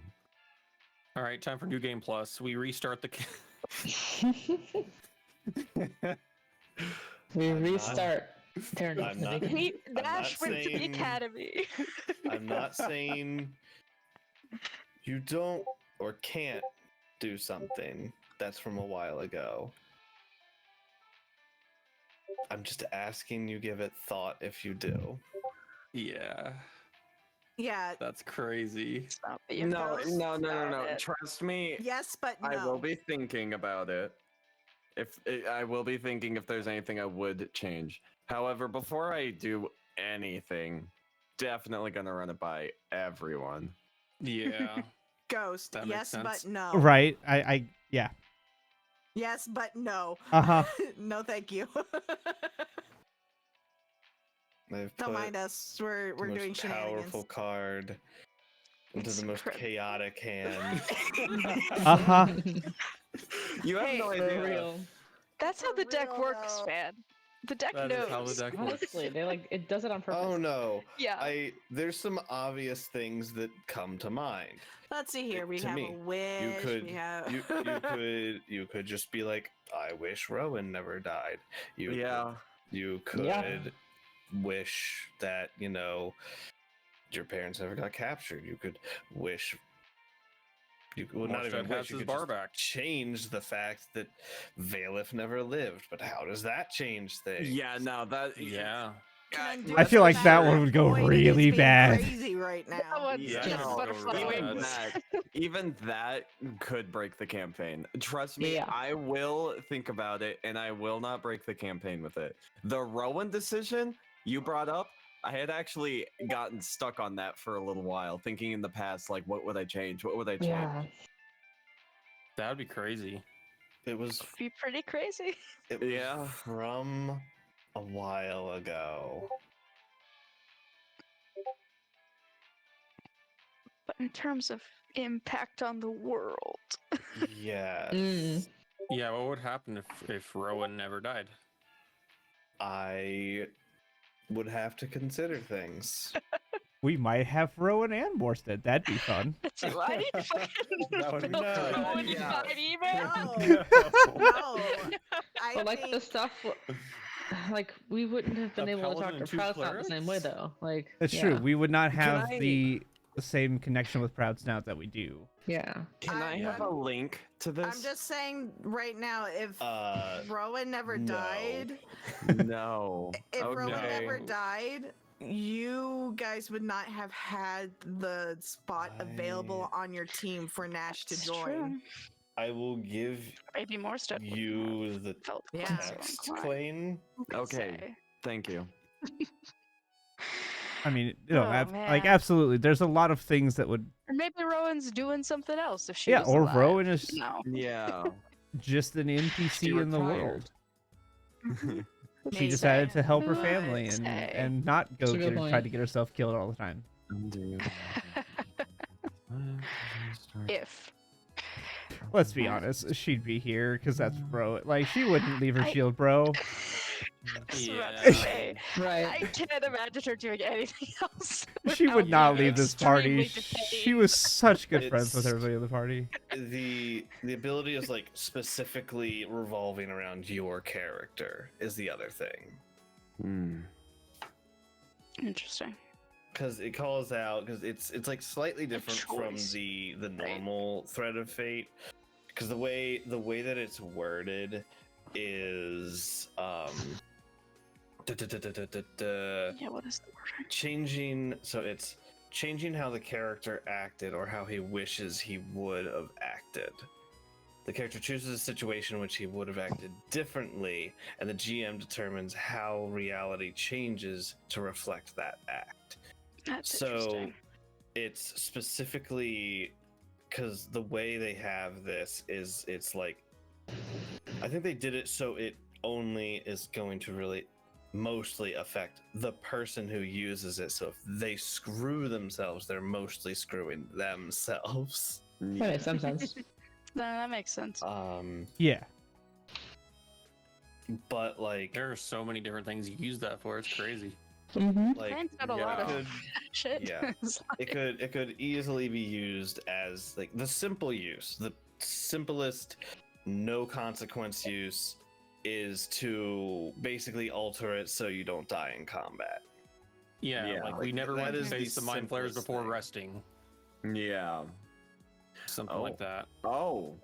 All right, time for New Game Plus. We restart the. We restart. Terendell I'm from the not- beginning. He I'm not Dash went to the saying- academy. I'm not saying you don't or can't do something that's from a while ago. I'm just asking you give it thought if you do. Yeah, Yeah. that's crazy. Stop being No, gross no. about it. Trust me, Yes, but no. I will be thinking about it. I will be thinking if there's anything I would change. However, before I do anything, definitely gonna run it by everyone. Yeah. Ghost. That makes Yes, sense. but no. Right. Yeah. Yes, but no. Uh-huh. No, thank you. They've Don't put mind us. We're the doing most shenanigans. powerful card into It's the most incredible. chaotic hand. Uh-huh. You have Hey, no For idea. real. That's how For the deck real, works, though. man. The deck That knows. is how the deck works. Honestly, they like it does it on purpose. Oh no. Yeah. There's some obvious things that come to mind. Let's see here. We To have me, a wish. could- we have... You could just be like, I wish Rowan never died. Yeah. You could Yeah. wish that, your parents never got captured. You could wish You would not even Morstead wish has you his could bar just back. change the fact that Valif never lived. But how does that change things? Yeah, no, that Yeah. And then I feel like that matter one would go Boyd is really being bad. Crazy right now. That one's Yeah, just no, butterfly even wings. even that could break the campaign. Trust me, Yeah. I will think about it, and I will not break the campaign with it. The Rowan decision you brought up, I had actually gotten stuck on that for a little while, thinking in the past, like, what would I change? What would I change? Yeah. That would be crazy. It was. Be pretty crazy. It was Yeah. from a while ago. But in terms of impact on the world, Yes. Mm. Yeah, what would happen if Rowan never died? I would have to consider things. We might have Rowan and Morstead. That'd be fun. do I need to fucking That would be fill nice. Rowan Yeah. an email? No, I But like think the stuff, like we wouldn't have been A able to talk paladin to and two Proud Snout the same way clerics? though. Like That's yeah. true. We would not have I- the same connection with Proud Snout that we do. Yeah. Can I have a link to this? I'm just saying right now, if Rowan never no. died, No. if Rowan Okay. never died, you guys would not have had the spot available on your team for Nash to It's join. true. I will give Maybe more stuff. you the Felt Yeah. text, Klain. Okay. Thank you. I mean, you know, Oh, like man. absolutely. There's a lot of things that would. Or maybe Rowan's doing something else if she Yeah, was or alive. Rowan is No. Yeah. just an NPC in the retired. world. She Maybe. decided to help her Who family would and say? not go That's a good try point. to get herself killed all the time. If. Let's be honest, she'd be here because that's bro. Like she wouldn't leave her shield, bro. I was about Yeah. to say, Right. I can't imagine her doing anything else. She would without not being leave this party. extremely She was such good friends with It's- everybody in the party. The ability is like specifically revolving around your character is the other thing. detained. Interesting. Because it calls out because it's like slightly different from choice, the normal thread of fate. Because the way that it's worded is Yeah, what is the word? changing. So it's changing how the character acted or how he wishes he would have acted. The character chooses a situation in which he would have acted differently, and the GM determines how reality changes to reflect that act. That's So interesting. it's specifically because the way they have this is it's like I think they did it so it only is going to really mostly affect the person who uses it. So if they screw themselves, they're mostly screwing themselves. That makes some sense. No, that makes sense. Yeah. But like There are so many different things you use that for. It's crazy. Mm-hmm. like Klain's got a lot it of could- shit. yeah. It's like- it could easily be used as like the simple use, the simplest no consequence use is to basically alter it so you don't die in combat. Yeah, Yeah, like we like, never that went to is the face the mind flayers simplest before thing. resting. Yeah. Something Oh. like that. Oh.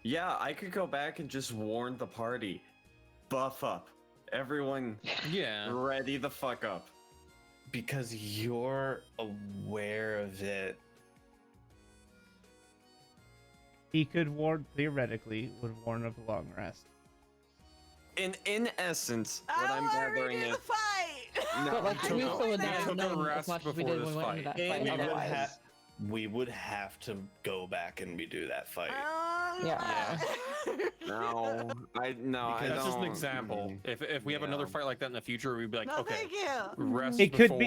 Yeah, I could go back and just warn the party. Buff up. Everyone Yeah. ready the fuck up. Because you're aware of it. He could warn, theoretically, would warn of a long rest. In essence, what I I'm don't wanna gathering redo is the fight. No, But like we still would not took have a known as rest much as we before did when we this went into that fight. fight. we, would Otherwise, we would have to go back and redo that fight. Yeah. no, I Because That's just an don't- example. If we have another Yeah. fight like that in the future, we'd be like, No, okay, thank you. rest. It could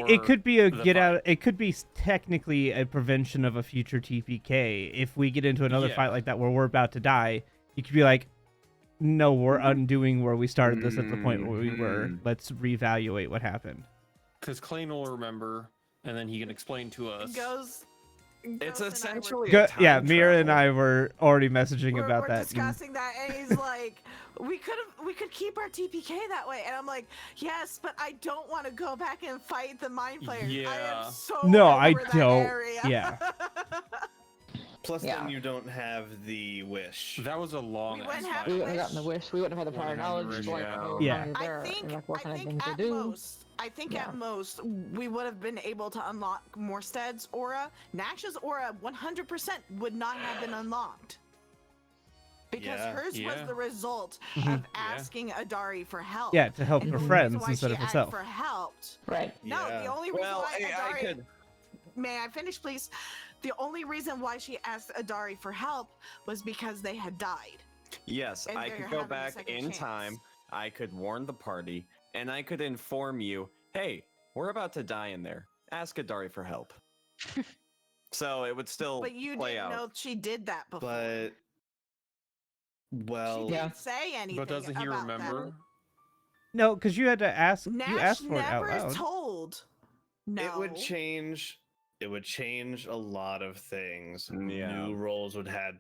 be a the get fight. out. It could be technically a prevention of a future TPK. If we get into another Yeah. fight like that where we're about to die, you could be like, "No, we're undoing where we started this at the point where we were. Mhm. Let's reevaluate what happened." Because Klain will remember, and then he can explain to us. It's Ghost and I were- essentially Yeah, time Mira and travel. I were already messaging we're, about we're that. and- discussing that, and he's like, we could keep our TPK that way, and I'm like, yes, but I don't want to go back and fight the mind players. I Yeah. am so No, I over that don't. area. Yeah. Plus, Yeah. then you don't have the wish. That was a long. We wouldn't ass have fight. We wouldn't have gotten the wish. We wouldn't have had the prior Wouldn't have the knowledge. wish, Like, yeah. oh, Yeah. how I there, think, and, like, what kind of things to at do. most, Yeah. at most, we would have been able to unlock Morstead's aura. Nash's aura 100% would not have been unlocked. Because Yeah. hers was Yeah. the result Mhm. of asking Adari for help. Yeah, to help And her the friends reason why instead she of asked herself. for help. Right. No, Yeah. the only reason Well, why I Adari... could. May I finish, please? The only reason why she asked Adari for help was because they had died. Yes, And I they're could go having a back second in chance. time. I could warn the party, and I could inform you, hey, we're about to die in there. Ask Adari for help. So it would still But you play didn't out. know she did that before. But well, she Yeah. didn't say anything. But doesn't he about remember? No, because you had to ask. That. You Nash asked for it out never loud. told. No. it would change. It would change a lot of things. Yeah. New roles would have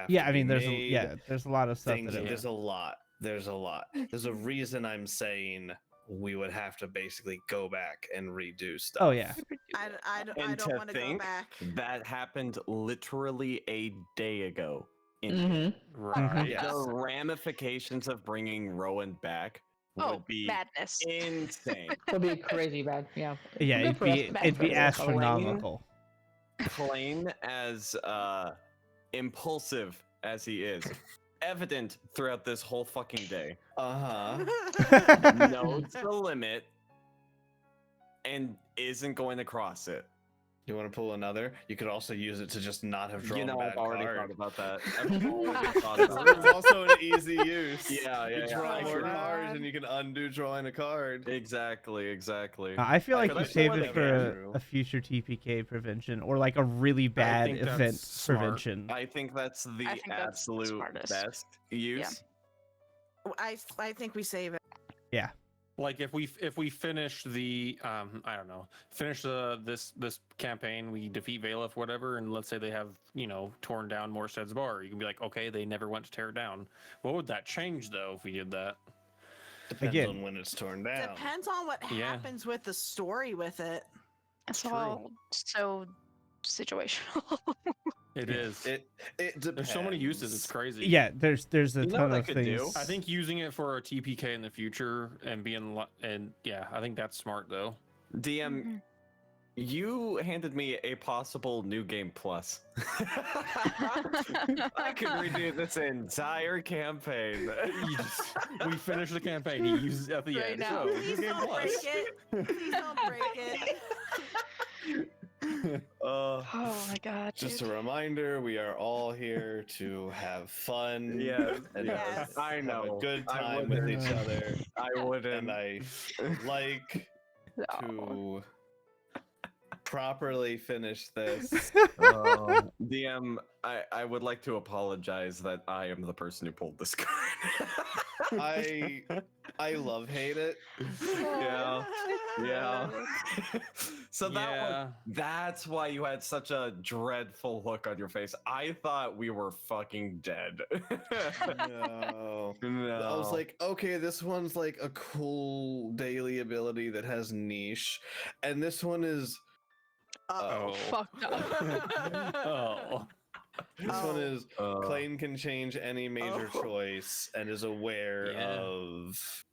Yeah, to I mean, be there's made. there's a lot of stuff Things. that it There's a lot. There's a lot. There's a reason I'm saying we would have to basically go back and redo stuff. Oh yeah. I And don't to want to go think back. that happened literally a day ago. In Mm-hmm. Right. Yes. The ramifications of bringing Rowan back would Oh, be madness. insane. It'll be crazy bad. Yeah. Yeah, Good it'd for us, be bad it'd for be us. astronomical. Klain, as impulsive as he is, evident throughout this whole fucking day, knows the limit and isn't going to cross it. You want to pull another? You could also use it to just not have drawn You know, a I've bad already card. thought about that. I've already thought It's about that. also an easy use. Yeah, You yeah, draw I more could- cards and you can undo drawing a card. Exactly. I feel like could you also saved let it it for go. a future TPK prevention or like a really bad think that's event smart. prevention. I think that's the I think that's the absolute smartest. best use. I think we save it. Yeah. Like if we finish the I don't know, finish this campaign, we defeat Valef, whatever, and let's say they have, torn down Morstead's bar. You can be like, okay, they never went to tear it down. What would that change though if we did that? Depends Again. on when it's torn down. Depends on what Yeah. happens with the story with it. It's True. all so situational. It is. It depends. There's so many uses. It's crazy. Yeah, there's a You know ton what I of could things. do? I think using it for a TPK in the future and I think that's smart though. DM, you handed me a possible new game plus. I could redo this entire campaign. We finish the campaign. He uses it at the Right end. now. So, Please new game don't break plus. it. Please don't break it. Oh my god. Just dude. a reminder, we are all here to have fun. Yes, and yes. I have know. a good I time with wouldn't. each other. I wouldn't. And I like Oh. to properly finish this. DM, I would like to apologize that I am the person who pulled this card. I love hate it. Yeah. So Yeah. that's why you had such a dreadful look on your face. I thought we were fucking dead. No. No. I was like, okay, this one's like a cool daily ability that has niche, and this one is Oh. Fucked up. Oh. this one is Uh, Klain can change any major Oh. choice and is aware Yeah. of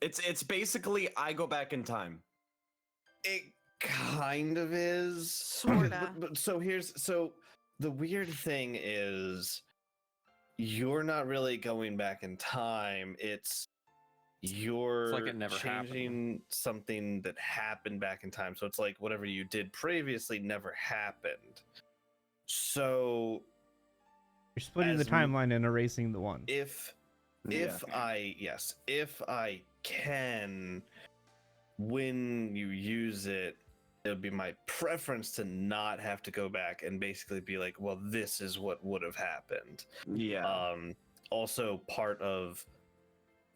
it's basically I go back in time. it. Kind of is Sorta. but so the weird thing is you're not really going back in time. You're like it never happened. changing something that happened back in time. So it's like whatever you did previously never happened. So You're splitting the as we- timeline and erasing the one. if Yeah. if I can, when you use it, it'll be my preference to not have to go back and basically be like, well, this is what would have happened. Yeah. Also part of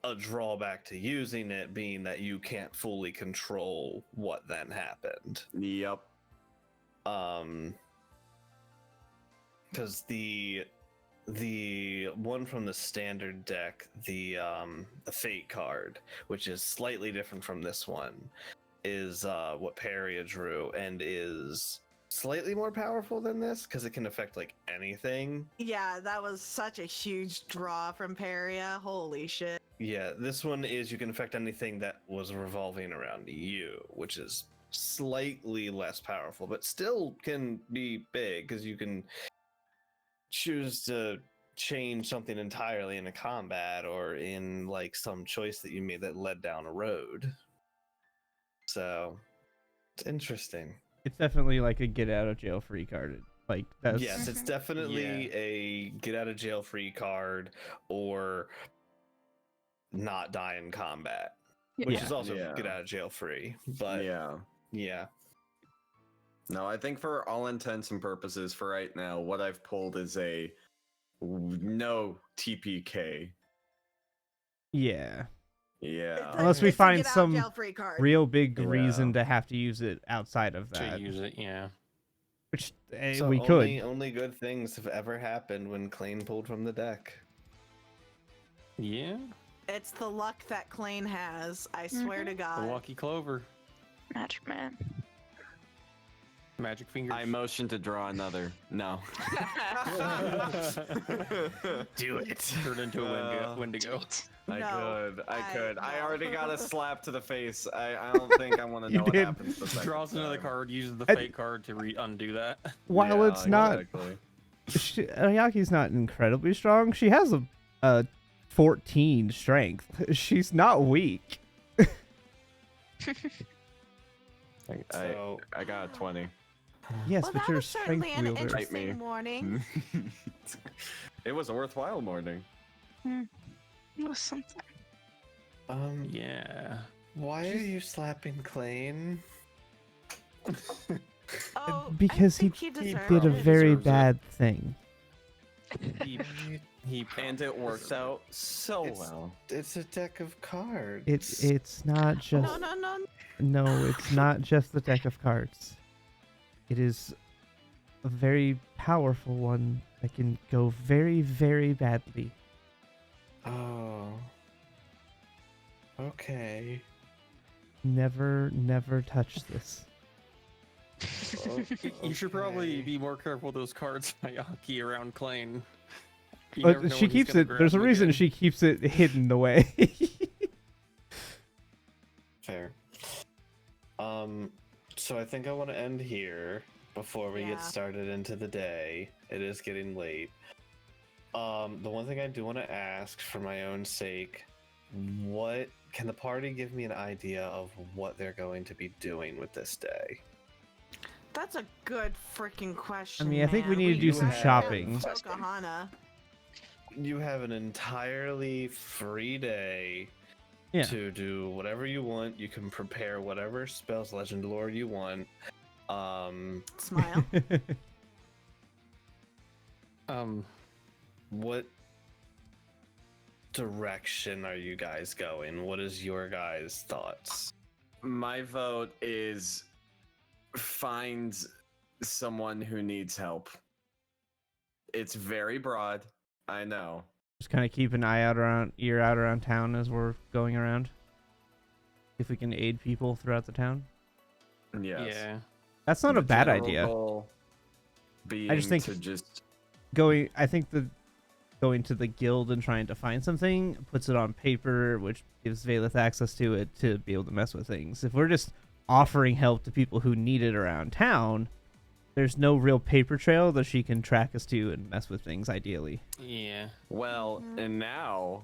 a drawback to using it being that you can't fully control what then happened. Yep. Because the one from the standard deck, the fate card, which is slightly different from this one, is what Peria drew and is slightly more powerful than this because it can affect like anything. Yeah, that was such a huge draw from Peria. Holy shit. Yeah, this one is you can affect anything that was revolving around you, which is slightly less powerful, but still can be big because you can choose to change something entirely in a combat or in like some choice that you made that led down a road. So it's interesting. It's definitely like a get out of jail free card. Like that's Yes, it's definitely a get out of jail free card or not die in combat, which is also get out of jail free. But yeah. No, I think for all intents and purposes for right now, what I've pulled is a no TPK. Yeah. Yeah. Unless we It's a find get out some jail free card. real big reason to have to use it outside of that. To use it, yeah. Which So we could. Only good things have ever happened when Klain pulled from the deck. Yeah. It's the luck that Klain has. I swear to The God. lucky clover. Magic man. Magic fingers. I motion to draw another. No. Do it. Turn into a Wendigo. I No, could. I no. already got a slap to the face. I don't think I want to You know what did. happens the second Draws another time. card, uses the I- fake card to undo that. While Yeah, it's not, exactly. Ayaki's not incredibly strong. She has a 14 strength. She's not weak. I got a 20. Yes, Well, but that you're a was certainly strength an wielder. interesting me. morning. It was a worthwhile morning. It was something. Yeah. Why are you slapping Klain? Oh, Because I he think he did a deserved it. very deserves it. bad thing. He And it worked out so It's- well. It's a deck of cards. It's not just No. it's not just the deck of cards. It is a very powerful one that can go very, very badly. Oh. Okay. Never touch this. You should probably be more careful with those cards, Ayaki, around Klain. You But never know she when he's keeps gonna it. grab There's a them reason again. she keeps it hidden away. Fair. So I think I want to end here before we Yeah. get started into the day. It is getting late. The one thing I do want to ask for my own sake, what can the party give me an idea of what they're going to be doing with this day? That's a good freaking question. I mean, I think we man. need to do some have- shopping. Pocahontas. You have an entirely free day Yeah. to do whatever you want. You can prepare whatever spells, legend lore you want. Smile. What direction are you guys going? What is your guys' thoughts? My vote is find someone who needs help. It's very broad. I know. Just kind of keep an ear out around town as we're going around. If we can aid people throughout the town. Yes. Yeah. That's not The a bad general idea. goal being I just think to just going to the guild and trying to find something puts it on paper, which gives Valeth access to it to be able to mess with things. If we're just offering help to people who need it around town, there's no real paper trail that she can track us to and mess with things ideally. Yeah. well, and now,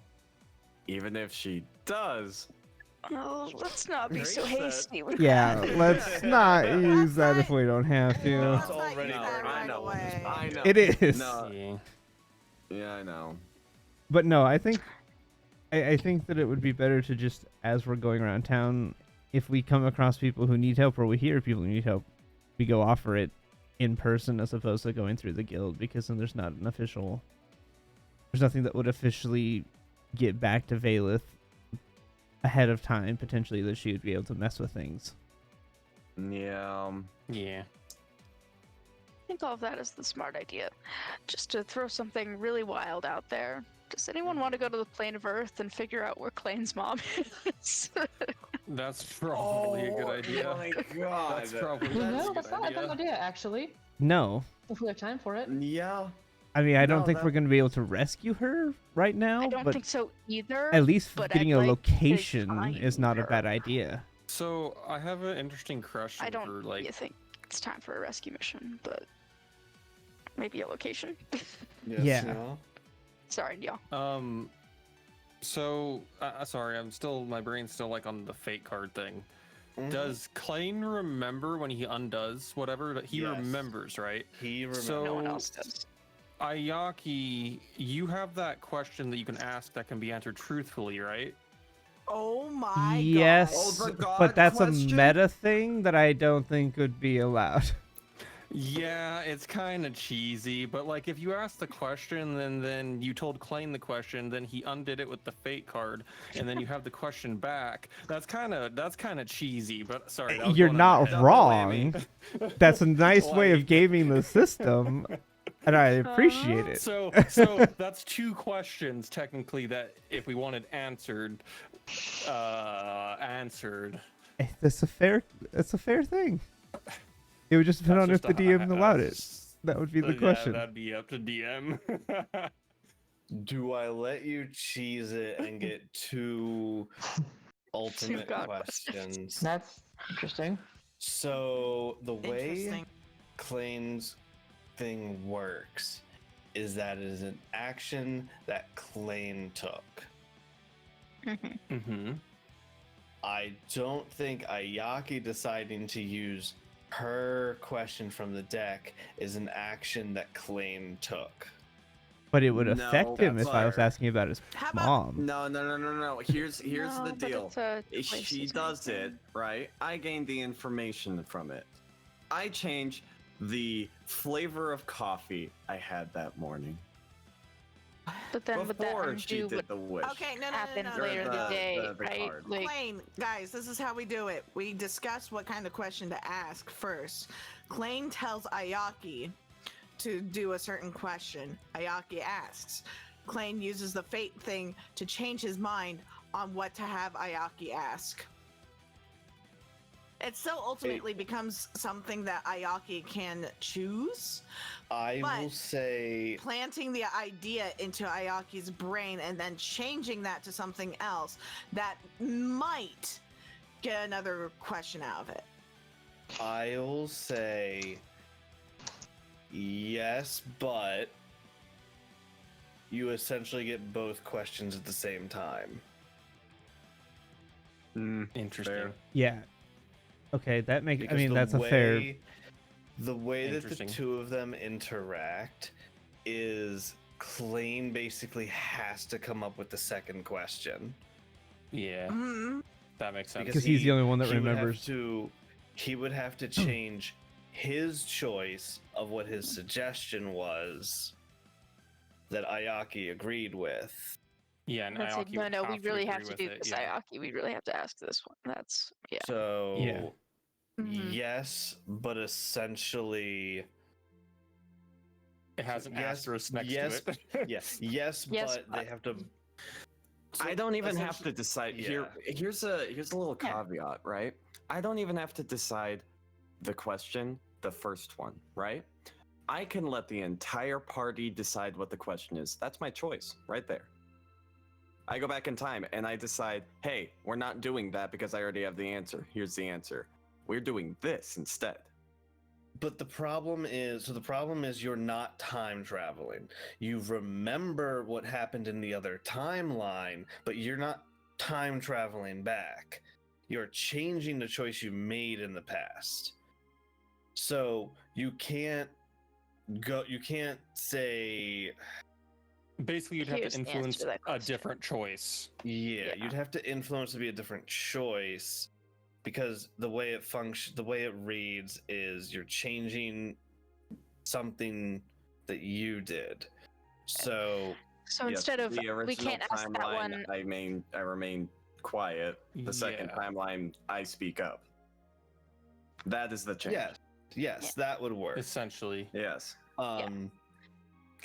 even if she does, Oh, let's not be so Great set. hasty with Yeah, that. let's not use that if we don't have to. Let's It's not use already that working. right away. I know. It is. No, Yeah. yeah, I know. But no, I think that it would be better to just, as we're going around town, if we come across people who need help or we hear people who need help, we go offer it in person as opposed to going through the guild, because then there's not an official, there's nothing that would officially get back to Valeth ahead of time, potentially, that she would be able to mess with things. Yeah. Yeah. I think all of that is the smart idea. Just to throw something really wild out there. Does anyone want to go to the plane of Earth and figure out where Klain's mom is? That's probably a good idea. Oh my god. That's probably No, a that's good not a bad idea. idea, actually. No. If we have time for it. Yeah. I mean, I No, don't think that- we're going to be able to rescue her right now, I don't but think so either. at least but getting I'd a like to location find is not a her. bad idea. So I have an interesting question I don't for like. think it's time for a rescue mission, but maybe a location. Yes, Yeah. no? Sorry, y'all. So sorry, my brain's still like on the fate card thing. Mhm. Does Klain remember when he undoes whatever? That he Yes. remembers, right? He remembers. So No one else does. Ayaki, you have that question that you can ask that can be answered truthfully, right? Oh my Yes, Oh, the God but that's question? a meta thing that I don't think would be allowed. Yeah, it's kind of cheesy, but like if you ask the question, then you told Klain the question, then he undid it with the fate card, and then you have the question back. That's kind of cheesy, but sorry. that was You're going on my not head. wrong. That's a nice way of Like- gaming the system, and I appreciate it. So that's two questions technically that if we wanted answered. That's a fair thing. It would just depend on if the DM allowed it. That would be the question. Yeah, that'd be up to DM. Do I let you cheese it and get two ultimate God questions? That's interesting. So the way Interesting. Klain's thing works is that it is an action that Klain took. Mm-hmm. I don't think Ayaki deciding to use her question from the deck is an action that Klain took. But it would No, affect him if that's I was fair. asking about his How about mom. No. Here's No, the but deal. it's a If choice she he's does it, making. right? I gain the information from it. I change the flavor of coffee I had that morning But then would that before she undo did what the wish. Okay, no, happened no, no, later no, the no. day, the right? card. Like, Klain, guys, this is how we do it. We discuss what kind of question to ask first. Klain tells Ayaki to do a certain question. Ayaki asks. Klain uses the fate thing to change his mind on what to have Ayaki ask. It still ultimately becomes something that Ayaki can choose. I But- will say Planting the idea into Ayaki's brain and then changing that to something else that might get another question out of it. I'll say yes, but you essentially get both questions at the same time. Interesting. Fair. Yeah. Okay, that makes. I Because mean, the that's a fair. The way that the Interesting. two of them interact is Klain basically has to come up with the second question. Yeah, Mhm. that makes sense. Because he's the only one that he would have remembers. he would have to change his choice of what his suggestion was that Ayaki agreed with. Yeah, and that's it. Aoki would No, we have to really have agree to with do it, this, yeah. Ayaki. We really have to ask this one. That's yeah. So Yeah. Mhm. yes, but essentially It has an Yes, asterisk next yes, to it. yes, Yes, but they have to. I don't even have essentially- to decide. yeah. Here's a little Yeah. caveat, right? I don't even have to decide the question, the first one, right? I can let the entire party decide what the question is. That's my choice, right there. I go back in time and I decide, hey, we're not doing that because I already have the answer. Here's the answer. We're doing this instead. But the problem is you're not time traveling. You remember what happened in the other timeline, but you're not time traveling back. You're changing the choice you made in the past. So you can't say Basically, you'd have Here's to the answer influence to that a question. different choice. yeah, Yeah. you'd have to influence to be a different choice because the way it reads is you're changing something that you did. So So Yes, instead of the we original can't ask that timeline, one. I remain quiet. The second Yeah. timeline, I speak up. That is the change. yes, that would work. Essentially, Yes.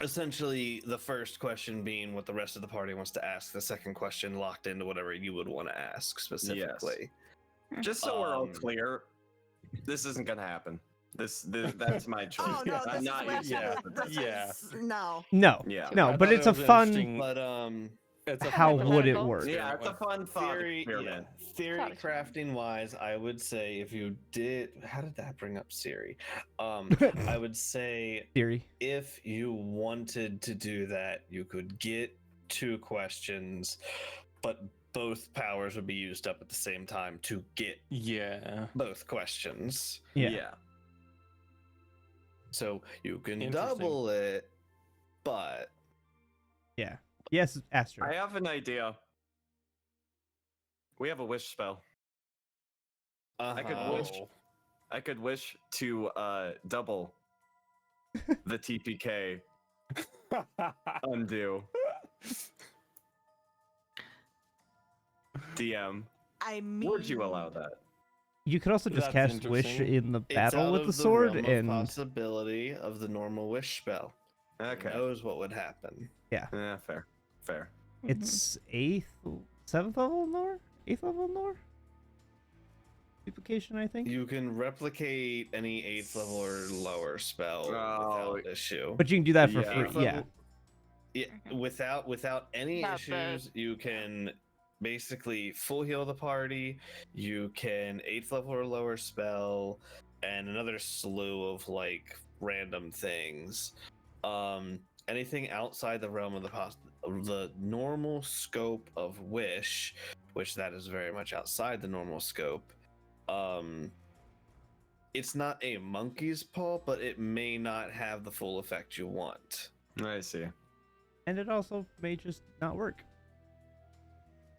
Essentially, the first question being what the rest of the party wants to ask. The second question locked into whatever you would want to ask specifically. Just so we're all clear, this isn't gonna happen. That's my choice. Oh no, I'm this not is using yeah, it for this. yeah. No. No, Yeah. no, I but thought it's it a was fun. interesting. But It's a How fun would it hypothetical. work? Yeah, it's a fun thought theory, experiment. theory Thought experiment. crafting wise, I would say if you did, how did that bring up Siri? I would say Theory. if you wanted to do that, you could get 2 questions, but both powers would be used up at the same time to get Yeah. both questions. Yeah. So you can Interesting. double it, but Yes, Astro. I have an idea. We have a wish spell. I could wish to double the TPK undo. DM. I mean, Would you allow that? You could also just That's cast Wish interesting. in the It's battle out with of the sword, realm of and possibility of the normal wish spell. Okay. Who knows what would happen? Yeah, fair. it's 7th level and lower? 8th level and lower? Duplication, I think. You can replicate any 8th level or lower spell Oh, without issue. But you can do that for Yeah. free. Eighth Yeah. level- Yeah, without any Not bad. issues, you can basically full heal the party. You can 8th level or lower spell, and another slew of like random things. Anything outside the realm of the normal scope of wish, which that is very much outside the normal scope. It's not a monkey's paw, but it may not have the full effect you want. I see. And it also may just not work.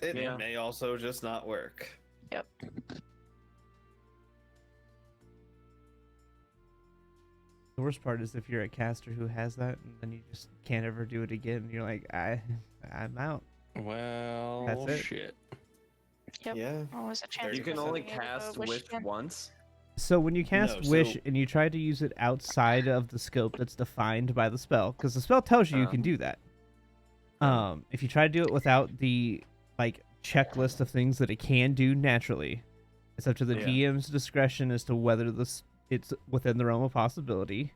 It Yeah. may also just not work. Yep. The worst part is if you're a caster who has that, and then you just can't ever do it again. And you're like, I'm out. Well, That's it. shit. Yep. Yeah. Always a chance. You for can only somebody to cast wish wish again. once. So when you cast No, Wish so- and you try to use it outside of the scope that's defined by the spell, because the spell tells you can do that. If you try to do it without the like checklist of things that it can do naturally, it's up to the Yeah. GM's discretion as to whether it's within the realm of possibility.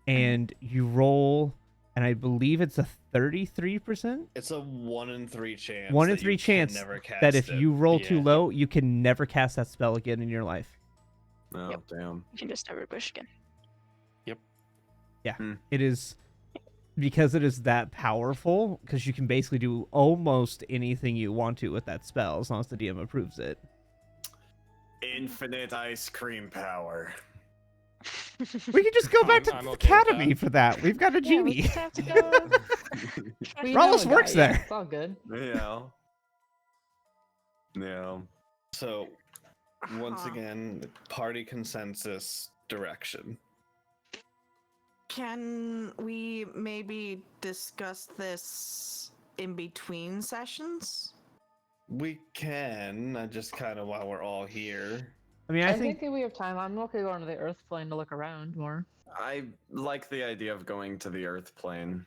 And you roll, and I believe it's a 33%. It's a 1 in 3 chance. 1 in that 3 you can chance never cast that if it. you roll too Yeah. low, you can never cast that spell again in your life. Oh, Yep. damn. You can just never wish again. It is because it is that powerful, because you can basically do almost anything you want to with that spell as long as the DM approves it. Infinite ice cream power. We can just go back to I'm the okay with academy that. for that. We've got a Yeah, we genie. just have to go. We Rollis know a works guy, yeah, there. It's all good. Yeah. Yeah. So, once Huh. again, party consensus direction. Can we maybe discuss this in between sessions? We can, just kind of while we're all here. I mean, I I think think we have time. I'm okay going to the Earth plane to look around more. I like the idea of going to the Earth plane.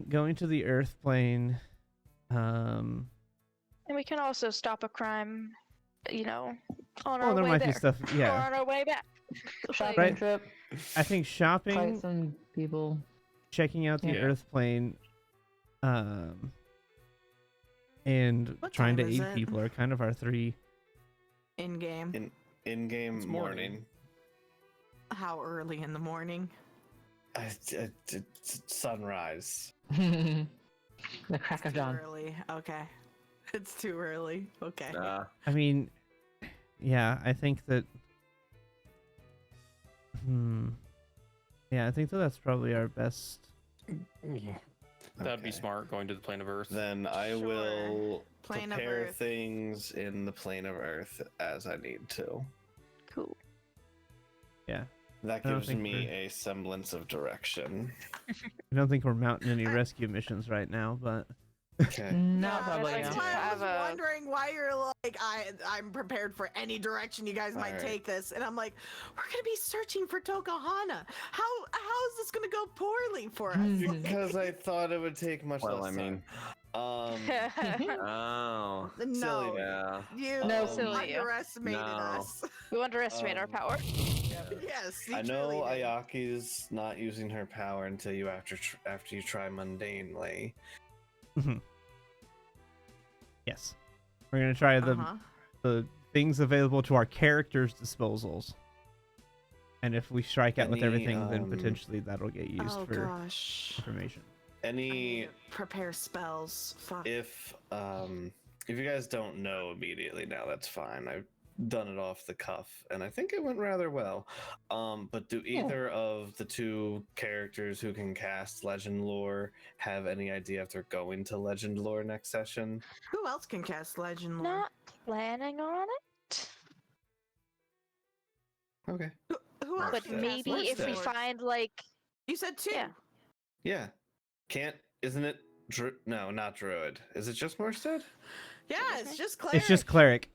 going to the Earth plane. And we can also stop a crime, on Oh, our there way might there. be stuff. Or Yeah, on our way back. Shopping Right. trip, I think fight shopping, some people. checking out the Yeah. Earth plane, and What trying to time is aid it? people are kind of our 3. In game? In-game It's morning. morning. How early in the morning? It's sunrise. The crack of Too dawn. early. Okay. It's too early. Okay. I mean, yeah, I think that. Yeah, I think that's probably our best. Yeah. That'd be Okay. smart, going to the plane of Earth. Then I Sure. will Plane of prepare Earth. things in the plane of Earth as I need to. Cool. Yeah, That I don't gives think me we're- a semblance of direction. I don't think we're mounting any rescue missions right now, but Okay. Not Yeah, probably. that's yeah. why I Have was a- wondering why you're like, I'm prepared for any direction you guys might Alright. take this, and I'm like, we're gonna be searching for Tokuhana. How is this gonna go poorly for us? Hmm. Because I thought it would take much Well, less I mean, time. Oh, No, yeah. you No, silly. underestimated No. us. We underestimate our power. Yes, you I know truly did. Ayaki's not using her power until you after you try mundanely. Yes. We're gonna try Uh-huh. the things available to our characters' disposals. And if we strike out with Any, everything, then potentially that'll get used Oh for gosh. information. I need Any to prepare spells. Fuck. if you guys don't know immediately now, that's fine. I've done it off the cuff, and I think it went rather well. But do either of the two characters who can cast Legend Lore have any idea if they're going to Legend Lore next session? Who else can cast Legend Lore? Not planning on it. Okay. Who else But can maybe cast if we Legend Lore? find like You said two. Yeah. Yeah. Isn't it no, not druid. Is it just Morstead? Yeah, it's just cleric. It's just cleric.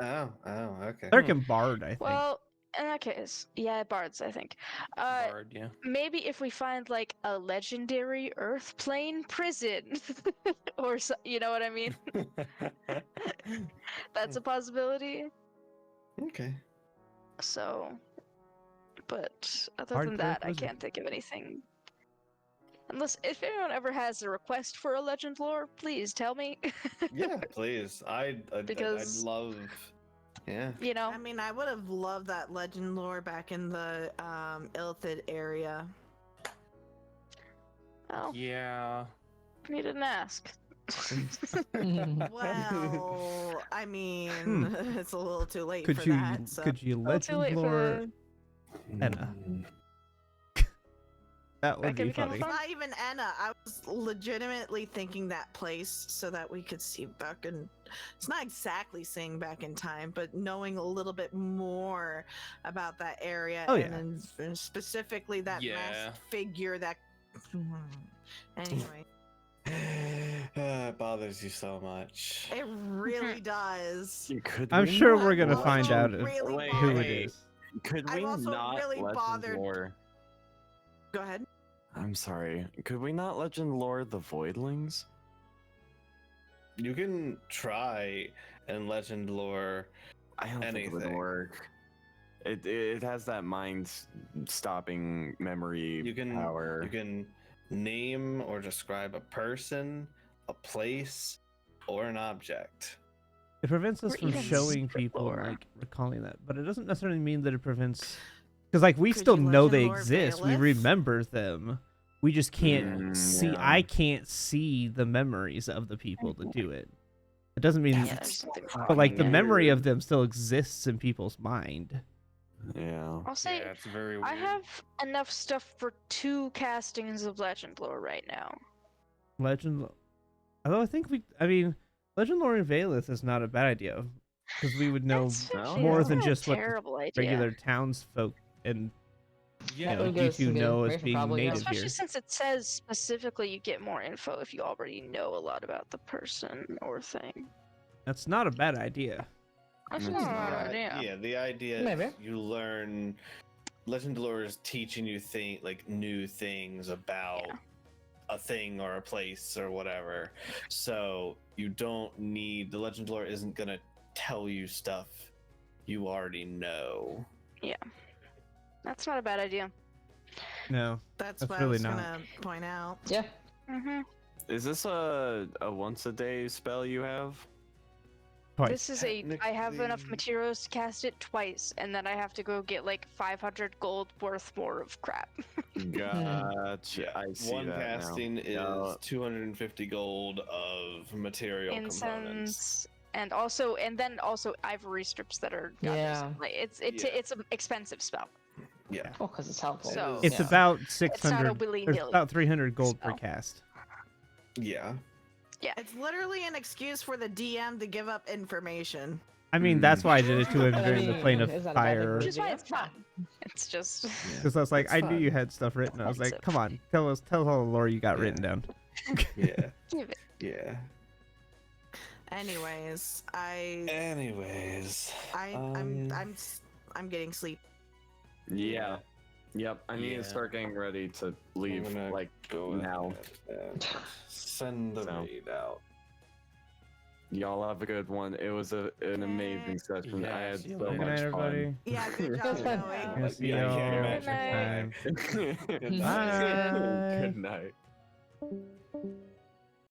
Oh, okay. Cleric and bard, I think. well, in that case, yeah, bards, I think. Bard, yeah. Maybe if we find like a legendary earth plane prison, or so, you know what I mean. That's a possibility. Okay. So, but other Hard than for a that, I prison. can't think of anything. Unless if anyone ever has a request for a legend lore, please tell me. Yeah, please. I'd Because- love. Yeah. You know, I mean, I would have loved that Legend Lore back in the Illithid area. well, Yeah. you didn't ask. Well, I mean, it's a little too late Could for you that. So. could you Well, too legend late lore for Enna? That would That could be be kinda funny. It's not even Enna. I was legitimately thinking that place so that we could see back in. It's not exactly seeing back in time, but knowing a little bit more about that area Oh, and specifically that Yeah. masked figure that. Anyway, It bothers you so much. it really does. Could I'm we sure not we're gonna Also find out really Wait, who it bothered- is. Could I'm we also not really legend bothered- lore? Go ahead. I'm sorry. Could we not legend lore the voidlings? You can try and legend lore. I don't think it would Anything. work. It has that mind stopping memory You can power. you can name or describe a person, a place, or an object. It prevents us Or from even showing secret people lore. like recalling that, but it doesn't necessarily mean that it prevents. Because like we Could still you know legend they lore exist, we Bailiff? remember them. We just can't see. yeah. I can't see the memories of the people that do it. It doesn't mean, Yeah, there's something but like the wrong. memory of them still exists in people's mind. Yeah. I'll say Yeah, it's very weird. I have enough stuff for 2 castings of legend lore right now. Legend, although I mean, Legend Lore in Valeth is not a bad idea because we would know That's no, actually more that's than not a just what the terrible idea. regular townsfolk and Yeah, you know, would you give us some two good know as information, being probably, yeah. native Especially here. since it says specifically you get more info if you already know a lot about the person or thing. That's not a bad idea. That's It's not a not. bad idea. Yeah, the idea Maybe. is you learn. Legend lore is teaching you new things about Yeah. a thing or a place or whatever. So you don't need the legend lore isn't gonna tell you stuff you already know. That's not a bad idea. No, That's That's what really I was not. gonna point out. Yeah. Mm-hmm. Is this a once a day spell you have? twice. This is I have enough Technically- materials to cast it twice, and then I have to go get like 500 gold worth more of crap. Gotcha. I see One that casting now. is Yeah. 250 gold of material components. Incense, and then also ivory strips that are goddamn Yeah. like it's Yeah. it's an expensive spell. Yeah. Oh, because it's helpful. So- It's Yeah. about It's 600. not a willy There's nilly. about 300 gold per spell. cast. Yeah. It's literally an excuse for the DM to give up information. I mean, that's why I did it to him I during the mean, plane of is that a bad thing fire. for Which is why Yeah. it's fun. It's just Because I was like, It's I knew fun. you had stuff written. I was like, Expensive. come on, tell us all the lore you got Yeah. written down. Yeah. give it. Yeah. Anyways, Anyways. I'm getting sleep. Yeah. Yep, I need to start getting ready to leave, gonna like, go now. ahead and send the So. raid out. Y'all have a good one. It was an amazing session. I had Yes, see you so later. Good night, much everybody. fun. Yeah, good job, That's fun. Joey. Gonna see Yeah, I can't y'all imagine next why. time. Good Bye. Good night.